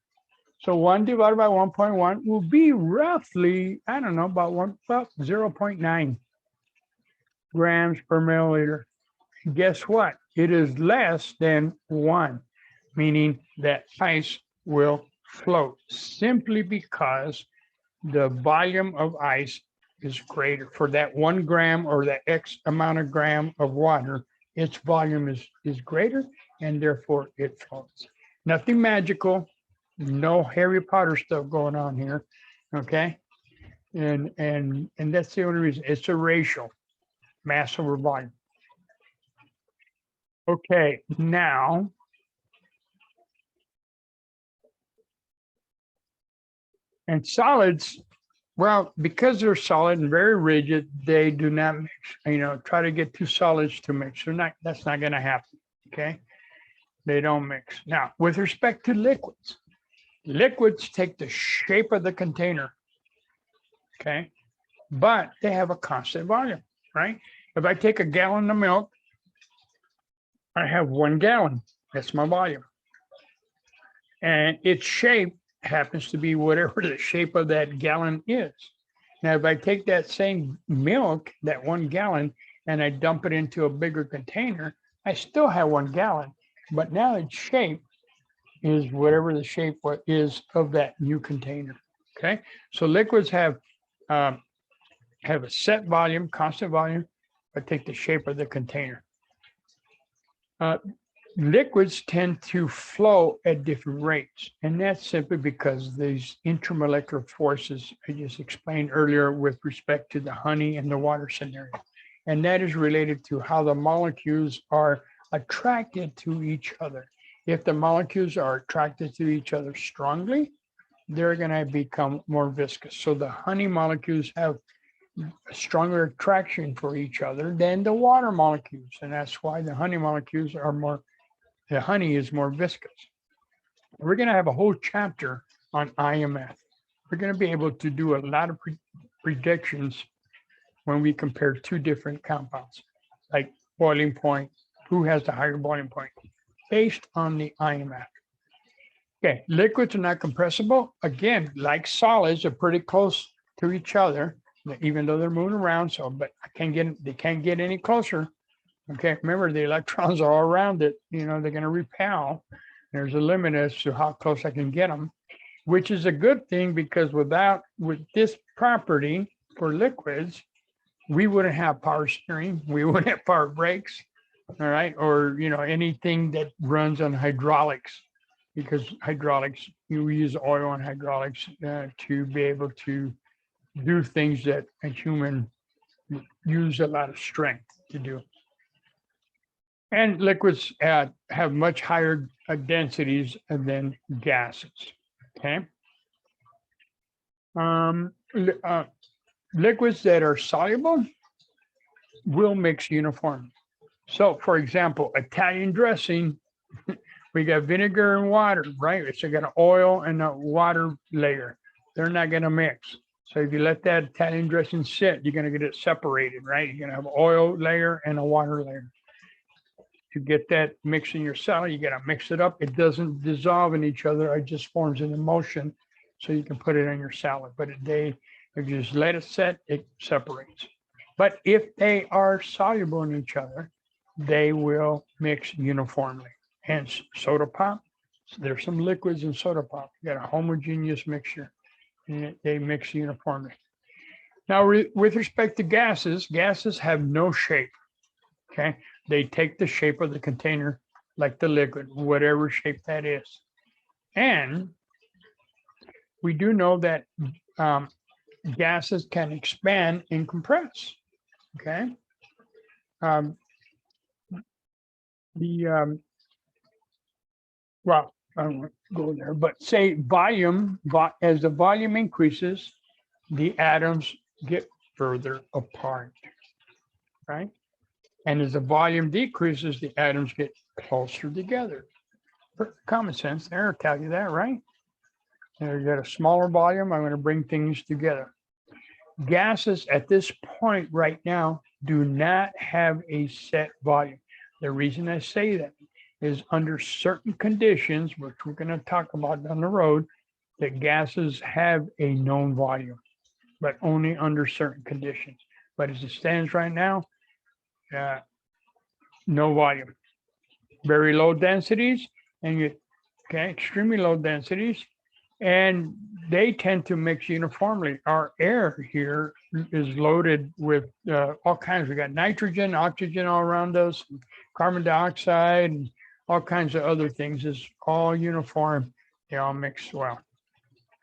So 1 divided by 1.1 will be roughly, I don't know, about 0.9 grams per milliliter. Guess what? It is less than 1, meaning that ice will float simply because the volume of ice is greater for that 1 gram or that X amount of gram of water. Its volume is greater and therefore it floats. Nothing magical, no Harry Potter stuff going on here. Okay. And that's the only reason. It's a ratio, mass over volume. Okay, now and solids, well, because they're solid and very rigid, they do not mix. Try to get two solids to mix. That's not going to happen. Okay, they don't mix. Now, with respect to liquids, liquids take the shape of the container. Okay, but they have a constant volume, right? If I take a gallon of milk, I have 1 gallon. That's my volume. And its shape happens to be whatever the shape of that gallon is. Now, if I take that same milk, that 1 gallon, and I dump it into a bigger container, I still have 1 gallon, but now its shape is whatever the shape is of that new container. Okay, so liquids have a set volume, constant volume, but take the shape of the container. Liquids tend to flow at different rates, and that's simply because these intermolecular forces I just explained earlier with respect to the honey and the water scenario. And that is related to how the molecules are attracted to each other. If the molecules are attracted to each other strongly, they're going to become more viscous. So the honey molecules have a stronger attraction for each other than the water molecules. And that's why the honey molecules are the honey is more viscous. We're going to have a whole chapter on IMF. We're going to be able to do a lot of predictions when we compare two different compounds, like boiling point, who has the higher boiling point, based on the IMF. Okay, liquids are not compressible. Again, like solids, are pretty close to each other, even though they're moving around. But they can't get any closer. Okay, remember the electrons are all around it. They're going to repel. There's a limit as to how close I can get them, which is a good thing because with this property for liquids, we wouldn't have power steering. We wouldn't have power brakes, all right, or anything that runs on hydraulics, because hydraulics, we use oil and hydraulics to be able to do things that a human use a lot of strength to do. And liquids have much higher densities than gases. Okay. Liquids that are soluble will mix uniformly. So, for example, Italian dressing, we got vinegar and water, right? It's got an oil and a water layer. They're not going to mix. So if you let that Italian dressing sit, you're going to get it separated, right? You're going to have an oil layer and a water layer. To get that mix in your salad, you got to mix it up. It doesn't dissolve in each other. It just forms an emulsion, so you can put it on your salad. But if you just let it set, it separates. But if they are soluble in each other, they will mix uniformly. Hence, soda pop. There's some liquids in soda pop. You got a homogeneous mixture, and they mix uniformly. Now, with respect to gases, gases have no shape. Okay, they take the shape of the container like the liquid, whatever shape that is. And we do know that gases can expand and compress. Okay. Well, I won't go there, but say volume, as the volume increases, the atoms get further apart, right? And as the volume decreases, the atoms get closer together. Common sense there, tell you that, right? You got a smaller volume, I'm going to bring things together. gases at this point right now do not have a set volume. The reason I say that is under certain conditions, which we're going to talk about down the road, that gases have a known volume, but only under certain conditions. But as it stands right now, no volume. Very low densities, and extremely low densities, and they tend to mix uniformly. Our air here is loaded with all kinds. We got nitrogen, oxygen all around us, carbon dioxide, and all kinds of other things. It's all uniform. They all mix well.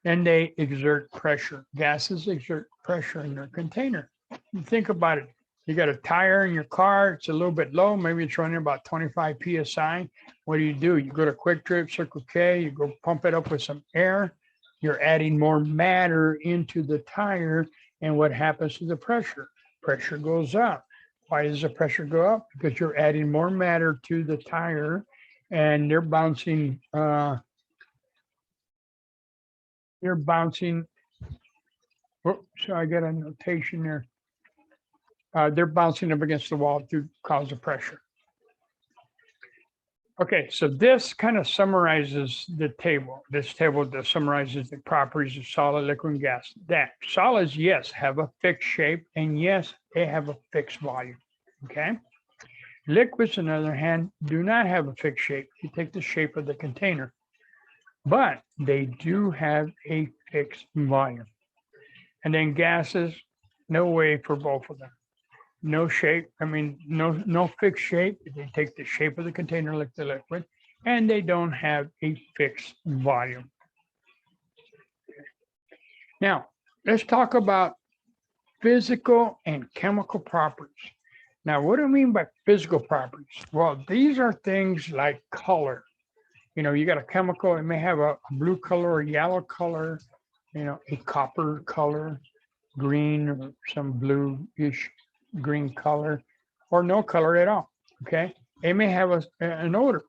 And they exert pressure. Gases exert pressure in their container. You think about it. You got a tire in your car. It's a little bit low. Maybe it's running about 25 PSI. What do? You go to Quick Trip, Circle K, you go pump it up with some air. You're adding more matter into the tire. And what happens to the pressure? Pressure goes up. Why does the pressure go up? Because you're adding more matter to the tire and they're bouncing. Whoops, so I got a notation there. They're bouncing up against the wall to cause the pressure. Okay, so this kind of summarizes the table. This table that summarizes the properties of solid, liquid, and gas. That solids, yes, have a fixed shape, and yes, they have a fixed volume. Okay. Liquids, on the other hand, do not have a fixed shape. You take the shape of the container, but they do have a fixed volume. And then gases, no way for both of them. No shape, no fixed shape. They take the shape of the container like the liquid, and they don't have a fixed volume. Now, let's talk about physical and chemical properties. Now, what do I mean by physical properties? Well, these are things like color. You got a chemical, it may have a blue color or yellow color, a copper color, green or some bluish green color, or no color at all. Okay. It may have an odor.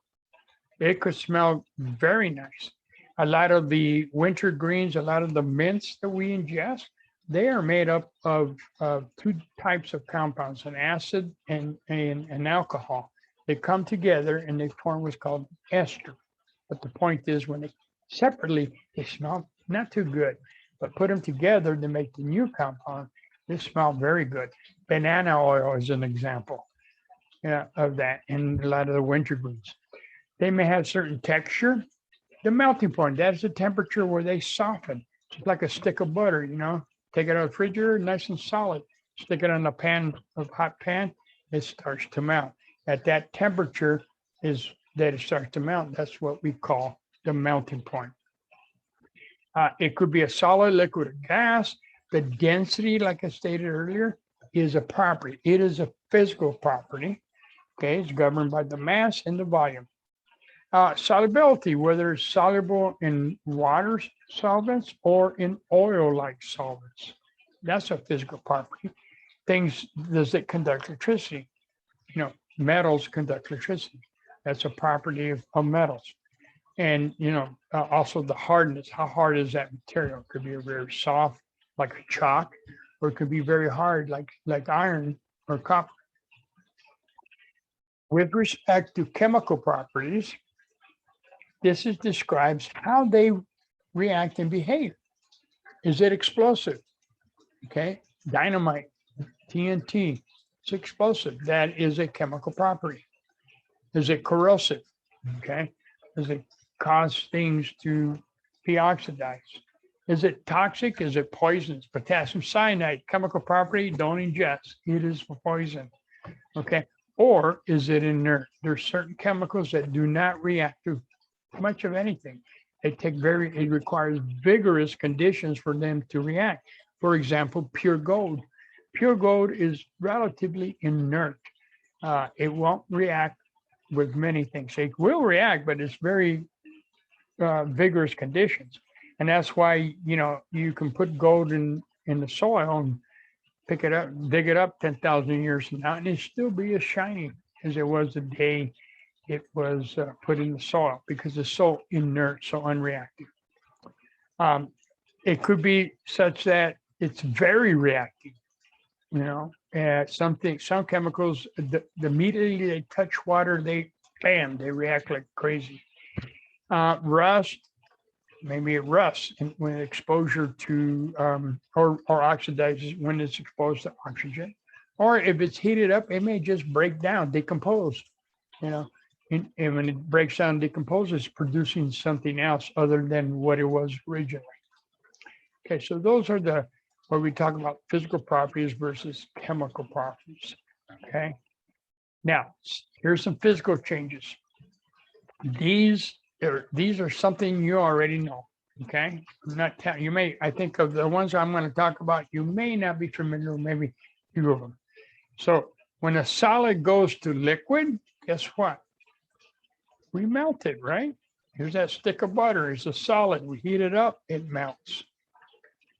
It could smell very nice. A lot of the winter greens, a lot of the mints that we ingest, they are made up of two types of compounds, an acid and an alcohol. They come together and they form what's called ester. But the point is, when they separately, they smell not too good, but put them together to make the new compound, they smell very good. Banana oil is an example of that, and a lot of the winter greens. They may have certain texture. The melting point, that's the temperature where they soften. It's like a stick of butter, Take it out of the refrigerator, nice and solid. Stick it on a hot pan, it starts to melt. At that temperature is that it starts to melt. That's what we call the melting point. It could be a solid, liquid, or gas. The density, like I stated earlier, is a property. It is a physical property. Okay, it's governed by the mass and the volume. Solubility, whether it's soluble in water solvents or in oil-like solvents. That's a physical property. Does it conduct electricity? Metals conduct electricity. That's a property of metals. And, also the hardness. How hard is that material? It could be very soft, like a chalk, or it could be very hard, like iron or copper. With respect to chemical properties, this describes how they react and behave. Is it explosive? Okay, dynamite, TNT, it's explosive. That is a chemical property. Is it corrosive? Okay, does it cause things to be oxidized? Is it toxic? Is it poisonous? Potassium cyanide, chemical property, don't ingest. It is poison. Okay, or is it inert? There's certain chemicals that do not react to much of anything. It requires vigorous conditions for them to react. For example, pure gold. Pure gold is relatively inert. It won't react with many things. It will react, but it's very vigorous conditions. And that's why, you can put gold in the soil and pick it up, dig it up 10,000 years from now, and it still be as shiny as it was the day it was put in the soil, because it's so inert, so unreactive. It could be such that it's very reactive. You know, some chemicals, immediately they touch water, they react like crazy. Rust, maybe it rusts when exposure to or oxidizes when it's exposed to oxygen, or if it's heated up, it may just break down, decompose. You know, and when it breaks down, decomposes, producing something else other than what it was originally. Okay, so those are where we talk about physical properties versus chemical properties. Okay, now here's some physical changes. These are something you already know. Okay, I'm not telling you. I think of the ones I'm going to talk about, you may not be familiar with, maybe few of them. So when a solid goes to liquid, guess what? We melt it, right? Here's that stick of butter. It's a solid. We heat it up, it melts.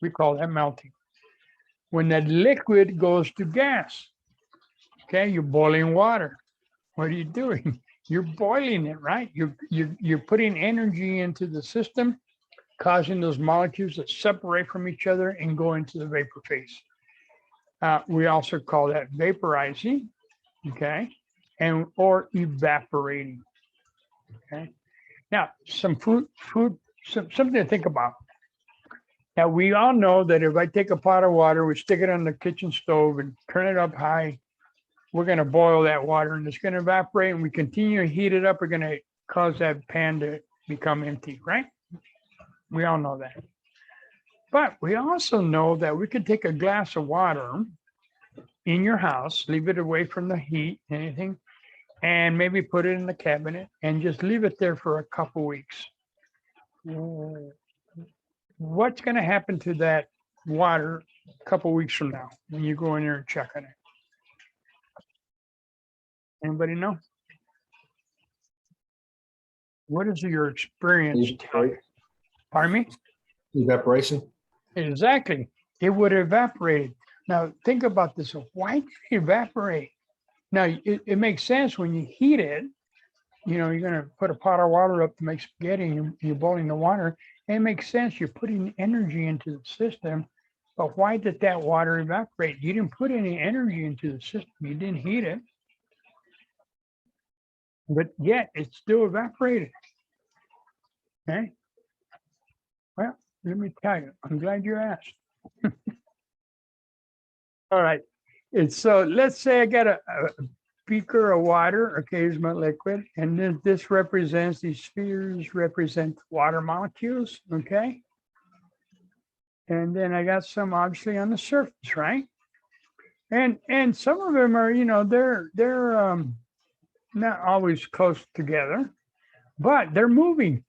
We call that melting. When that liquid goes to gas, okay, you're boiling water. What are you doing? You're boiling it, right? You're putting energy into the system, causing those molecules to separate from each other and go into the vapor phase. We also call that vaporizing, okay, or evaporating. Okay. Now, something to think about. Now, we all know that if I take a pot of water, we stick it on the kitchen stove and turn it up high, we're going to boil that water and it's going to evaporate, and we continue to heat it up, we're going to cause that pan to become empty, right? We all know that. But we also know that we could take a glass of water in your house, leave it away from the heat, anything, and maybe put it in the cabinet and just leave it there for a couple weeks. What's going to happen to that water a couple weeks from now when you go in there and check on it? Anybody know? What is your experience tell you? Pardon me? Evaporation. Exactly. It would evaporate. Now think about this. Why did it evaporate? Now it makes sense when you heat it. You know, you're going to put a pot of water up to make spaghetti, and you're boiling the water. And it makes sense. You're putting energy into the system. But why did that water evaporate? You didn't put any energy into the system. You didn't heat it. But yet it still evaporated. Okay. Well, let me tell you, I'm glad you asked. All right. And so let's say I got a beaker of water. Okay, here's my liquid. And then this represents, these spheres represent water molecules. Okay. And then I got some obviously on the surface, right? And some of them are, you know, they're not always close together, but they're moving.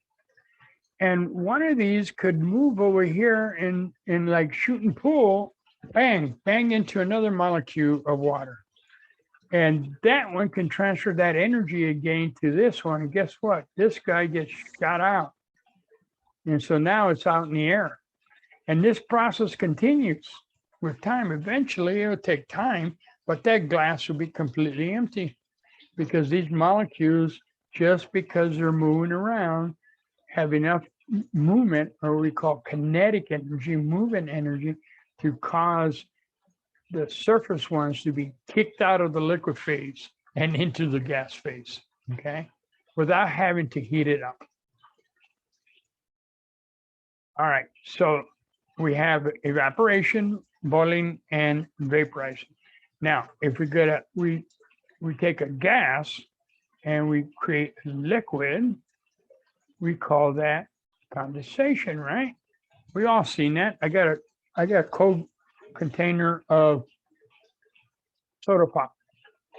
And one of these could move over here in like shooting pool, bang into another molecule of water. And that one can transfer that energy again to this one. And guess what? This guy gets shot out. And so now it's out in the air. And this process continues with time. Eventually, it'll take time, but that glass will be completely empty because these molecules, just because they're moving around, have enough movement, or what we call kinetic energy, movement energy, to cause the surface ones to be kicked out of the liquid phase and into the gas phase, okay, without having to heat it up. All right, so we have evaporation, boiling, and vaporizing. Now, if we take a gas and we create a liquid, we call that condensation, right? We all seen that. I got a cold container of soda pop.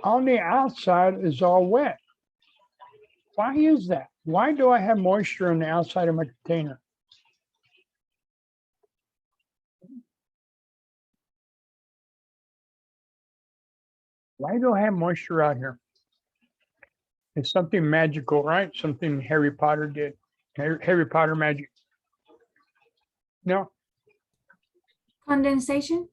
On the outside is all wet. Why is that? Why do I have moisture on the outside of my container? Why do I have moisture out here? It's something magical, right? Something Harry Potter did. Harry Potter magic. No. Condensation?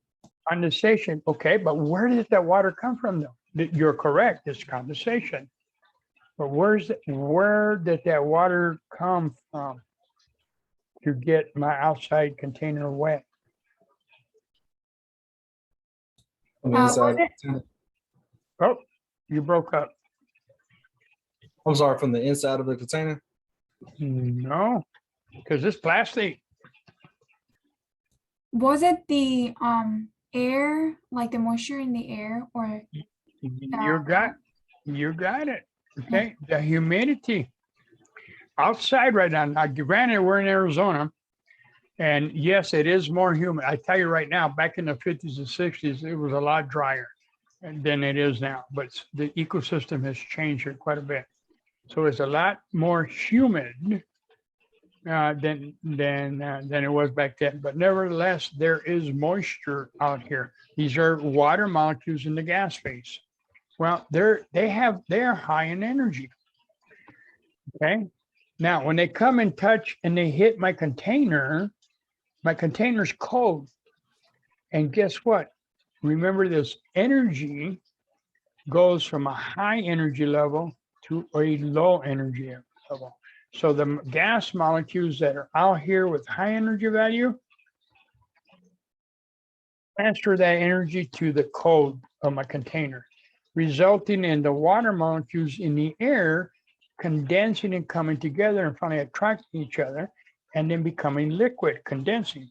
Condensation. Okay, but where did that water come from though? You're correct, it's condensation. But where did that water come from to get my outside container wet? On the Uh, inside of was the container. Oh, you broke up. I'm sorry, from the inside of the container. No, because it's plastic. Was it the air, like the moisture in the air, or You got it. Okay, the humidity outside right now. Now, granted, we're in Arizona, and yes, it is more humid. I tell you right now, back in the 50s and 60s, it was a lot drier than it is now. But the ecosystem has changed here quite a bit, so it's a lot more humid than it was back then. But nevertheless, there is moisture out here. These are water molecules in the gas phase. Well, they are high in energy. Okay. Now, when they come and touch and they hit my container's cold. And guess what? Remember, this energy goes from a high energy level to a low energy level. So the gas molecules that are out here with high energy value transfer that energy to the cold of my container, resulting in the water molecules in the air condensing and coming together and finally attracting each other and then becoming liquid, condensing.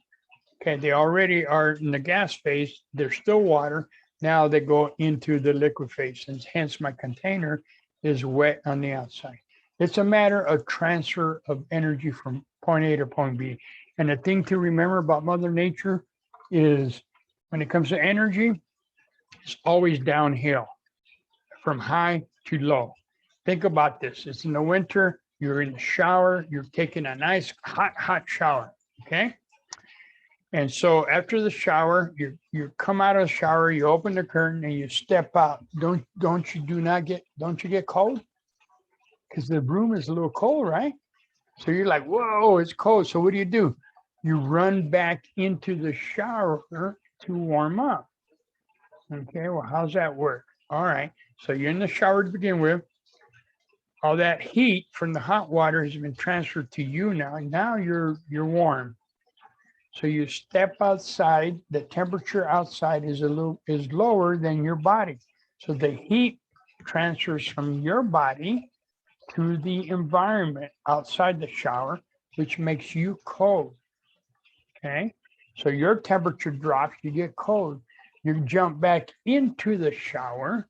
Okay, they already are in the gas phase. They're still water. Now they go into the liquid phase, and hence my container is wet on the outside. It's a matter of transfer of energy from point A to point B. And the thing to remember about Mother Nature is when it comes to energy, it's always downhill from high to low. Think about this. It's in the winter, you're in the shower, you're taking a nice hot shower, okay? And so after the shower, you come out of the shower, you open the curtain and you step out. Don't you get cold? Because the room is a little cold, right? So you're like, whoa, it's cold. So what do? You run back into the shower to warm up. Okay, well, how's that work? All right, so you're in the shower to begin with. All that heat from the hot water has been transferred to you now. Now you're warm. So you step outside, the temperature outside is lower than your body. So the heat transfers from your body to the environment outside the shower, which makes you cold. Okay, so your temperature drops, you get cold. You jump back into the shower.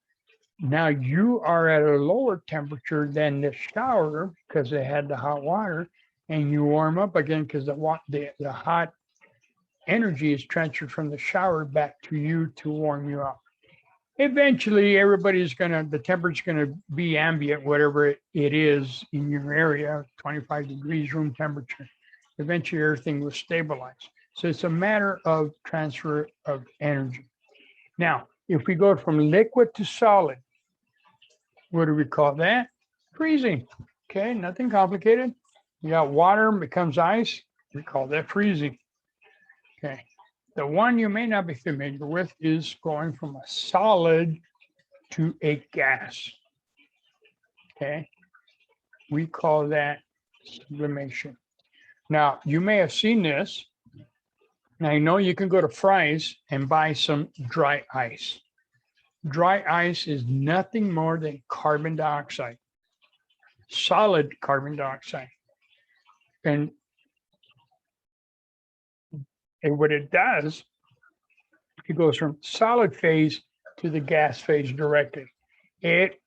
Now you are at a lower temperature than the shower because they had the hot water, and you warm up again because the hot energy is transferred from the shower back to you to warm you up. Eventually, the temperature's gonna be ambient, whatever it is in your area, 25 degrees room temperature. Eventually, everything will stabilize. So it's a matter of transfer of energy. Now, if we go from liquid to solid, what do we call that? Freezing. Okay, nothing complicated. You got water becomes ice. We call that freezing. Okay. The one you may not be familiar with is going from a solid to a gas. Okay. We call that sublimation. Now, you may have seen this. Now, I know you can go to Fry's and buy some dry ice. Dry ice is nothing more than carbon dioxide, solid carbon dioxide. And what it does, it goes from solid phase to the gas phase directly. It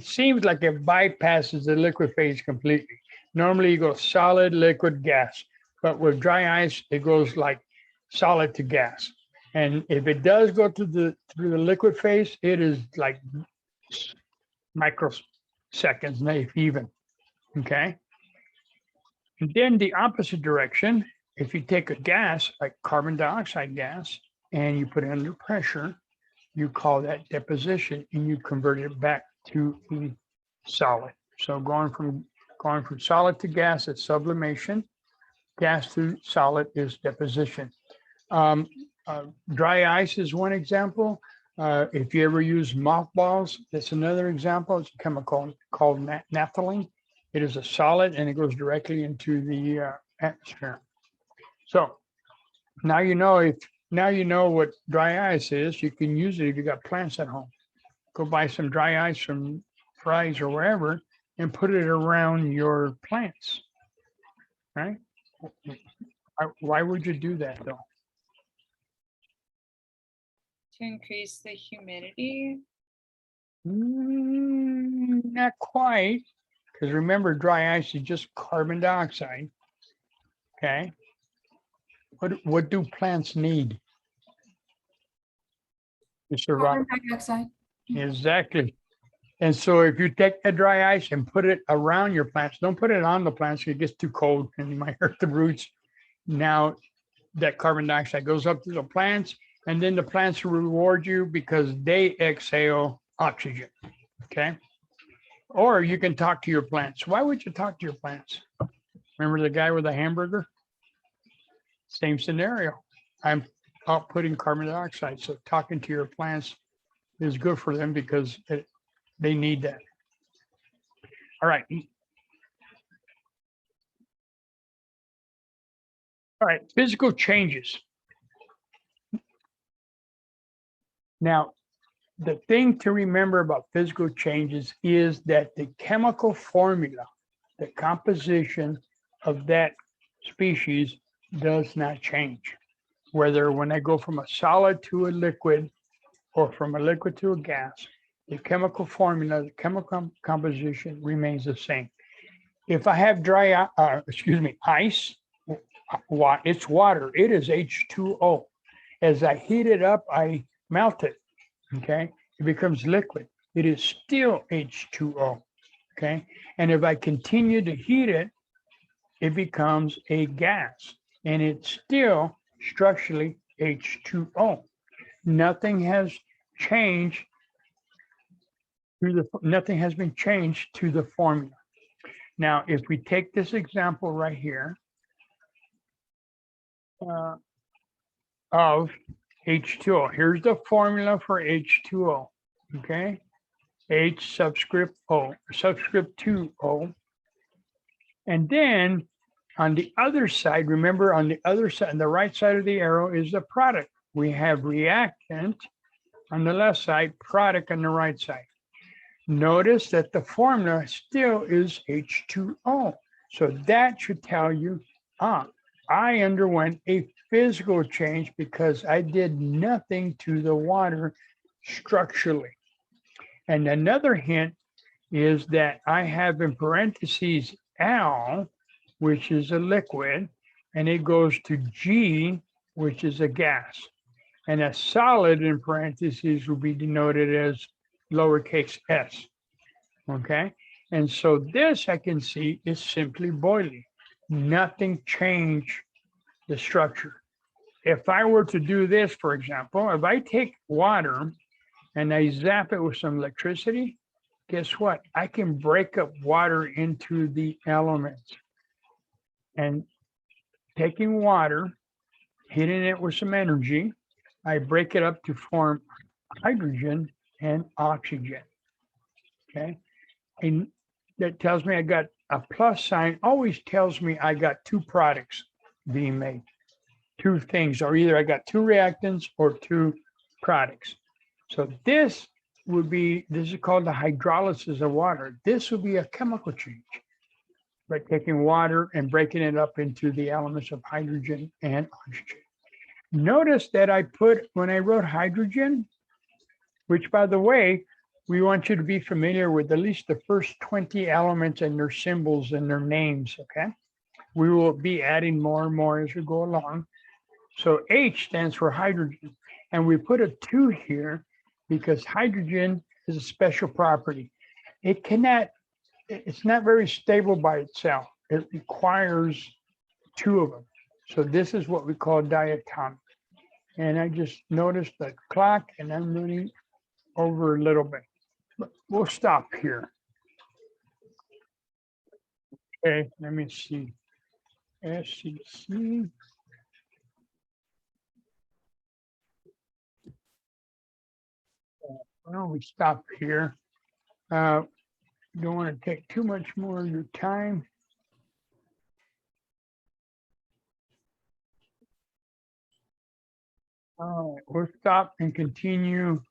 seems like it bypasses the liquid phase completely. Normally you go solid, liquid, gas, but with dry ice, it goes like solid to gas. And if it does go through the liquid phase, it is like microseconds, if even, okay? And then the opposite direction, if you take a gas, like carbon dioxide gas, and you put it under pressure, you call that deposition, and you convert it back to a solid. So going from solid to gas is sublimation. Gas to solid is deposition. Dry ice is one example. If you ever use mothballs, that's another example. It's a chemical called naphthalene. It is a solid and it goes directly into the atmosphere. So now you know if now you know what dry ice is. You can use it if you got plants at home. Go buy some dry ice from Fry's or wherever and put it around your plants. Right? Why would you do that though? To increase the humidity. Not quite, because remember, dry ice is just carbon dioxide. Okay. What do plants need to survive? Carbon dioxide. Exactly. And so if you take the dry ice and put it around your plants, don't put it on the plants, it gets too cold and you might hurt the roots. Now that carbon dioxide goes up to the plants, and then the plants reward you because they exhale oxygen. Okay. Or you can talk to your plants. Why would you talk to your plants? Remember the guy with the hamburger? Same scenario. I'm outputting carbon dioxide. So talking to your plants is good for them because they need that. All right. All right. Physical changes. Now, the thing to remember about physical changes is that the chemical formula, the composition of that species does not change. Whether when I go from a solid to a liquid or from a liquid to a gas, the chemical formula, the chemical composition remains the same. If I have ice, it's water. It is H2O. As I heat it up, I melt it. Okay, it becomes liquid. It is still H2O. Okay, and if I continue to heat it, it becomes a gas, and it's still structurally H2O. Nothing has changed. Nothing has been changed to the formula. Now, if we take this example right here of H2O. Here's the formula for H2O, okay? H subscript O, subscript 2O. And then on the other side, remember on the other side, on the right side of the arrow is the product. We have reactant on the left side, product on the right side. Notice that the formula still is H2O. So that should tell you, I underwent a physical change because I did nothing to the water structurally. And another hint is that I have in parentheses L, which is a liquid, and it goes to G, which is a gas. And a solid in parentheses will be denoted as lowercase s. Okay. And so this I can see is simply boiling. Nothing changed the structure. If I were to do this, for example, if I take water and I zap it with some electricity, guess what? I can break up water into the elements. And taking water, hitting it with some energy, I break it up to form hydrogen and oxygen. Okay. And that tells me I got a plus sign, always tells me I got two products being made. Two things, or either I got two reactants or two products. So this is called the hydrolysis of water. This would be a chemical change by taking water and breaking it up into the elements of hydrogen and oxygen. Notice that when I wrote hydrogen, which by the way, we want you to be familiar with at least the first 20 elements and their symbols and their names, okay? We will be adding more and more as we go along. So H stands for hydrogen. And we put a 2 here because hydrogen is a special property. It's not very stable by itself. It requires 2 of them. So this is what we call diatomic. And I just noticed the clock and I'm running over a little bit. But we'll stop here. Okay, let me see. SCC. Well, we stop here. Don't want to take too much more of your time. All right, we'll stop and continue